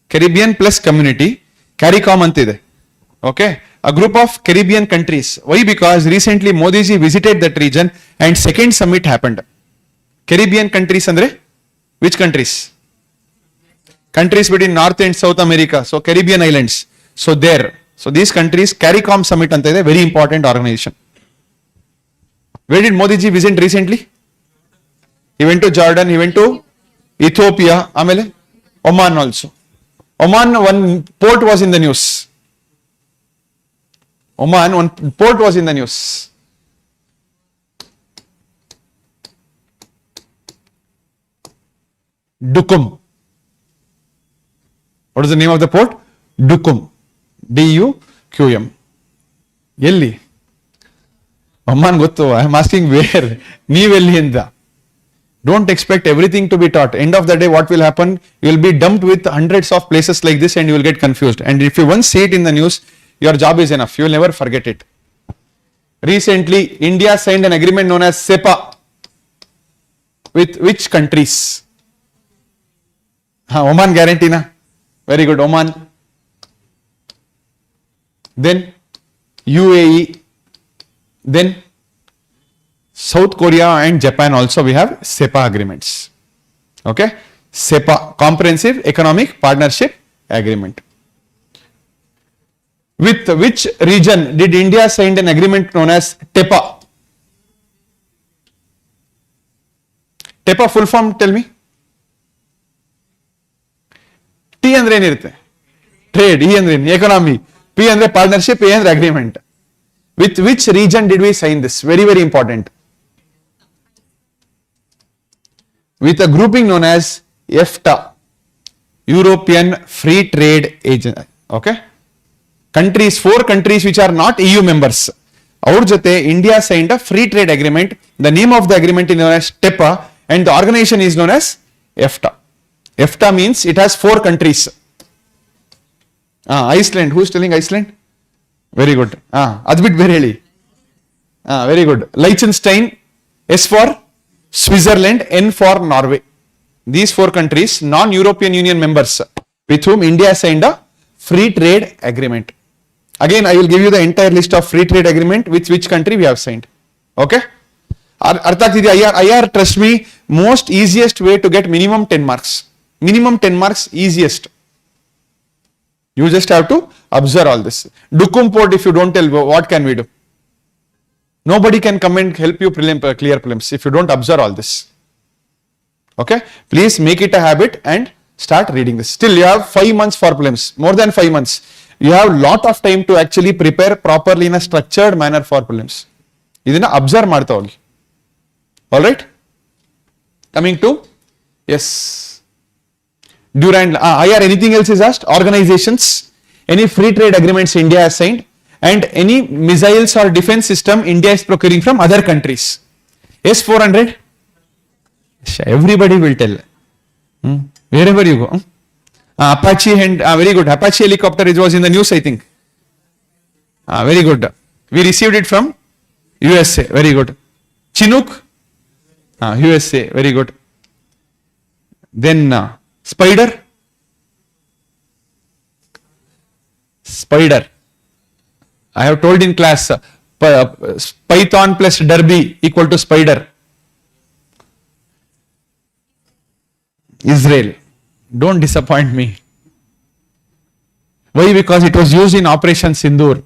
Caribbean plus community. CARICOM antide. Okay? A group of Caribbean countries. Why? Because recently Modi ji visited that region and second summit happened. Caribbean countries andre? Which countries? Countries between North and South America. So Caribbean islands. So there. So these countries, CARICOM summit antide, very important organization. Where did Modi ji visit recently? He went to Jordan, he went to Ethiopia, amele Oman also. Oman, one port was in the news. Oman, one port was in the news. Duqm. What is the name of the port? Duqm. D-U-Q-M. Yelli. Oman gottu. I am asking where. Neevelli enda. Don't expect everything to be taught. End of the day, what will happen? You will be dumped with hundreds of places like this and you will get confused. And if you once see it in the news, your job is enough. You will never forget it. Recently, India signed an agreement known as SEPA. With which countries? Oman guarantee na? Very good. Oman. Then UAE. Then South Korea and Japan also we have SEPA agreements. Okay? SEPA, Comprehensive Economic Partnership Agreement. With which region did India sign an agreement known as TEPA? TEPA full form, tell me. T andre ಏನಿರುತ್ತೆ? Trade. E andre economy. P andre partnership. A andre agreement. With which region did we sign this? Very, very important. With a grouping known as EFTA, European Free Trade Agency. Okay? Countries, 4 countries which are not EU members. Our jate India signed a free trade agreement. The name of the agreement is known as TEPA and the organization is known as EFTA. EFTA means it has 4 countries. Iceland. Who is telling Iceland? Very good. Adbit Bereli. Very good. Liechtenstein. S for Switzerland. N for Norway. These 4 countries, non-European Union members, with whom India signed a free trade agreement. Again, I will give you the entire list of free trade agreement with which country we have signed. Okay? Artha agtidya? IR, trust me, most easiest way to get minimum 10 marks. Minimum 10 marks, easiest. You just have to observe all this. Dukum port, if you don't tell, what can we do? Nobody can come and help you clear prelims if you don't observe all this. Okay? Please make it a habit and start reading this. Still, you have 5 months for prelims. More than 5 months. You have lot of time to actually prepare properly in a structured manner for prelims. Idina observe ಮಾಡ್ತಾ ಹೋಗಿ. All right? Coming to, yes. Durand, IR, anything else is asked? Organizations, any free trade agreements India has signed, and any missiles or defense system India is procuring from other countries. Yes, 400? Everybody will tell. Wherever you go. Apache and very good. Apache helicopter, it was in the news, I think. Very good. We received it from USA. Very good. Chinook, USA. Very good. Then Spider. Spider. I have told in class, Python plus Derby equal to Spider. Israel. Don't disappoint me. Why? Because it was used in Operation Sindoor.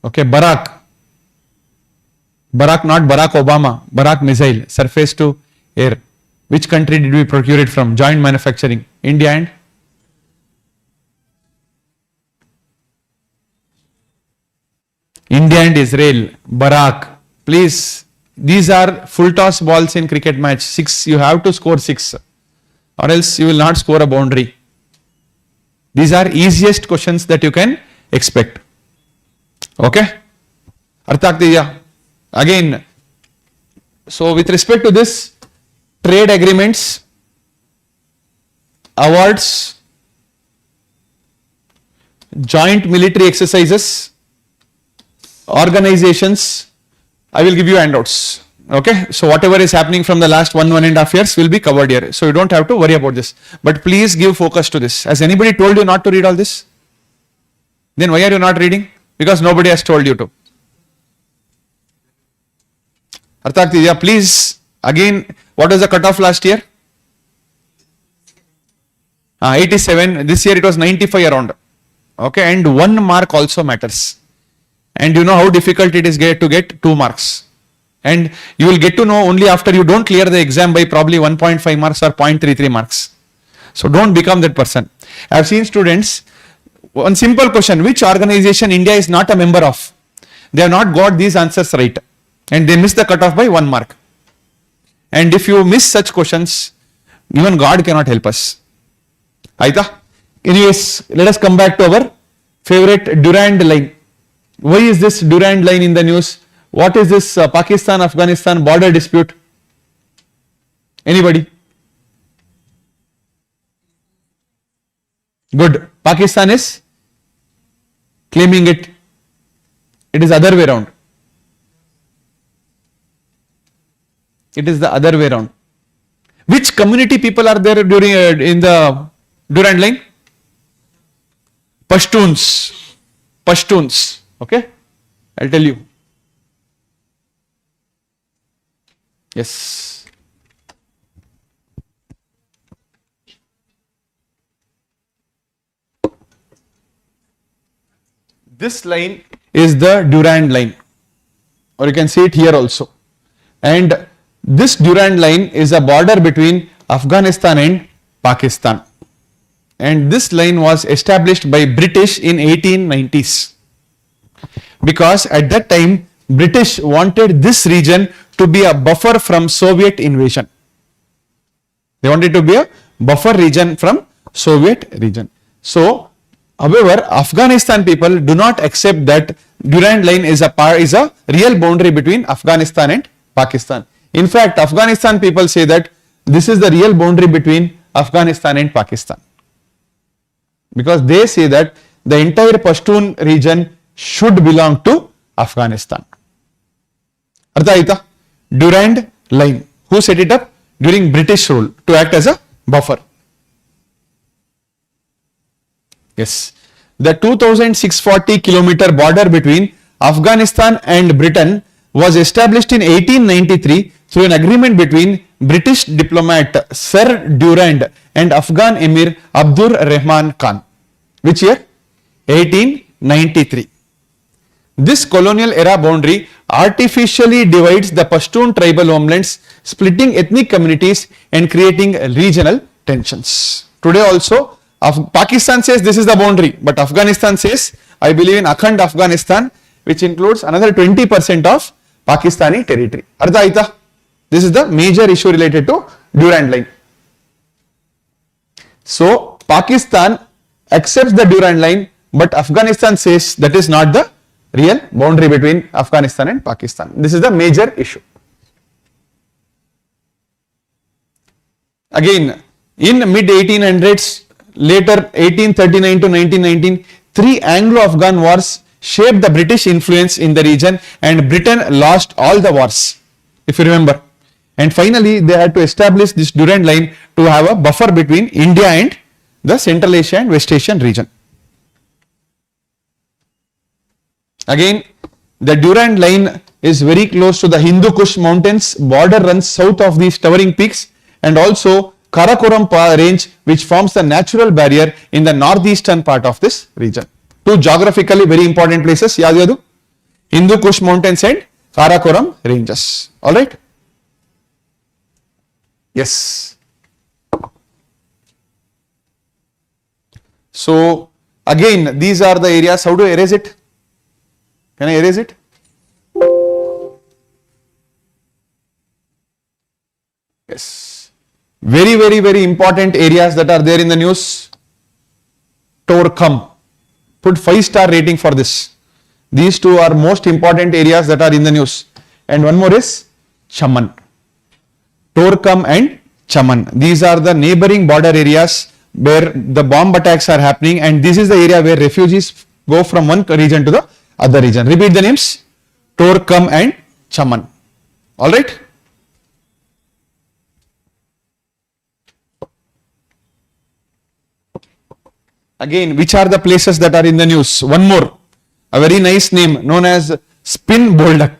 Okay, Barak. Barak, not Barack Obama. Barak missile, surface to air. Which country did we procure it from? Joint manufacturing. India and? India and Israel. Barak. Please, these are full toss balls in cricket match. 6, you have to score 6. Or else you will not score a boundary. These are easiest questions that you can expect. Okay? Artha agtidya? Again, so with respect to this, trade agreements, awards, joint military exercises, organizations, I will give you handouts. Okay, so whatever is happening from the last 1.5 years will be covered here. So you don't have to worry about this. But please give focus to this. Has anybody told you not to read all this? Then why are you not reading? Because nobody has told you to. Artha agtidya? Please, again, what was the cutoff last year? 87. This year it was 95 around. Okay, and 1 mark also matters. And you know how difficult it is to get 2 marks. And you will get to know only after you don't clear the exam by probably 1.5 marks or 0.33 marks. So don't become that person. I have seen students, one simple question, which organization India is not a member of? They have not got these answers right. And they miss the cutoff by 1 mark. And if you miss such questions, even God cannot help us. Aita? Anyways, let us come back to our favorite Durand line. Why is this Durand line in the news? What is this Pakistan-Afghanistan border dispute? Anybody? Good. Pakistan is claiming it. It is other way around. It is the other way around. Which community people are there during in the Durand line? Pashtuns. Pashtuns. Okay? I'll tell you. Yes. This line is the Durand line, or you can see it here also. And this Durand line is a border between Afghanistan and Pakistan. And this line was established by British in 1890s. Because at that time, British wanted this region to be a buffer from Soviet invasion. They wanted to be a buffer region from Soviet region. So, however, Afghanistan people do not accept that Durand line is a real boundary between Afghanistan and Pakistan. In fact, Afghanistan people say that this is the real boundary between Afghanistan and Pakistan. Because they say that the entire Pashtun region should belong to Afghanistan. Artha aita? Durand line. Who set it up? During British rule to act as a buffer. Yes. The 2,640 kilometer border between Afghanistan and Britain was established in 1893 through an agreement between British diplomat Sir Durand and Afghan Emir Abdur Rahman Khan. Which year? 1893. This colonial era boundary artificially divides the Pashtun tribal homelands, splitting ethnic communities and creating regional tensions. Today also, Pakistan says this is the boundary, but Afghanistan says, I believe in Akhand Afghanistan, which includes another 20% of Pakistani territory. Artha aita? This is the major issue related to Durand line. So, Pakistan accepts the Durand line, but Afghanistan says that is not the real boundary between Afghanistan and Pakistan. This is the major issue. Again, in mid 1800s, later 1839 to 1919, three Anglo-Afghan wars shaped the British influence in the region, and Britain lost all the wars, if you remember. And finally, they had to establish this Durand line to have a buffer between India and the Central Asia and West Asian region. Again, the Durand line is very close to the Hindu Kush mountains. Border runs south of these towering peaks, and also Karakoram range, which forms the natural barrier in the northeastern part of this region. Two geographically very important places, Yadu, Hindu Kush mountains and Karakoram ranges. Alright? Yes. So, again, these are the areas. How do I erase it? Can I erase it? Yes. Very, very, very important areas that are there in the news. Torkham. Put 5-star rating for this. These two are most important areas that are in the news. And one more is Chaman. Torkham and Chaman. These are the neighboring border areas where the bomb attacks are happening, and this is the area where refugees go from one region to the other region. Repeat the names. Torkham and Chaman. Alright? Again, which are the places that are in the news? One more. A very nice name known as Spin Boldak.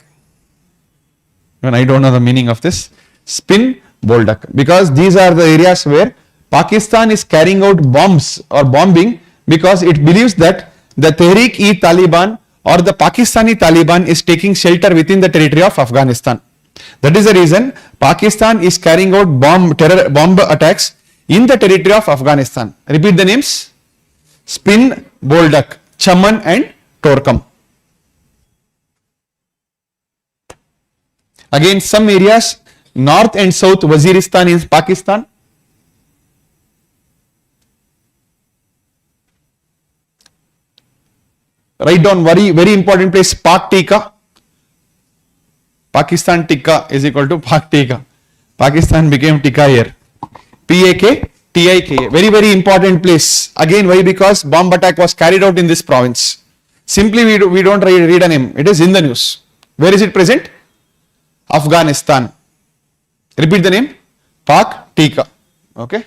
And I don't know the meaning of this. Spin Boldak. Because these are the areas where Pakistan is carrying out bombs or bombing because it believes that the Tehreek-e-Taliban or the Pakistani Taliban is taking shelter within the territory of Afghanistan. That is the reason Pakistan is carrying out bomb attacks in the territory of Afghanistan. Repeat the names. Spin Boldak, Chaman and Torkham. Again, some areas, north and south Waziristan in Pakistan. Write down very important place, Pak Tika. Pakistan Tikka is equal to Pak Tika. Pakistan became Tikka here. P-A-K-T-I-K-A. Very important place. Again, why? Because bomb attack was carried out in this province. Simply we don't read a name. It is in the news. Where is it present? Afghanistan. Repeat the name. Pak Tika. Okay.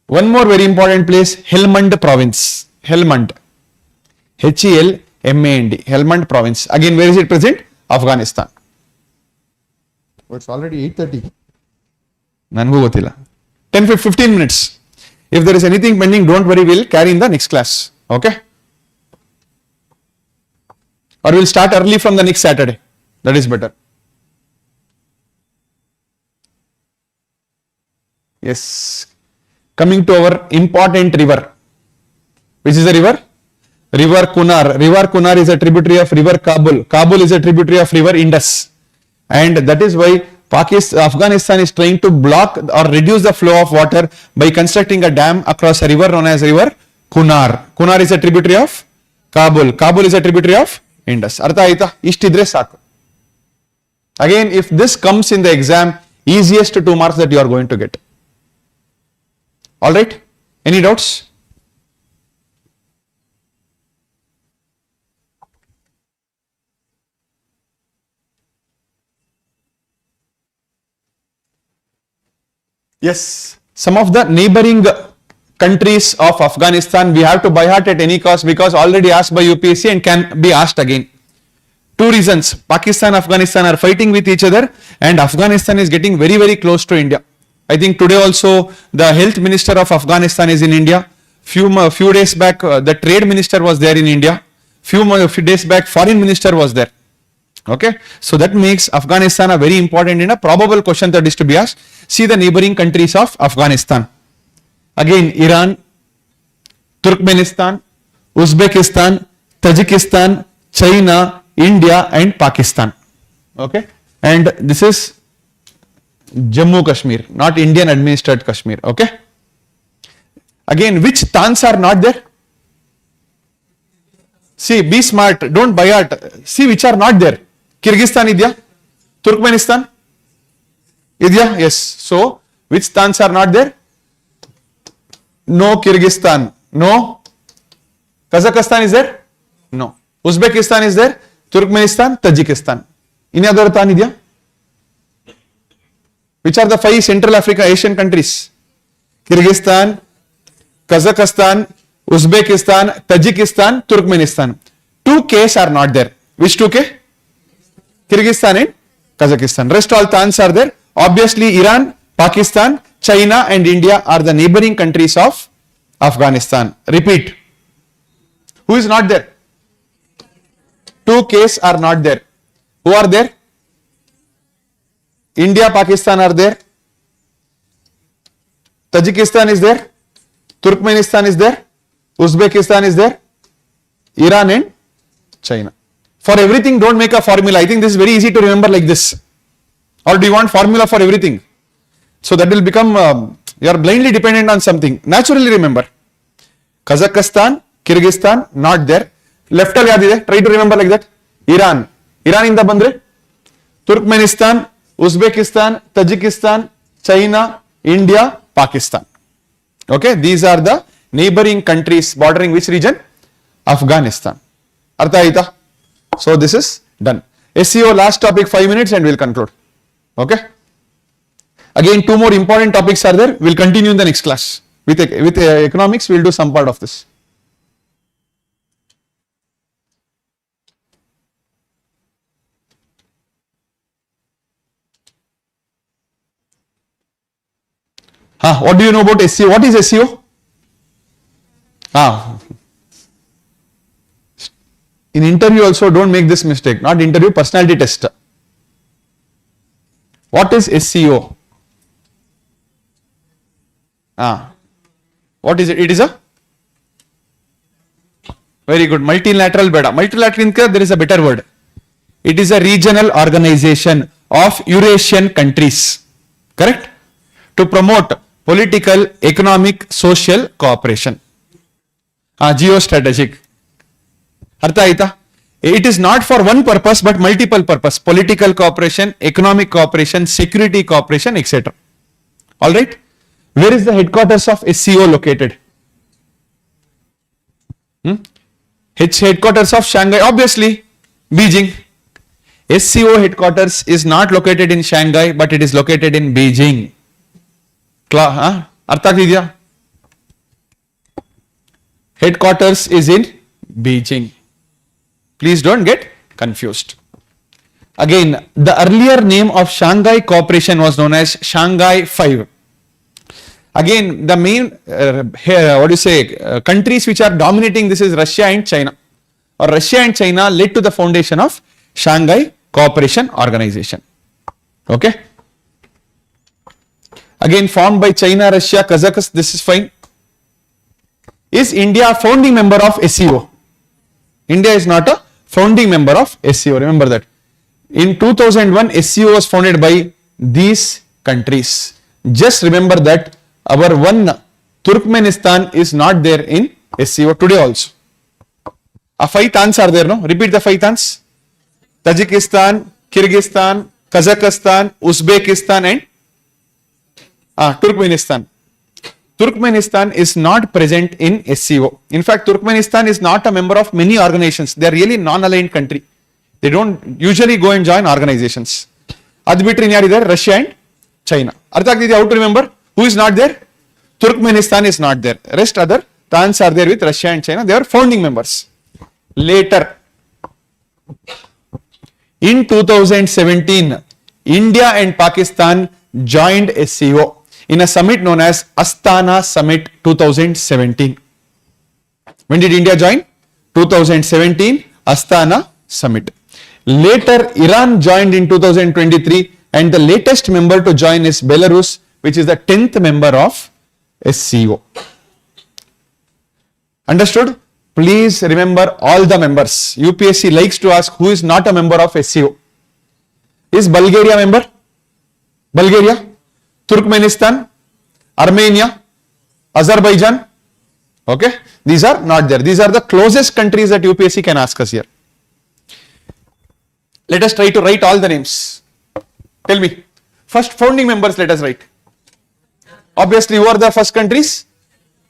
One more very important place, Helmand province. Helmand. H-E-L-M-A-N-D. Helmand province. Again, where is it present? Afghanistan. Oh, it's already 8:30. Nangu gotilla. 10-15 minutes. If there is anything pending, don't worry, we'll carry in the next class. Okay? Or we'll start early from the next Saturday. That is better. Yes. Coming to our important river. Which is the river? River Kunar. River Kunar is a tributary of river Kabul. Kabul is a tributary of river Indus. And that is why Afghanistan is trying to block or reduce the flow of water by constructing a dam across a river known as river Kunar. Kunar is a tributary of Kabul. Kabul is a tributary of Indus. Artha aita? Ishtidre saku. Again, if this comes in the exam, easiest 2 marks that you are going to get. Alright? Any doubts? Yes, some of the neighboring countries of Afghanistan we have to by heart at any cost because already asked by UPSC and can be asked again. 2 reasons. Pakistan, Afghanistan are fighting with each other and Afghanistan is getting very, very close to India. I think today also the health minister of Afghanistan is in India. Few days back the trade minister was there in India. Few days back foreign minister was there. Okay, so that makes Afghanistan a very important and a probable question that is to be asked. See the neighboring countries of Afghanistan. Again, Iran, Turkmenistan, Uzbekistan, Tajikistan, China, India and Pakistan. Okay, and this is Jammu Kashmir, not Indian administered Kashmir. Okay. Again, which Tans are not there? See, be smart, don't buy it. See which are not there. Kyrgyzstan idya? Turkmenistan? Idya? Yes. So, which Stans are not there? No Kyrgyzstan. No. Kazakhstan is there? No. Uzbekistan is there? Turkmenistan, Tajikistan. Any other Tan idya? Which are the 5 Central Africa Asian countries? Kyrgyzstan, Kazakhstan, Uzbekistan, Tajikistan, Turkmenistan. 2 Ks are not there. Which 2 K? Kyrgyzstan and Kazakhstan. Rest all Tans are there. Obviously, Iran, Pakistan, China and India are the neighboring countries of Afghanistan. Repeat. Who is not there? 2 Ks are not there. Who are there? India, Pakistan are there. Tajikistan is there. Turkmenistan is there. Uzbekistan is there. Iran and China. For everything, don't make a formula. I think this is very easy to remember like this. Or do you want formula for everything? So that will become, you are blindly dependent on something. Naturally remember. Kazakhstan, Kyrgyzstan, not there. Left al yaad ide. Try to remember like that. Iran. Iran in the bandre. Turkmenistan, Uzbekistan, Tajikistan, China, India, Pakistan. Okay, these are the neighboring countries bordering which region? Afghanistan. Artha aita? So this is done. SCO last topic 5 minutes and we'll conclude. Okay. Again 2 more important topics are there. We'll continue in the next class. With economics we'll do some part of this. What do you know about SCO? What is SCO? In interview also don't make this mistake. Not interview, personality test. What is SCO? What is it? It is a very good multilateral beda. Multilateral there is a better word. It is a regional organization of Eurasian countries. Correct? To promote political, economic, social cooperation. Geostrategic. Artha aita? It is not for one purpose but multiple purpose. Political cooperation, economic cooperation, security cooperation, etc. Alright? Where is the headquarters of SCO located? Headquarters of Shanghai, obviously, Beijing. SCO headquarters is not located in Shanghai but it is located in Beijing. Artha kidya? Headquarters is in Beijing. Please don't get confused. Again, the earlier name of Shanghai Cooperation was known as Shanghai 5. Again, the main countries which are dominating this is Russia and China. Or Russia and China led to the foundation of Shanghai Cooperation Organization. Okay. Again, formed by China, Russia, Kazakhstan, this is fine. Is India a founding member of SCO? India is not a founding member of SCO, remember that. In 2001, SCO was founded by these countries. Just remember that our one Turkmenistan is not there in SCO today also. 5 Tans are there, no? Repeat the 5 Tans. Tajikistan, Kyrgyzstan, Kazakhstan, Uzbekistan and Turkmenistan. Turkmenistan is not present in SCO. In fact, Turkmenistan is not a member of many organizations. They are really non-aligned country. They don't usually go and join organizations. Adbitrin yaar there, Russia and China. Arthak didi, how to remember? Who is not there? Turkmenistan is not there. Rest other Tans are there with Russia and China. They are founding members. Later, in 2017, India and Pakistan joined SCO in a summit known as Astana Summit 2017. When did India join? 2017 Astana Summit. Later, Iran joined in 2023 and the latest member to join is Belarus, which is the 10th member of SCO. Understood? Please remember all the members. UPSC likes to ask who is not a member of SCO. Is Bulgaria member? Bulgaria? Turkmenistan? Armenia? Azerbaijan? Okay? These are not there. These are the closest countries that UPSC can ask us here. Let us try to write all the names. Tell me. First founding members let us write. Obviously, who are the first countries?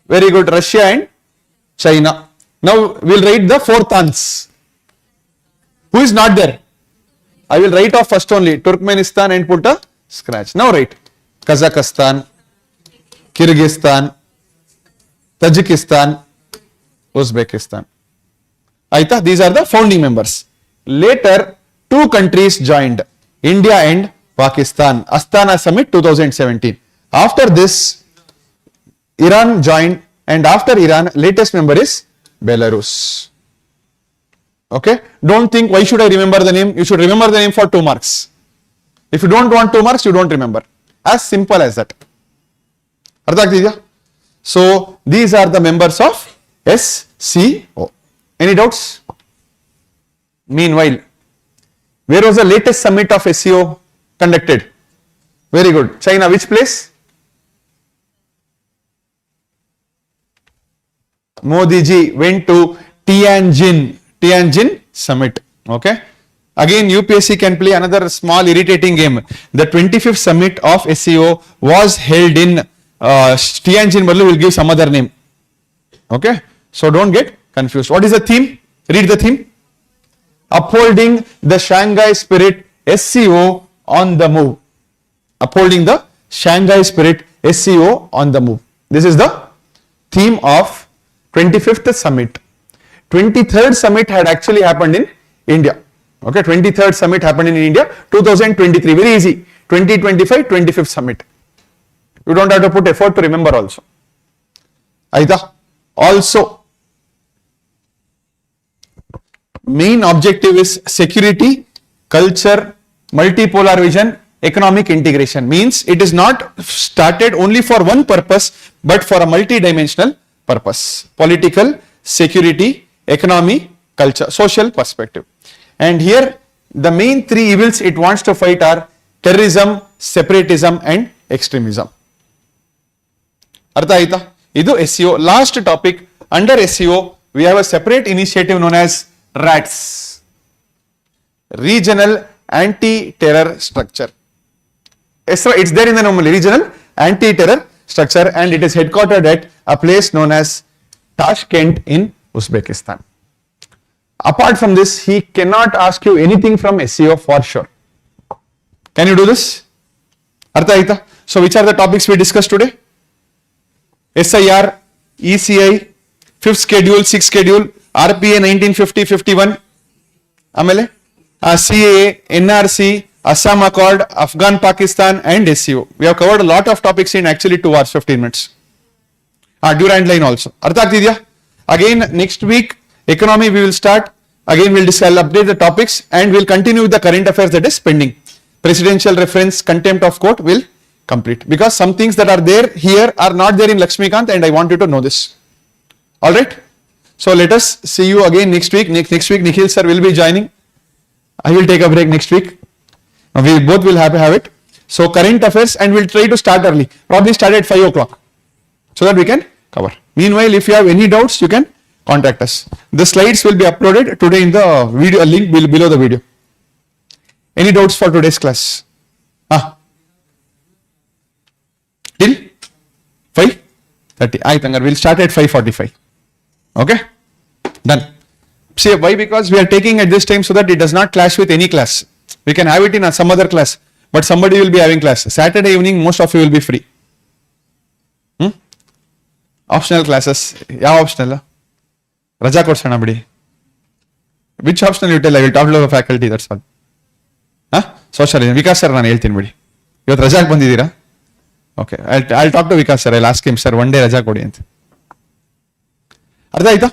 Very good. Russia and China. Now, we will write the 4 Tans. Who is not there? I will write off first only Turkmenistan and put a scratch. Now write Kazakhstan, Kyrgyzstan, Tajikistan, Uzbekistan. Aita, these are the founding members. Later, 2 countries joined, India and Pakistan, Astana Summit 2017. After this, Iran joined, and after Iran, latest member is Belarus. Okay? Don't think, why should I remember the name? You should remember the name for 2 marks. If you don't want 2 marks, you don't remember. As simple as that. So, these are the members of SCO. Any doubts? Meanwhile, where was the latest summit of SCO conducted? Very good. China, which place? Modi ji went to Tianjin summit. Okay. Again, UPSC can play another small irritating game. The 25th summit of SCO was held in Tianjin, but will give some other name. Okay. So don't get confused. What is the theme? Read the theme. Upholding the Shanghai spirit, SCO on the move. Upholding the Shanghai spirit, SCO on the move. This is the theme of 25th summit. 23rd summit had actually happened in India. Okay, 23rd summit happened in India, 2023. Very easy. 2025, 25th summit. You don't have to put effort to remember also. Aida. Also, main objective is security, culture, multipolar vision, economic integration. Means it is not started only for one purpose, but for a multi-dimensional purpose. Political, security, economy, culture, social perspective. And here the main 3 evils it wants to fight are terrorism, separatism and extremism. Artha aita? Idu SCO. Last topic, under SCO we have a separate initiative known as RATS. Regional Anti-Terror Structure. It's there in the name, Regional Anti-Terror Structure, and it is headquartered at a place known as Tashkent in Uzbekistan. Apart from this, he cannot ask you anything from SCO for sure. Can you do this? Artha aita? So which are the topics we discussed today? SIR, ECI, 5th schedule, 6th schedule, RPA 1950-51, amele, CAA, NRC, Assam Accord, Afghan Pakistan and SCO. We have covered a lot of topics in actually 2 hours 15 minutes. Durand line also. Artha agtidya? Again next week economy we will start. Again I'll update the topics and we'll continue with the current affairs that is pending. Presidential reference, contempt of court will complete, because some things that are there here are not there in Lakshmikant, and I want you to know this. All right. So let us see you again next week. Next week Nikhil sir will be joining. I will take a break next week. We both will have it. So current affairs, and we'll try to start early. Probably start at 5 o'clock so that we can cover. Meanwhile, if you have any doubts, you can contact us. The slides will be uploaded today in the video, link below the video. Any doubts for today's class? Till 5:30. We'll start at 5:45. Okay, done. See why? Because we are taking at this time so that it does not clash with any class. We can have it in some other class, but somebody will be having class. Saturday evening, most of you will be free. Optional classes. Yeah, optional. Raja kodsana bidi. Which optional you tell? I will talk to the faculty. That's all. Socialism. Vikas sir, ನಾನು ಹೇಳ್ತೀನಿ ಬಿಡಿ. ಇವತ್ತು ರಜಾಕ್ ಬಂದಿದ್ದೀರಾ? Okay, I'll talk to Vikas sir. I'll ask him, sir, one day ರಜಾ ಕೊಡಿ ಅಂತ. ಅರ್ಥ ಆಯ್ತಾ?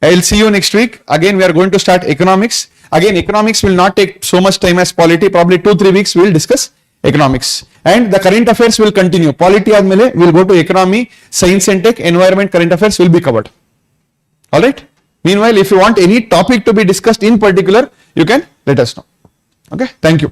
I'll see you next week. Again, we are going to start economics. Again, economics will not take so much time as polity. Probably 2-3 weeks we will discuss economics. And the current affairs will continue. Polity admele we'll go to economy, science and tech, environment, current affairs will be covered. All right. Meanwhile, if you want any topic to be discussed in particular, you can let us know. Okay. Thank you.